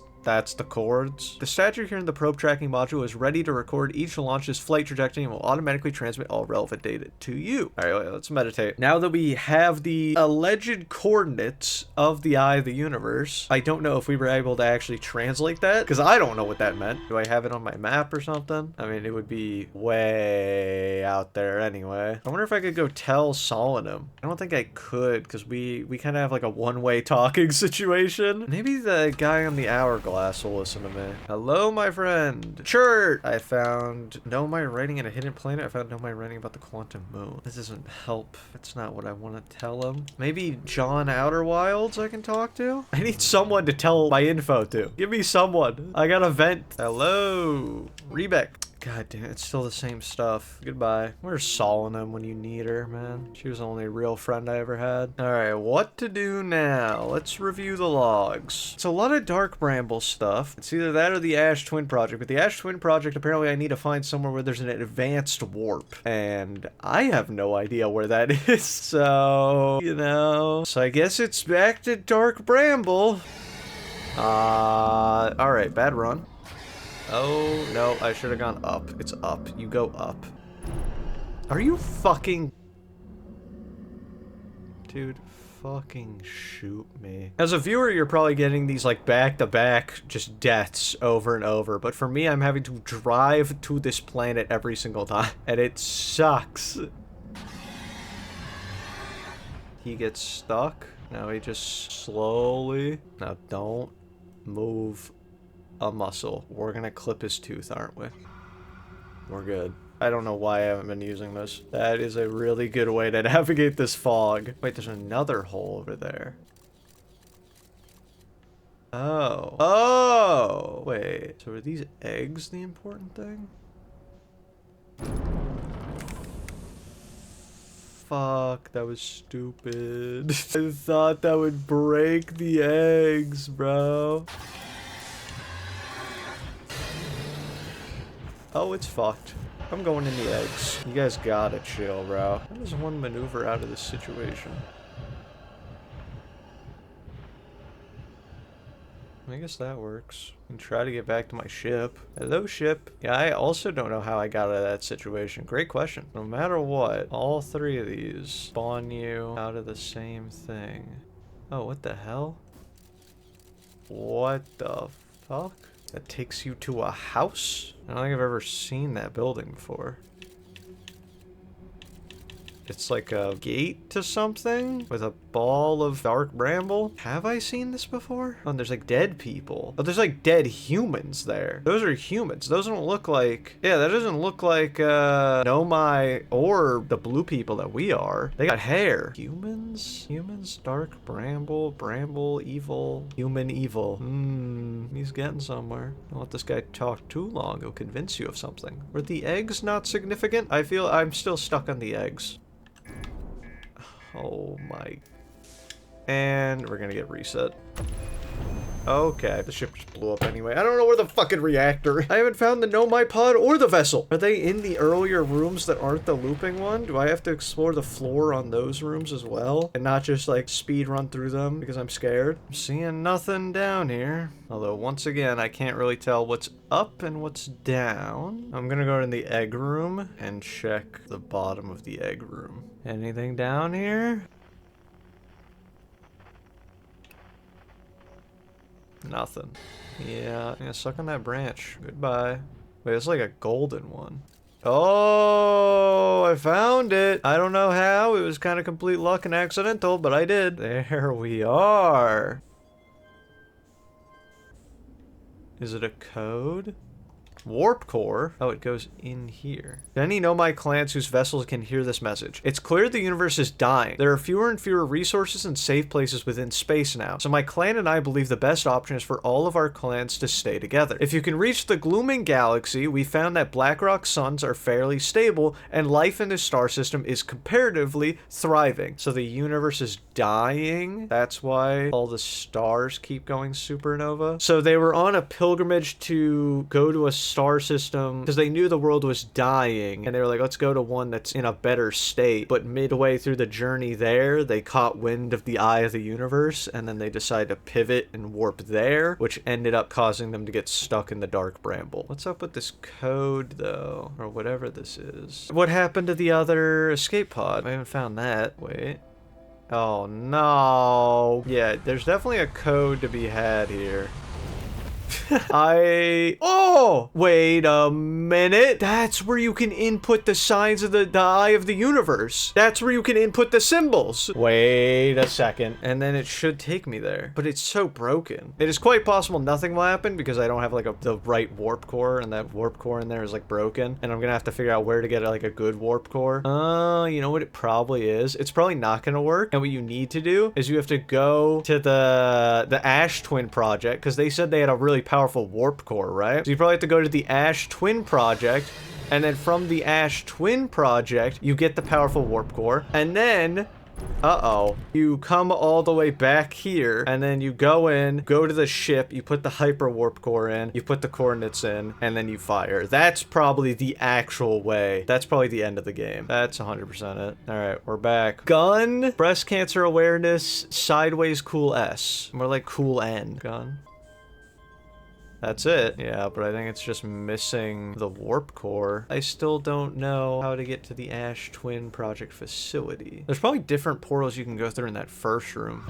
the chords. The statue here in the probe tracking module is ready to record each launch's flight trajectory and will automatically transmit all relevant data to you. All right, let's meditate. Now that we have the alleged coordinates of the Eye of the Universe, I don't know if we were able to actually translate that, because I don't know what that meant. Do I have it on my map or something? I mean, it would be way out there anyway. I wonder if I could go tell Solanum. I don't think I could, because we kind of have like a one-way talking situation. Maybe the guy on the hourglass will listen to me. Hello, my friend. Chert! I found know my writing in a hidden planet. I found know my writing about the quantum moon. This doesn't help. That's not what I want to tell him. Maybe John Outerwilds I can talk to? I need someone to tell my info to. Give me someone. I got a vent. Hello. Riebeck. God damn, it's still the same stuff. Goodbye. Where's Solanum when you need her, man? She was the only real friend I ever had. Alright, what to do now? Let's review the logs. It's a lot of Dark Bramble stuff. It's either that or the Ash Twin Project. But the Ash Twin Project, apparently I need to find somewhere where there's an advanced warp. And I have no idea where that is. So, you know. So I guess it's back to Dark Bramble. Alright, bad run. Oh, no, I should have gone up. It's up. You go up. Are you fucking... Dude, fucking shoot me. As a viewer, you're probably getting these, like, back-to-back just deaths over and over. But for me, I'm having to drive to this planet every single time. And it sucks. He gets stuck. Now he just slowly... Now, don't move a muscle. We're gonna clip his tooth, aren't we? We're good. I don't know why I haven't been using this. That is a really good way to navigate this fog. Wait, there's another hole over there. Oh. Oh! Wait. So are these eggs the important thing? Fuck, that was stupid. I thought that would break the eggs, bro. Oh, it's fucked. I'm going in the eggs. You guys gotta chill, bro. How does one maneuver out of this situation? I guess that works. And try to get back to my ship. Hello, ship. Yeah, I also don't know how I got out of that situation. Great question. No matter what, all three of these spawn you out of the same thing. Oh, what the hell? What the fuck? That takes you to a house? I don't think I've ever seen that building before. It's like a gate to something with a ball of dark bramble. Have I seen this before? Oh, and there's like dead people. Oh, there's like dead humans there. Those are humans. Those don't look like... Yeah, that doesn't look like Nomai or the blue people that we are. They got hair. Humans? Humans, dark bramble, bramble, evil, human evil. He's getting somewhere. Don't let this guy talk too long. He'll convince you of something. Were the eggs not significant? I feel I'm still stuck on the eggs. Oh my. And we're gonna get reset. Okay, the ship just blew up anyway. I don't know where the fucking reactor. I haven't found the Nomai pod or the vessel. Are they in the earlier rooms that aren't the looping one? Do I have to explore the floor on those rooms as well? And not just like speed run through them because I'm scared? I'm seeing nothing down here. Although once again, I can't really tell what's up and what's down. I'm gonna go in the egg room and check the bottom of the egg room. Anything down here? Nothing. Yeah, suck on that branch. Goodbye. Wait, it's like a golden one. Oh, I found it. I don't know how. It was kind of complete luck and accidental, but I did. There we are. Is it a code? Warp core? Oh, it goes in here. Do any know my clans whose vessels can hear this message? It's clear the universe is dying. There are fewer and fewer resources and safe places within space now. So my clan and I believe the best option is for all of our clans to stay together. If you can reach the glooming galaxy, we found that Blackrock suns are fairly stable and life in this star system is comparatively thriving. So the universe is dying? That's why all the stars keep going supernova? So they were on a pilgrimage to go to a star system because they knew the world was dying and they were like, let's go to one that's in a better state. But midway through the journey there, they caught wind of the eye of the universe and then they decided to pivot and warp there, which ended up causing them to get stuck in the dark Bramble. What's up with this code though, or whatever this is? What happened to the other escape pod? I haven't found that. Wait. Oh no. Yeah, there's definitely a code to be had here. Oh, wait a minute. That's where you can input the signs of the eye of the universe. That's where you can input the symbols. Wait a second. And then it should take me there. But it's so broken. It is quite possible nothing will happen because I don't have like the right warp core, and that warp core in there is like broken. And I'm gonna have to figure out where to get like a good warp core. You know what it probably is? It's probably not gonna work. And what you need to do is you have to go to the Ash Twin project because they said they had a really powerful warp core, right? So you probably have to go to the Ash Twin project, and then from the Ash Twin project, you get the powerful warp core, and then you come all the way back here, and then you go in, go to the ship, you put the hyper warp core in, you put the coordinates in, and then you fire. That's probably the actual way. That's probably the end of the game. That's 100% it. All right, we're back. Gun, breast cancer awareness, sideways cool S. More like cool N. Gun. That's it. Yeah, but I think it's just missing the warp core. I still don't know how to get to the Ash Twin project facility. There's probably different portals you can go through in that first room.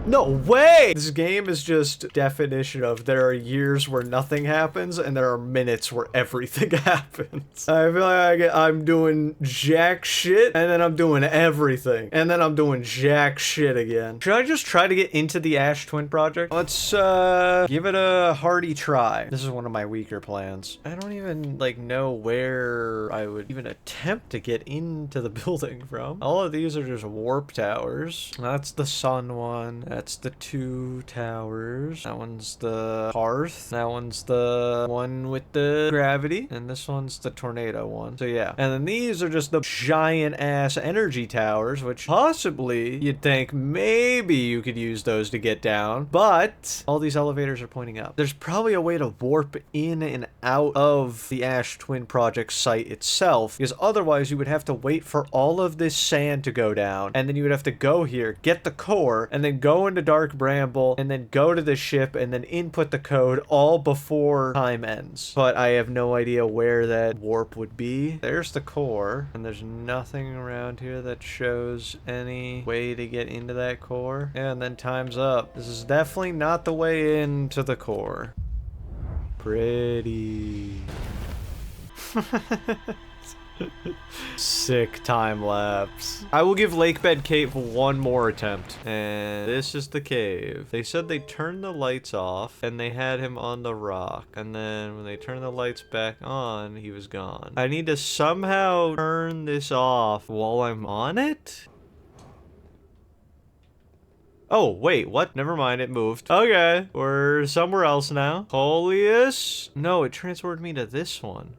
No way! This game is just definition of there are years where nothing happens and there are minutes where everything happens. I feel like I'm doing jack shit and then I'm doing everything and then I'm doing jack shit again. Should I just try to get into the Ash Twin project? Let's give it a hearty try. This is one of my weaker plans. I don't even like know where I would even attempt to get into the building from. All of these are just warp towers. That's the sun one. That's the 2 towers. That one's the Hearth. That one's the one with the gravity. And this one's the tornado one. So yeah. And then these are just the giant ass energy towers, which possibly you'd think maybe you could use those to get down. But all these elevators are pointing up. There's probably a way to warp in and out of the Ash Twin project site itself, because otherwise you would have to wait for all of this sand to go down. And then you would have to go here, get the core, and then go into Dark Bramble, and then go to the ship, and then input the code all before time ends. But I have no idea where that warp would be. There's the core, and there's nothing around here that shows any way to get into that core. And then time's up. This is definitely not the way into the core. Pretty. Sick time lapse. I will give Lakebed Cave one more attempt. And this is the cave. They said they turned the lights off and they had him on the rock. And then when they turned the lights back on, he was gone. I need to somehow turn this off while I'm on it? Oh, wait, what? Never mind, it moved. Okay, we're somewhere else now. Holiest? No, it transferred me to this one.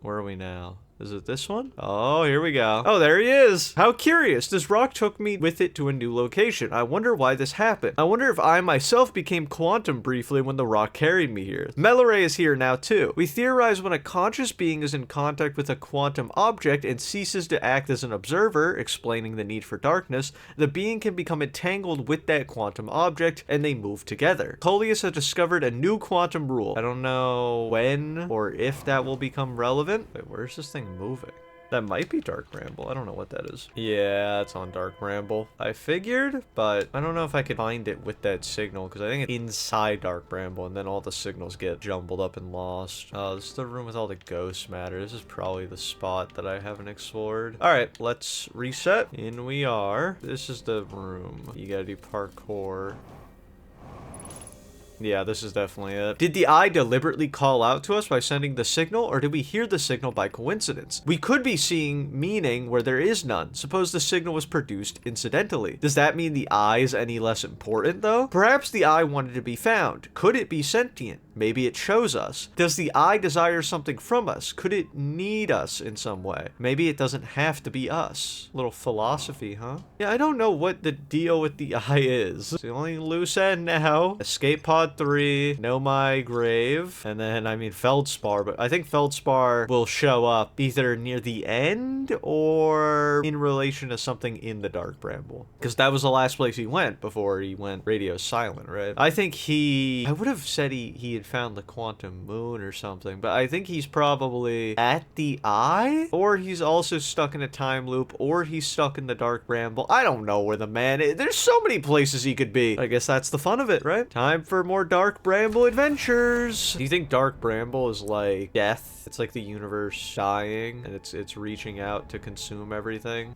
Where are we now? Is it this one? Oh, here we go. Oh, there he is. How curious. This rock took me with it to a new location. I wonder why this happened. I wonder if I myself became quantum briefly when the rock carried me here. Melore is here now too. We theorize when a conscious being is in contact with a quantum object and ceases to act as an observer, explaining the need for darkness, the being can become entangled with that quantum object and they move together. Coleus has discovered a new quantum rule. I don't know when or if that will become relevant. Wait, where's this thing moving? That might be Dark Bramble. I don't know what that is. Yeah, it's on Dark Bramble. I figured, but I don't know if I could find it with that signal, because I think it's inside Dark Bramble, and then all the signals get jumbled up and lost. Oh, this is the room with all the ghost matter. This is probably the spot that I haven't explored. All right, let's reset. In we are. This is the room. You gotta do parkour. Yeah, this is definitely it. Did the eye deliberately call out to us by sending the signal, or did we hear the signal by coincidence? We could be seeing meaning where there is none. Suppose the signal was produced incidentally. Does that mean the eye is any less important, though? Perhaps the eye wanted to be found. Could it be sentient? Maybe it chose us. Does the eye desire something from us? Could it need us in some way? Maybe it doesn't have to be us. Little philosophy, huh? Yeah, I don't know what the deal with the eye is. It's the only loose end now. Escape pod 3, Know My Grave, and then, I mean, Feldspar, but I think Feldspar will show up either near the end or in relation to something in the Dark Bramble. Because that was the last place he went before he went radio silent, right? I think I would have said he had found the quantum moon or something, but I think he's probably at the eye, or he's also stuck in a time loop, or he's stuck in the Dark Bramble. I don't know where the man is. There's so many places he could be. I guess that's the fun of it, right? Time for more Dark Bramble adventures. Do you think Dark Bramble is like death? It's like the universe dying, and it's reaching out to consume everything.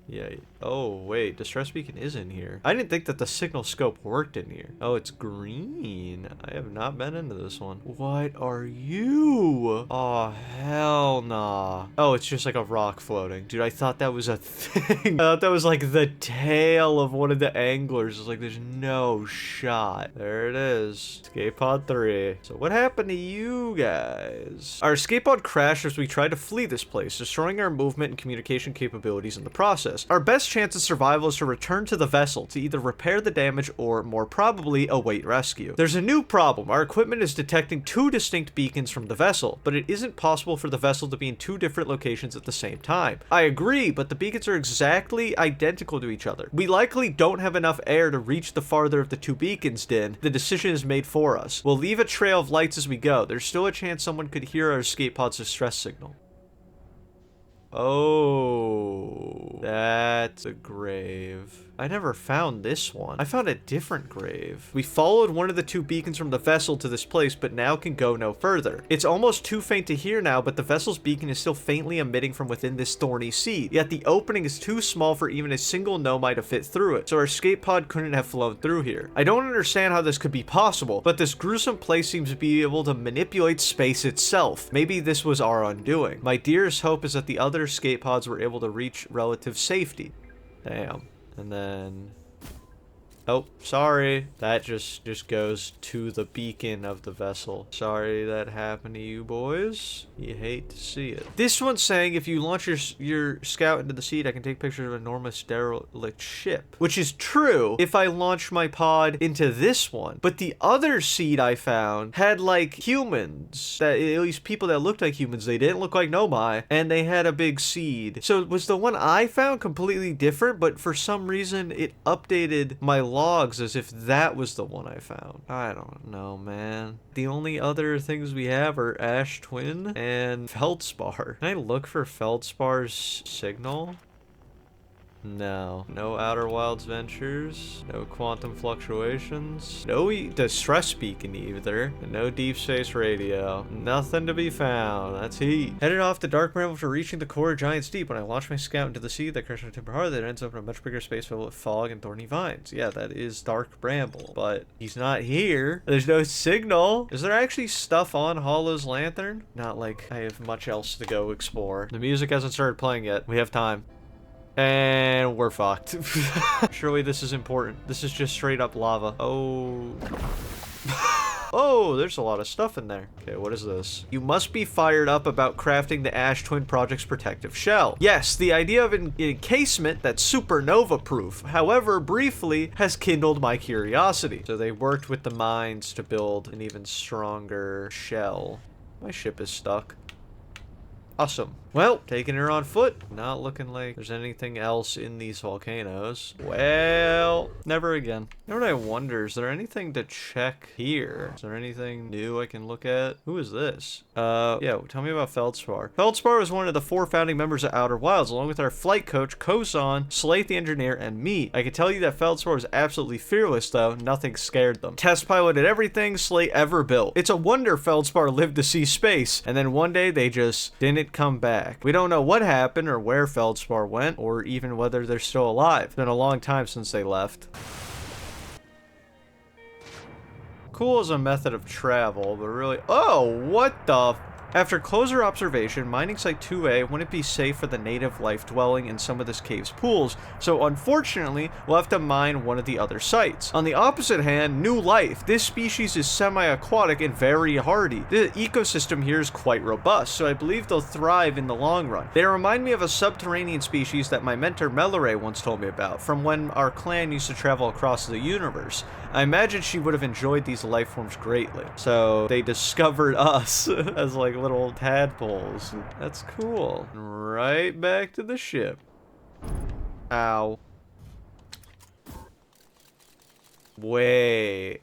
Yeah. Oh, wait. Distress beacon is in here. I didn't think that the signal scope worked in here. Oh, it's green. I have not been into this one. What are you? Oh, hell nah. Oh, it's just like a rock floating. Dude, I thought that was a thing. I thought that was like the tail of one of the anglers. It's like, there's no shot. There it is. Escape pod 3. So what happened to you guys? Our escape pod crashed as we tried to flee this place, destroying our movement and communication capabilities in the process. Our best chance of survival is to return to the vessel to either repair the damage or, more probably, await rescue. There's a new problem. Our equipment is detecting 2 distinct beacons from the vessel, but it isn't possible for the vessel to be in 2 different locations at the same time. I agree, but the beacons are exactly identical to each other. We likely don't have enough air to reach the farther of the 2 beacons, Din. The decision is made for us. We'll leave a trail of lights as we go. There's still a chance someone could hear our escape pod's distress signal. Oh, that's a grave. I never found this one. I found a different grave. We followed one of the 2 beacons from the vessel to this place, but now can go no further. It's almost too faint to hear now, but the vessel's beacon is still faintly emitting from within this thorny seed. Yet the opening is too small for even a single nomai to fit through it, so our escape pod couldn't have flown through here. I don't understand how this could be possible, but this gruesome place seems to be able to manipulate space itself. Maybe this was our undoing. My dearest hope is that the other escape pods were able to reach relative safety. Damn. And then... Oh, sorry. That just goes to the beacon of the vessel. Sorry that happened to you boys. You hate to see it. This one's saying if you launch your scout into the seed, I can take pictures of an enormous derelict ship. Which is true if I launch my pod into this one. But the other seed I found had like humans. At least people that looked like humans. They didn't look like nomai. And they had a big seed. So was the one I found completely different? But for some reason it updated my logs as if that was the one I found. I don't know, man. The only other things we have are Ash Twin and Feldspar. Can I look for Feldspar's signal? No. No Outer Wilds Ventures. No Quantum Fluctuations. No Distress Beacon either. And no Deep Space Radio. Nothing to be found. That's heat. Headed off the Dark Bramble after reaching the core of Giant's Deep. When I launch my scout into the sea that crashed into Timber Harbor, that ends up in a much bigger space filled with fog and thorny vines. Yeah, that is Dark Bramble. But he's not here. There's no signal. Is there actually stuff on Hollow's lantern? Not like I have much else to go explore. The music hasn't started playing yet. We have time. And we're fucked. Surely this is important. This is just straight up lava. Oh. Oh, there's a lot of stuff in there. Okay, what is this? You must be fired up about crafting the Ash Twin Project's protective shell. Yes, the idea of an encasement that's supernova proof, however briefly, has kindled my curiosity. So they worked with the mines to build an even stronger shell. My ship is stuck. Awesome. Well, taking her on foot. Not looking like there's anything else in these volcanoes. Well, never again. You know what I wonder? Is there anything to check here? Is there anything new I can look at? Who is this? Yeah, tell me about Feldspar. Feldspar was one of the 4 founding members of Outer Wilds, along with our flight coach, Kosan, Slate the engineer, and me. I can tell you that Feldspar was absolutely fearless, though. Nothing scared them. Test piloted everything Slate ever built. It's a wonder Feldspar lived to see space, and then one day they just didn't come back. We don't know what happened or where Feldspar went, or even whether they're still alive. It's been a long time since they left. Cool as a method of travel, but really— oh, what the— after closer observation, mining site 2A wouldn't be safe for the native life dwelling in some of this cave's pools, so unfortunately, we'll have to mine one of the other sites. On the opposite hand, new life. This species is semi-aquatic and very hardy. The ecosystem here is quite robust, so I believe they'll thrive in the long run. They remind me of a subterranean species that my mentor Melore once told me about, from when our clan used to travel across the universe. I imagine she would have enjoyed these life forms greatly. So they discovered us as like little tadpoles. That's cool. Right back to the ship. Ow. Wait.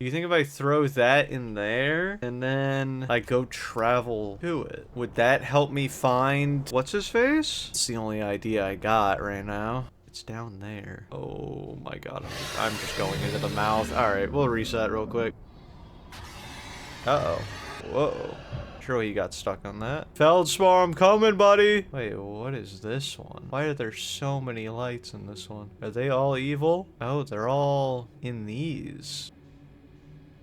You think if I throw that in there and then I go travel to it, would that help me find what's his face? It's the only idea I got right now. It's down there. Oh my god. I'm just going into the mouth. Alright, we'll reset real quick. Uh-oh. Whoa. Sure he got stuck on that. Feldspar, I'm coming, buddy! Wait, what is this one? Why are there so many lights in this one? Are they all evil? Oh, they're all in these.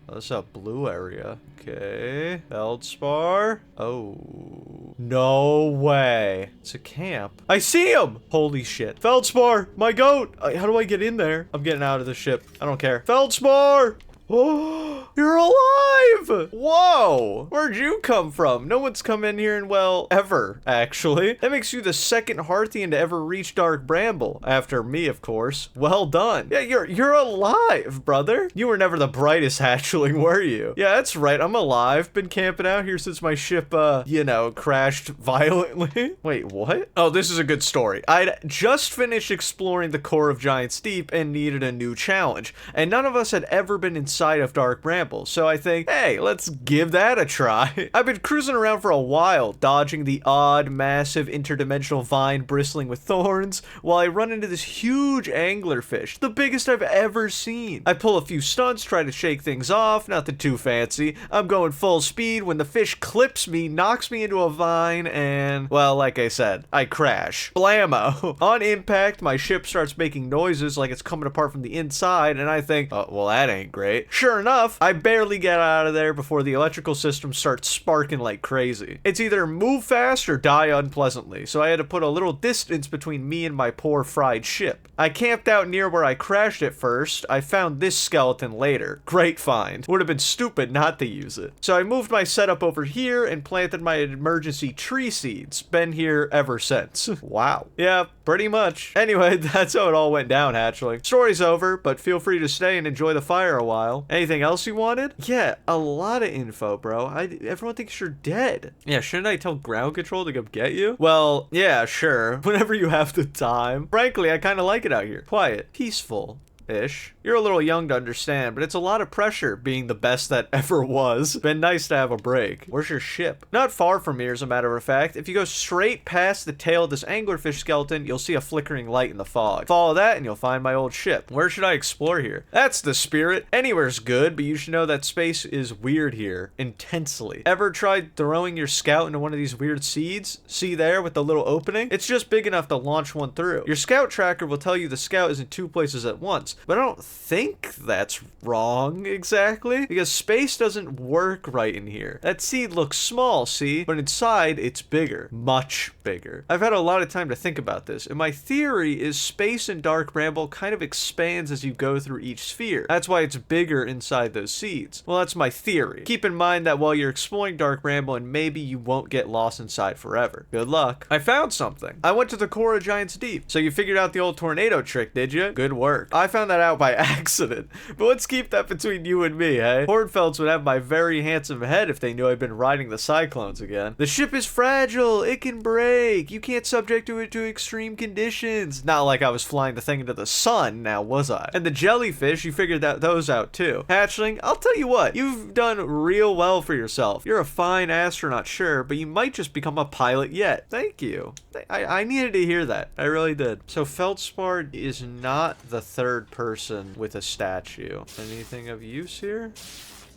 Oh, this is a blue area. Okay. Feldspar. Oh. No way. It's a camp. I see him! Holy shit. Feldspar! My goat! How do I get in there? I'm getting out of the ship. I don't care. Feldspar! Oh, you're alive! Whoa! Where'd you come from? No one's come in here in, well, ever, actually. That makes you the second Hearthian to ever reach Dark Bramble. After me, of course. Well done. Yeah, you're alive, brother. You were never the brightest hatchling, were you? Yeah, that's right. I'm alive. Been camping out here since my ship, you know, crashed violently. Wait, what? Oh, this is a good story. I'd just finished exploring the core of Giant's Deep and needed a new challenge. And none of us had ever been inside of Dark Bramble, so I think, hey, let's give that a try. I've been cruising around for a while, dodging the odd, massive, interdimensional vine bristling with thorns, while I run into this huge anglerfish, the biggest I've ever seen. I pull a few stunts, try to shake things off, nothing too fancy. I'm going full speed when the fish clips me, knocks me into a vine, and, well, like I said, I crash. Blammo! On impact, my ship starts making noises like it's coming apart from the inside, and I think, oh, well, that ain't great. Sure enough, I barely get out of there before the electrical system starts sparking like crazy. It's either move fast or die unpleasantly, so I had to put a little distance between me and my poor fried ship. I camped out near where I crashed at first. I found this skeleton later. Great find. Would have been stupid not to use it. So I moved my setup over here and planted my emergency tree seeds. Been here ever since. Wow. Yeah, pretty much. Anyway, that's how it all went down, hatchling. Story's over, but feel free to stay and enjoy the fire a while. Anything else you wanted? Yeah, a lot of info, bro. Everyone thinks you're dead. Yeah, shouldn't I tell ground control to come get you? Well, yeah, sure. Whenever you have the time. Frankly, I kind of like it out here. Quiet. Peaceful-ish. You're a little young to understand, but it's a lot of pressure being the best that ever was. Been nice to have a break. Where's your ship? Not far from here, as a matter of fact. If you go straight past the tail of this anglerfish skeleton, you'll see a flickering light in the fog. Follow that and you'll find my old ship. Where should I explore here? That's the spirit. Anywhere's good, but you should know that space is weird here. Intensely. Ever tried throwing your scout into one of these weird seeds? See there with the little opening? It's just big enough to launch one through. Your scout tracker will tell you the scout is in 2 places at once, but I don't think that's wrong exactly, because space doesn't work right in here. That seed looks small, see? But inside, it's bigger. Much bigger. I've had a lot of time to think about this, and my theory is space in Dark Bramble kind of expands as you go through each sphere. That's why it's bigger inside those seeds. Well, that's my theory. Keep in mind that while you're exploring Dark Bramble, and maybe you won't get lost inside forever. Good luck. I found something. I went to the core of Giant's Deep. So you figured out the old tornado trick, did you? Good work. I found that out by accident. But let's keep that between you and me, eh? Hornfelds would have my very handsome head if they knew I'd been riding the cyclones again. The ship is fragile. It can break. You can't subject it to extreme conditions. Not like I was flying the thing into the sun, now was I? And the jellyfish, you figured those out too. Hatchling, I'll tell you what, you've done real well for yourself. You're a fine astronaut, sure, but you might just become a pilot yet. Thank you. I needed to hear that. I really did. So Feldspar is not the third person with a statue. Anything of use here?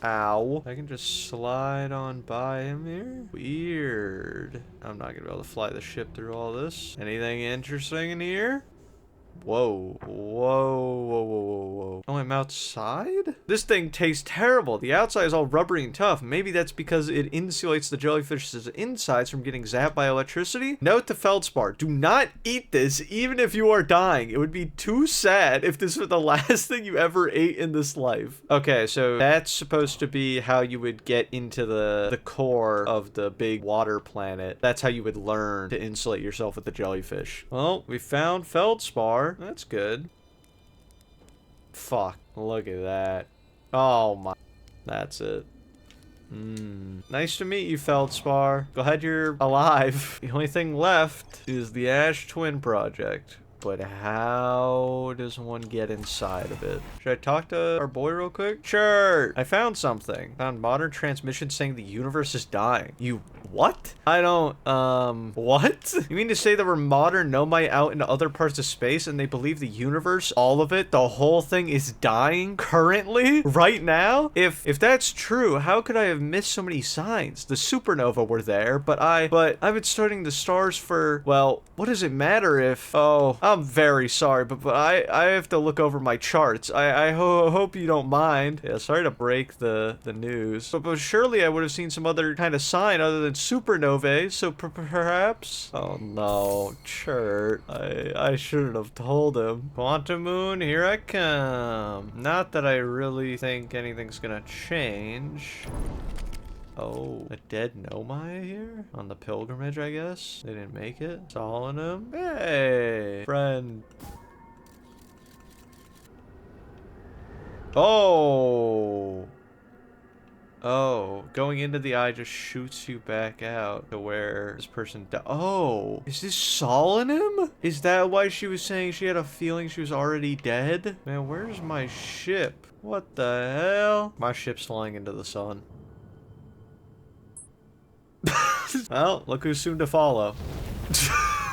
Ow. I can just slide on by him here? Weird. I'm not gonna be able to fly the ship through all this. Anything interesting in here? Whoa, whoa, whoa, whoa, whoa, whoa. Oh, I'm outside? This thing tastes terrible. The outside is all rubbery and tough. Maybe that's because it insulates the jellyfish's insides from getting zapped by electricity. Note to Feldspar, do not eat this even if you are dying. It would be too sad if this were the last thing you ever ate in this life. Okay, so that's supposed to be how you would get into the core of the big water planet. That's how you would learn to insulate yourself with the jellyfish. Well, we found Feldspar. That's good. Fuck. Look at that. Oh my. That's it. Nice to meet you, Feldspar. Glad you're alive. The only thing left is the Ash Twin Project. But how does one get inside of it? Should I talk to our boy real quick? Chert! I found something. Found modern transmission saying the universe is dying. You what? I don't, what? You mean to say there were modern nomai out into other parts of space and they believe the universe, all of it, the whole thing is dying currently? Right now? If that's true, how could I have missed so many signs? The supernova were there, but I've been studying the stars for, well, what does it matter if, oh, I'm very sorry, but I have to look over my charts. I hope you don't mind. Yeah, sorry to break the news, but surely I would have seen some other kind of sign other than supernovae, so perhaps? Oh no, Chert. I shouldn't have told him. Quantum Moon, here I come. Not that I really think anything's gonna change. Oh, a dead nomai here? On the pilgrimage, I guess? They didn't make it? Solanum? Hey, friend. Oh! Oh, going into the eye just shoots you back out to where this person Oh, is this Solanum? Is that why she was saying she had a feeling she was already dead? Man, where's my ship? What the hell? My ship's flying into the sun. Well, look who's soon to follow.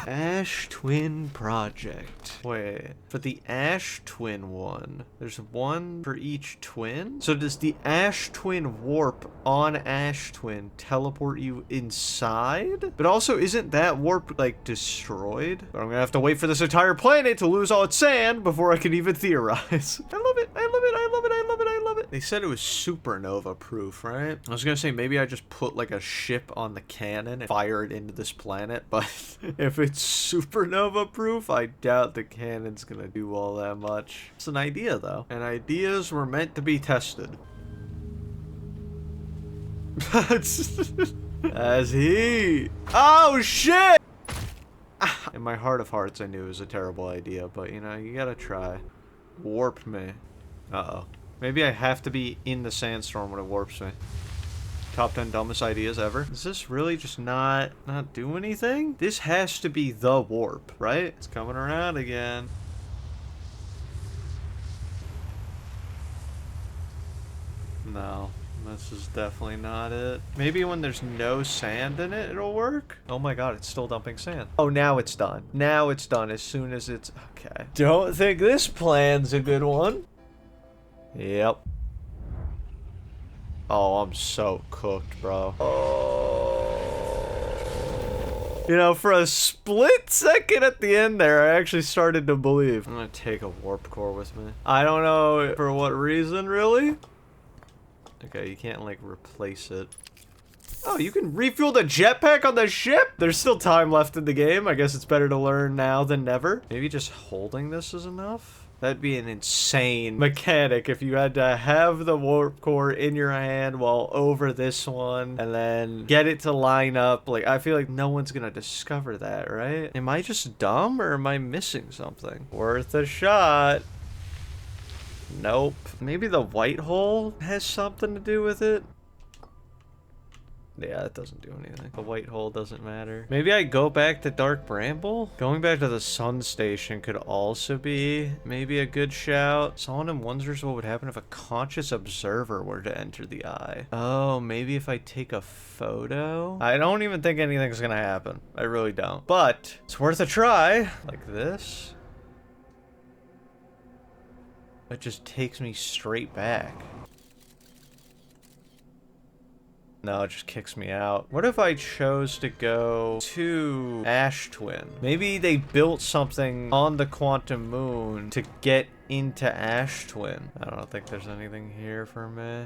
Ash Twin Project. Wait, for the Ash Twin one, there's one for each twin? So does the Ash Twin warp on Ash Twin teleport you inside? But also, isn't that warp, like, destroyed? But I'm gonna have to wait for this entire planet to lose all its sand before I can even theorize. I love it, I love it, I love it, I love it, I love it. They said it was supernova proof, right? I was gonna say maybe I just put, like, a ship on the cannon and fire it into this planet, but if it's supernova proof, I doubt the cannon's gonna do all that much. It's an idea though, and ideas were meant to be tested. As he. Oh shit! In my heart of hearts, I knew it was a terrible idea, but you know, you gotta try. Warp me. Uh-oh. Maybe I have to be in the sandstorm when it warps me. Top 10 dumbest ideas ever. Does this really just not do anything? This has to be the warp, right? It's coming around again. No, this is definitely not it. Maybe when there's no sand in it, it'll work? Oh my god, it's still dumping sand. Oh, now it's done. Now it's done as soon as it's... Okay. Don't think this plan's a good one. Yep. Oh, I'm so cooked, bro. Oh. You know, for a split second at the end there, I actually started to believe. I'm gonna take a warp core with me. I don't know for what reason, really. Okay, you can't, like, replace it. Oh, you can refuel the jetpack on the ship? There's still time left in the game. I guess it's better to learn now than never. Maybe just holding this is enough? That'd be an insane mechanic if you had to have the warp core in your hand while over this one and then get it to line up. Like, I feel like no one's gonna discover that, right? Am I just dumb or am I missing something? Worth a shot. Nope. Maybe the white hole has something to do with it? Yeah, it doesn't do anything. The white hole doesn't matter. Maybe I go back to Dark Bramble? Going back to the sun station could also be maybe a good shout. Solanum wonders what would happen if a conscious observer were to enter the eye. Oh, maybe if I take a photo? I don't even think anything's gonna happen. I really don't. But it's worth a try. Like this. It just takes me straight back. No, it just kicks me out. What if I chose to go to Ash Twin? Maybe they built something on the Quantum Moon to get into Ash Twin. I don't think there's anything here for me.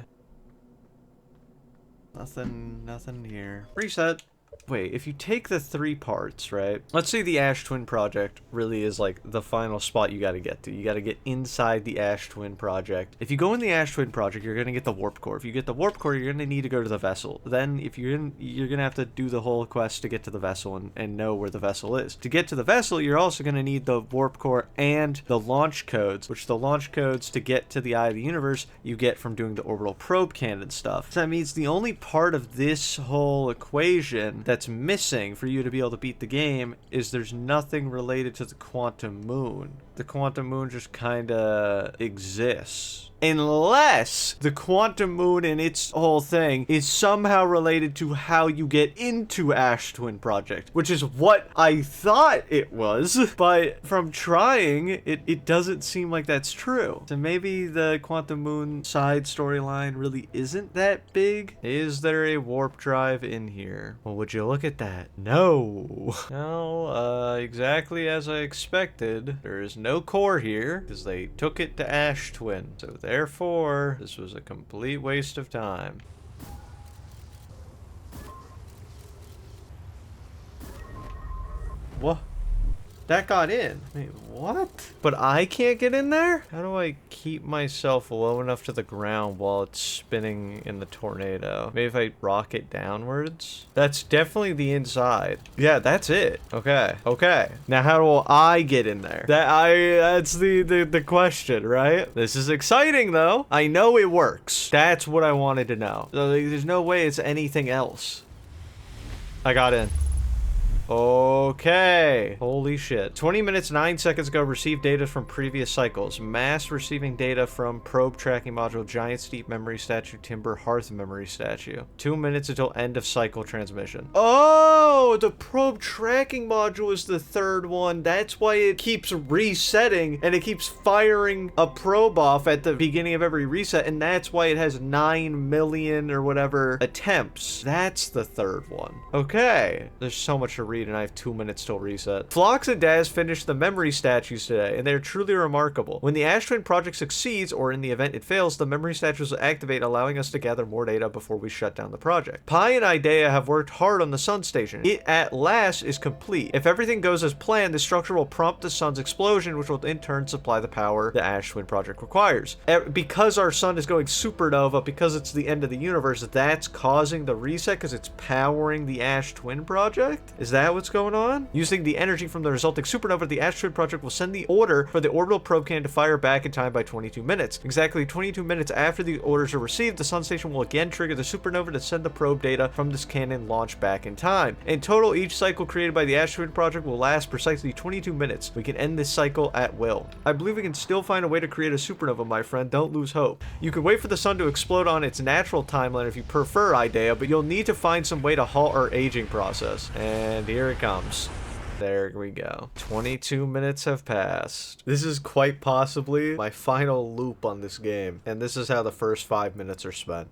Nothing here. Reset. Wait, if you take the 3 parts, right? Let's say the Ash Twin project really is like the final spot you gotta get to. You gotta get inside the Ash Twin project. If you go in the Ash Twin project, you're gonna get the warp core. If you get the warp core, you're gonna need to go to the vessel. Then if you're gonna have to do the whole quest to get to the vessel and know where the vessel is. To get to the vessel, you're also gonna need the warp core and the launch codes, which the launch codes to get to the Eye of the Universe you get from doing the orbital probe cannon stuff. So that means the only part of this whole equation that's missing for you to be able to beat the game is there's nothing related to the Quantum Moon. The Quantum Moon just kinda exists. Unless the Quantum Moon and its whole thing is somehow related to how you get into Ash Twin Project, which is what I thought it was, but from trying, it doesn't seem like that's true. So maybe the Quantum Moon side storyline really isn't that big. Is there a warp drive in here? Well, would you look at that? No. No, exactly as I expected. There is no core here, because they took it to Ash Twin. So therefore, this was a complete waste of time. What? That got in. Wait, what? But I can't get in there? How do I keep myself low enough to the ground while it's spinning in the tornado? Maybe if I rocket downwards? That's definitely the inside. Yeah, that's it. Okay. Okay. Now how do I get in there? That's the question, right? This is exciting though. I know it works. That's what I wanted to know. So there's no way it's anything else. I got in. Okay. Holy shit. 20 minutes, 9 seconds ago, received data from previous cycles. Mass receiving data from probe tracking module, giant steep memory statue, timber, hearth memory statue. 2 minutes until end of cycle transmission. Oh, the probe tracking module is the third one. That's why it keeps resetting and it keeps firing a probe off at the beginning of every reset. And that's why it has 9 million or whatever attempts. That's the third one. Okay. There's so much to read. And I have 2 minutes till reset. Phlox and Daz finished the memory statues today, and they are truly remarkable. When the Ash Twin project succeeds, or in the event it fails, the memory statues will activate, allowing us to gather more data before we shut down the project. Pi and Idea have worked hard on the sun station. It at last is complete. If everything goes as planned, the structure will prompt the sun's explosion, which will in turn supply the power the Ash Twin project requires. Because our sun is going supernova, because it's the end of the universe, that's causing the reset because it's powering the Ash Twin project? Is that what's going on? Using the energy from the resulting supernova, the Ash Twin project will send the order for the orbital probe cannon to fire back in time by 22 minutes. Exactly 22 minutes after the orders are received, the sun station will again trigger the supernova to send the probe data from this cannon launch back in time. In total, each cycle created by the Ash Twin project will last precisely 22 minutes. We can end this cycle at will. I believe we can still find a way to create a supernova, my friend. Don't lose hope. You can wait for the sun to explode on its natural timeline if you prefer, Idea, but you'll need to find some way to halt our aging process. And here it comes. There we go. 22 minutes have passed. This is quite possibly my final loop on this game. And this is how the first 5 minutes are spent.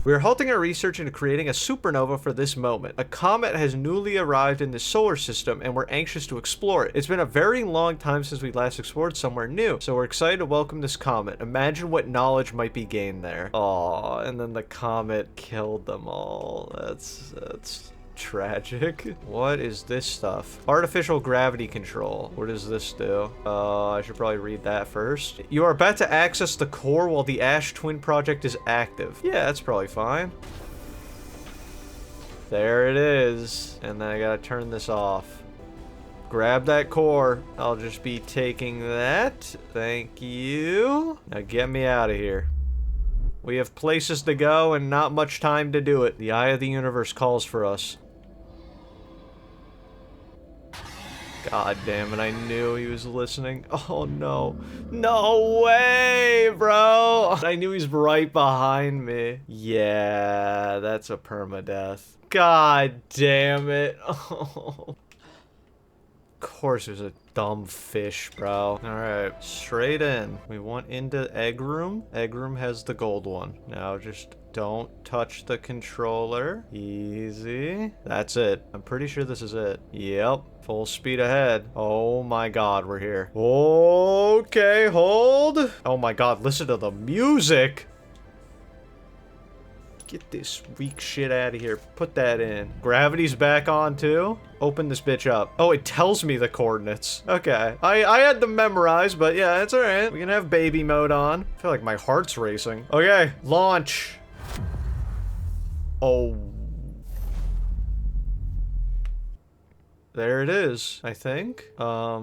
We are halting our research into creating a supernova for this moment. A comet has newly arrived in the solar system and we're anxious to explore it. It's been a very long time since we last explored somewhere new, so we're excited to welcome this comet. Imagine what knowledge might be gained there. Aw, and then the comet killed them all. That's tragic. What is this stuff? Artificial gravity control. What does this do? I should probably read that first. You are about to access the core while the Ash Twin project is active. Yeah, that's probably fine. There it is. And then I gotta turn this off. Grab that core. I'll just be taking that. Thank you. Now get me out of here. We have places to go and not much time to do it. The eye of the universe calls for us. God damn it, I knew he was listening. Oh no. No way, bro! I knew he's right behind me. Yeah, that's a permadeath. God damn it. Oh. Of course there's a dumb fish, bro. Alright, straight in. We want into egg room. Egg room has the gold one. Now just don't touch the controller. Easy. That's it. I'm pretty sure this is it. Yep. Full speed ahead. Oh my god, we're here. Okay, hold. Oh my god, listen to the music. Get this weak shit out of here. Put that in. Gravity's back on too. Open this bitch up. Oh, it tells me the coordinates. Okay. I had them memorized, but yeah, it's alright. We can have baby mode on. I feel like my heart's racing. Okay, launch. Oh. There it is, I think. For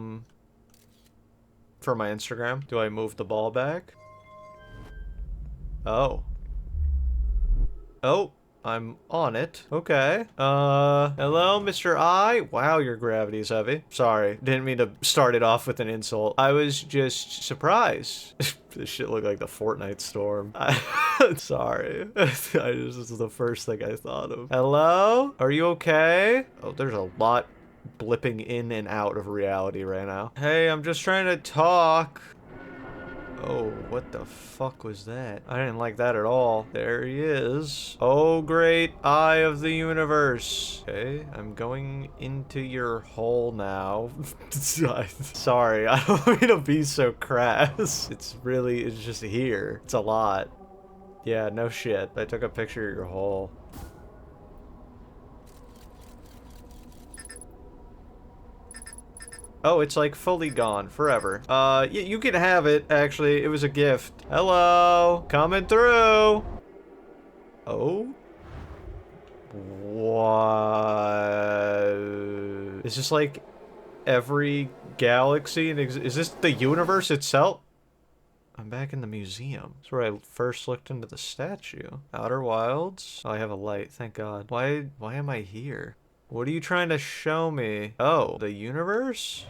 my Instagram. Do I move the ball back? Oh. Oh, I'm on it. Okay. Hello, Mr. I? Wow, your gravity is heavy. Sorry, didn't mean to start it off with an insult. I was just surprised. This shit looked like the Fortnite storm. Sorry. This is the first thing I thought of. Hello? Are you okay? Oh, there's a lot blipping in and out of reality right now. Hey, I'm just trying to talk. Oh, what the fuck was that? I didn't like that at all. There he is. Oh, great eye of the universe. Okay, I'm going into your hole now. Sorry, I don't mean to be so crass. It's just here. It's a lot. Yeah, no shit. I took a picture of your hole. Oh, it's like fully gone forever. Yeah, you can have it, actually. It was a gift. Hello? Coming through. Oh? What? Is this like every galaxy? Is this the universe itself? I'm back in the museum. That's where I first looked into the statue. Outer Wilds. Oh, I have a light, thank God. Why am I here? What are you trying to show me? Oh, the universe?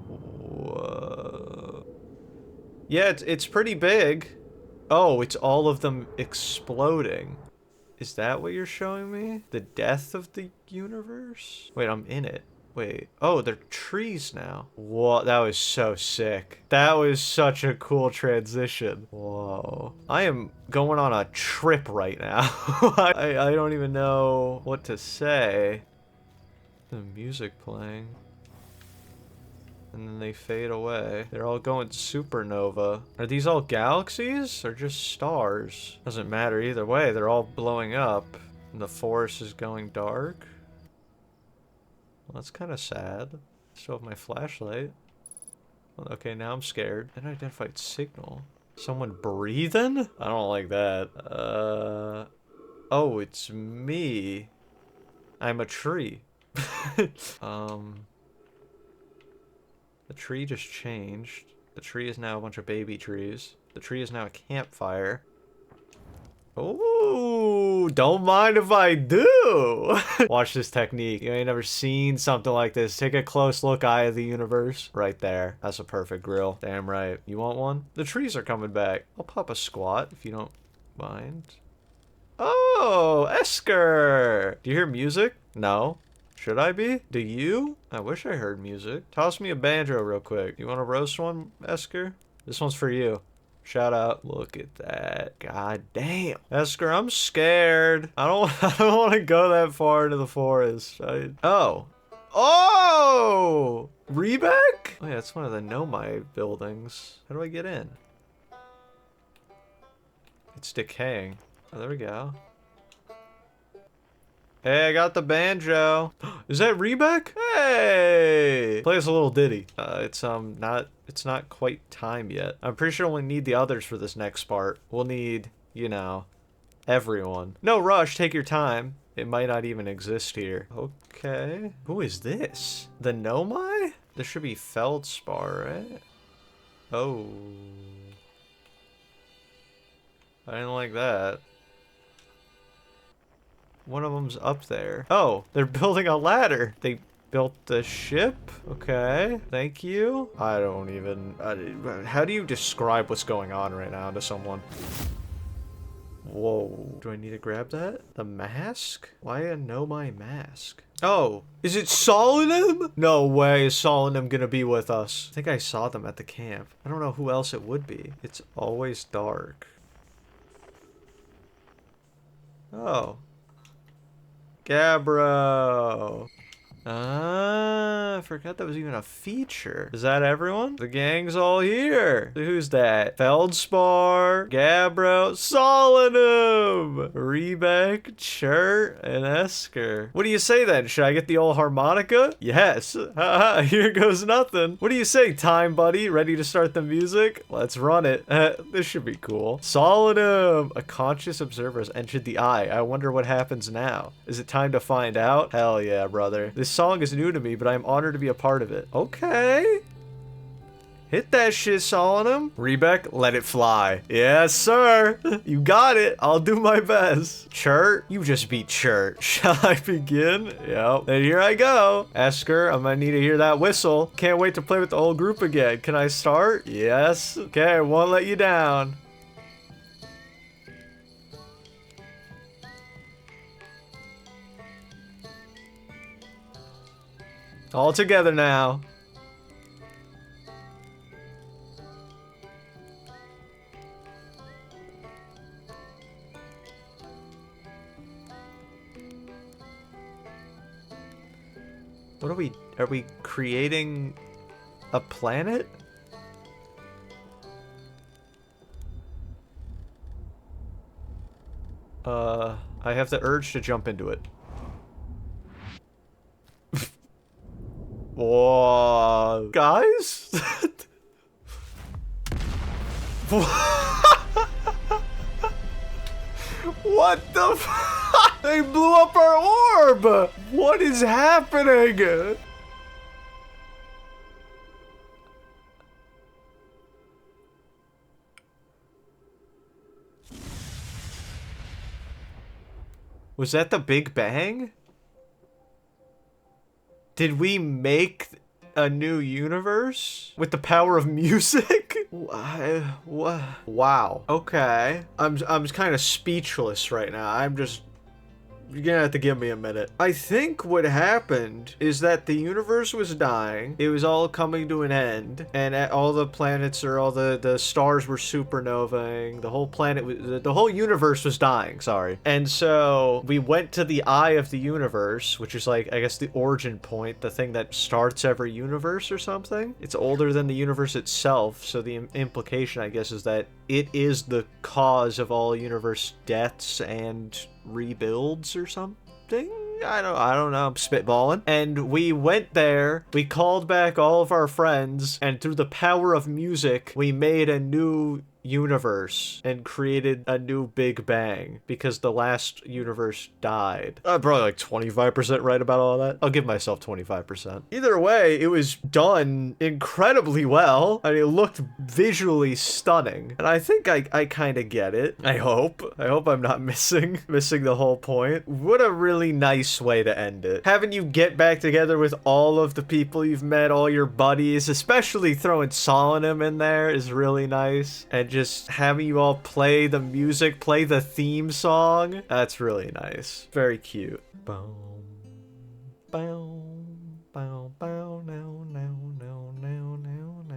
Whoa. Yeah, it's pretty big. Oh, it's all of them exploding. Is that what you're showing me? The death of the universe? Wait, I'm in it. Wait. Oh, they're trees now. Whoa, that was so sick. That was such a cool transition. Whoa. I am going on a trip right now. I don't even know what to say. The music playing. And then they fade away. They're all going supernova. Are these all galaxies or just stars? Doesn't matter either way. They're all blowing up. And the forest is going dark. Well, that's kind of sad. Still have my flashlight. Okay, now I'm scared. Unidentified signal. Someone breathing? I don't like that. Oh, it's me. I'm a tree. The tree just changed. The tree is now a bunch of baby trees. The tree is now a campfire. Oh, don't mind if I do. Watch this technique. You ain't never seen something like this. Take a close look, eye of the universe. Right there. That's a perfect grill. Damn right. You want one? The trees are coming back. I'll pop a squat if you don't mind. Oh, Esker. Do you hear music? No. Should I be? Do you? I wish I heard music. Toss me a banjo real quick. You want to roast one, Esker? This one's for you. Shout out. Look at that. God damn. Esker, I'm scared. I don't want to go that far into the forest. Oh. Oh! Riebeck? Oh yeah, it's one of the Nomai buildings. How do I get in? It's decaying. Oh, there we go. Hey, I got the banjo. Is that Riebeck? Hey! Play us a little ditty. It's not quite time yet. I'm pretty sure we'll need the others for this next part. We'll need, you know, everyone. No rush, take your time. It might not even exist here. Okay. Who is this? The Nomai? This should be Feldspar, right? Oh. I didn't like that. One of them's up there. Oh, they're building a ladder. They built the ship? Okay, thank you. I don't even... how do you describe what's going on right now to someone? Whoa. Do I need to grab that? The mask? Why a Nomai mask? Oh, is it Solanum? No way is Solanum gonna be with us. I think I saw them at the camp. I don't know who else it would be. It's always dark. Oh. Gabbro. Ah, I forgot that was even a feature. Is that everyone? The gang's all here. Who's that? Feldspar, Gabbro, Solanum, Riebeck, Chert, and Esker. What do you say then? Should I get the old harmonica? Yes. Haha, here goes nothing. What do you say, time buddy? Ready to start the music? Let's run it. This should be cool. Solanum! A conscious observer has entered the eye. I wonder what happens now. Is it time to find out? Hell yeah, brother. This song is new to me, but I'm honored to be a part of it. Okay. Hit that shit, Solanum. Riebeck, let it fly. Yes, sir. You got it. I'll do my best. Chert, you just beat Chert. Shall I begin? Yep. Then here I go. Esker, I'm gonna need to hear that whistle. Can't wait to play with the whole group again. Can I start? Yes. Okay, I won't let you down. All together now. What are we creating a planet? I have the urge to jump into it. Whoa, guys? What the f- They blew up our orb! What is happening? Was that the Big Bang? Did we make a new universe with the power of music? Wow. Okay. I'm kind of speechless right now. You're gonna have to give me a minute. I think what happened is that the universe was dying. It was all coming to an end. And all the planets or all the stars were supernovaing. The whole planet was, the whole universe was dying, sorry. And so we went to the eye of the universe, which is like, I guess the origin point, the thing that starts every universe or something. It's older than the universe itself. So the implication, I guess, is that it is the cause of all universe deaths and rebuilds or something. I don't know, I'm spitballing. And we went there, we called back all of our friends, and through the power of music, we made a new universe and created a new Big Bang because the last universe died. Probably like 25% right about all that. I'll give myself 25%. Either way, it was done incredibly well. I mean, it looked visually stunning. And I think I kind of get it. I hope I'm not missing the whole point. What a really nice way to end it. Having you get back together with all of the people you've met, all your buddies, especially throwing Solanum in there is really nice. And just having you all play the music, play the theme song. That's really nice. Very cute. Boom. Bow. Bow. Bow. No. No. No. No. No. No. No.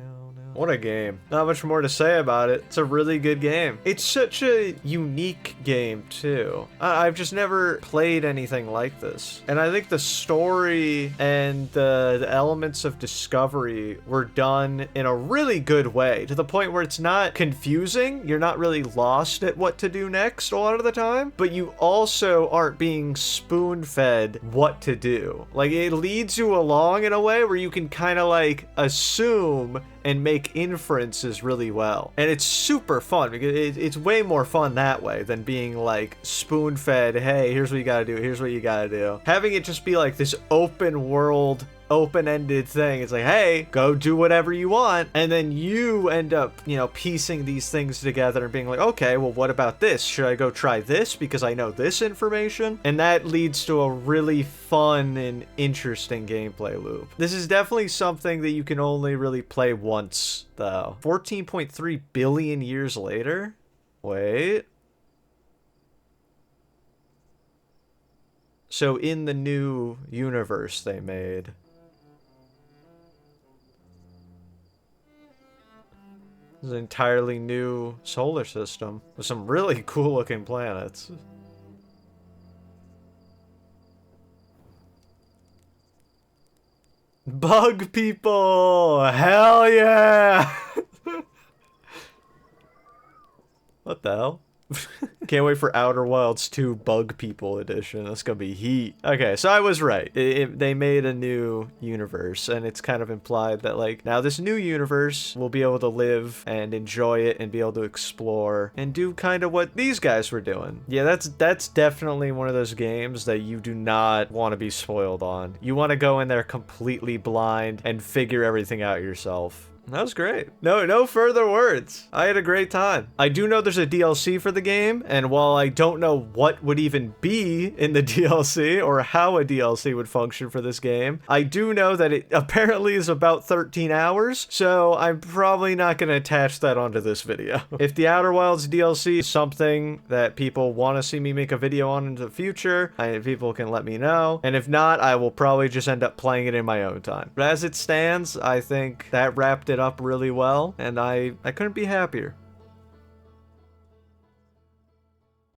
What a game. Not much more to say about it. It's a really good game. It's such a unique game, too. I've just never played anything like this. And I think the story and the elements of discovery were done in a really good way, to the point where it's not confusing. You're not really lost at what to do next a lot of the time, but you also aren't being spoon-fed what to do. Like, it leads you along in a way where you can kind of like assume and make inferences really well. And it's super fun because it's way more fun that way than being like spoon-fed, hey, here's what you gotta do, here's what you gotta do. Having it just be like this open world, open-ended thing. It's like, hey, go do whatever you want, and then you end up, you know, piecing these things together and being like, okay, well, what about this? Should I go try this because I know this information? And that leads to a really fun and interesting gameplay loop. This is definitely something that you can only really play once, though. 14.3 billion years later? Wait. So in the new universe they made, it's an entirely new solar system with some really cool looking planets. Bug people! Hell yeah! What the hell? Can't wait for Outer Wilds 2 Bug People Edition. That's gonna be heat. Okay, so I was right. They made a new universe, and it's kind of implied that, like, now this new universe will be able to live and enjoy it and be able to explore and do kind of what these guys were doing. Yeah, that's definitely one of those games that you do not want to be spoiled on. You want to go in there completely blind and figure everything out yourself. That was great. No further words. I had a great time. I do know there's a DLC for the game, and while I don't know what would even be in the DLC or how a DLC would function for this game, I do know that it apparently is about 13 hours, so I'm probably not going to attach that onto this video. If the Outer Wilds DLC is something that people want to see me make a video on in the future, people can let me know, and if not, I will probably just end up playing it in my own time. But as it stands, I think that wrapped it up really well, and I couldn't be happier.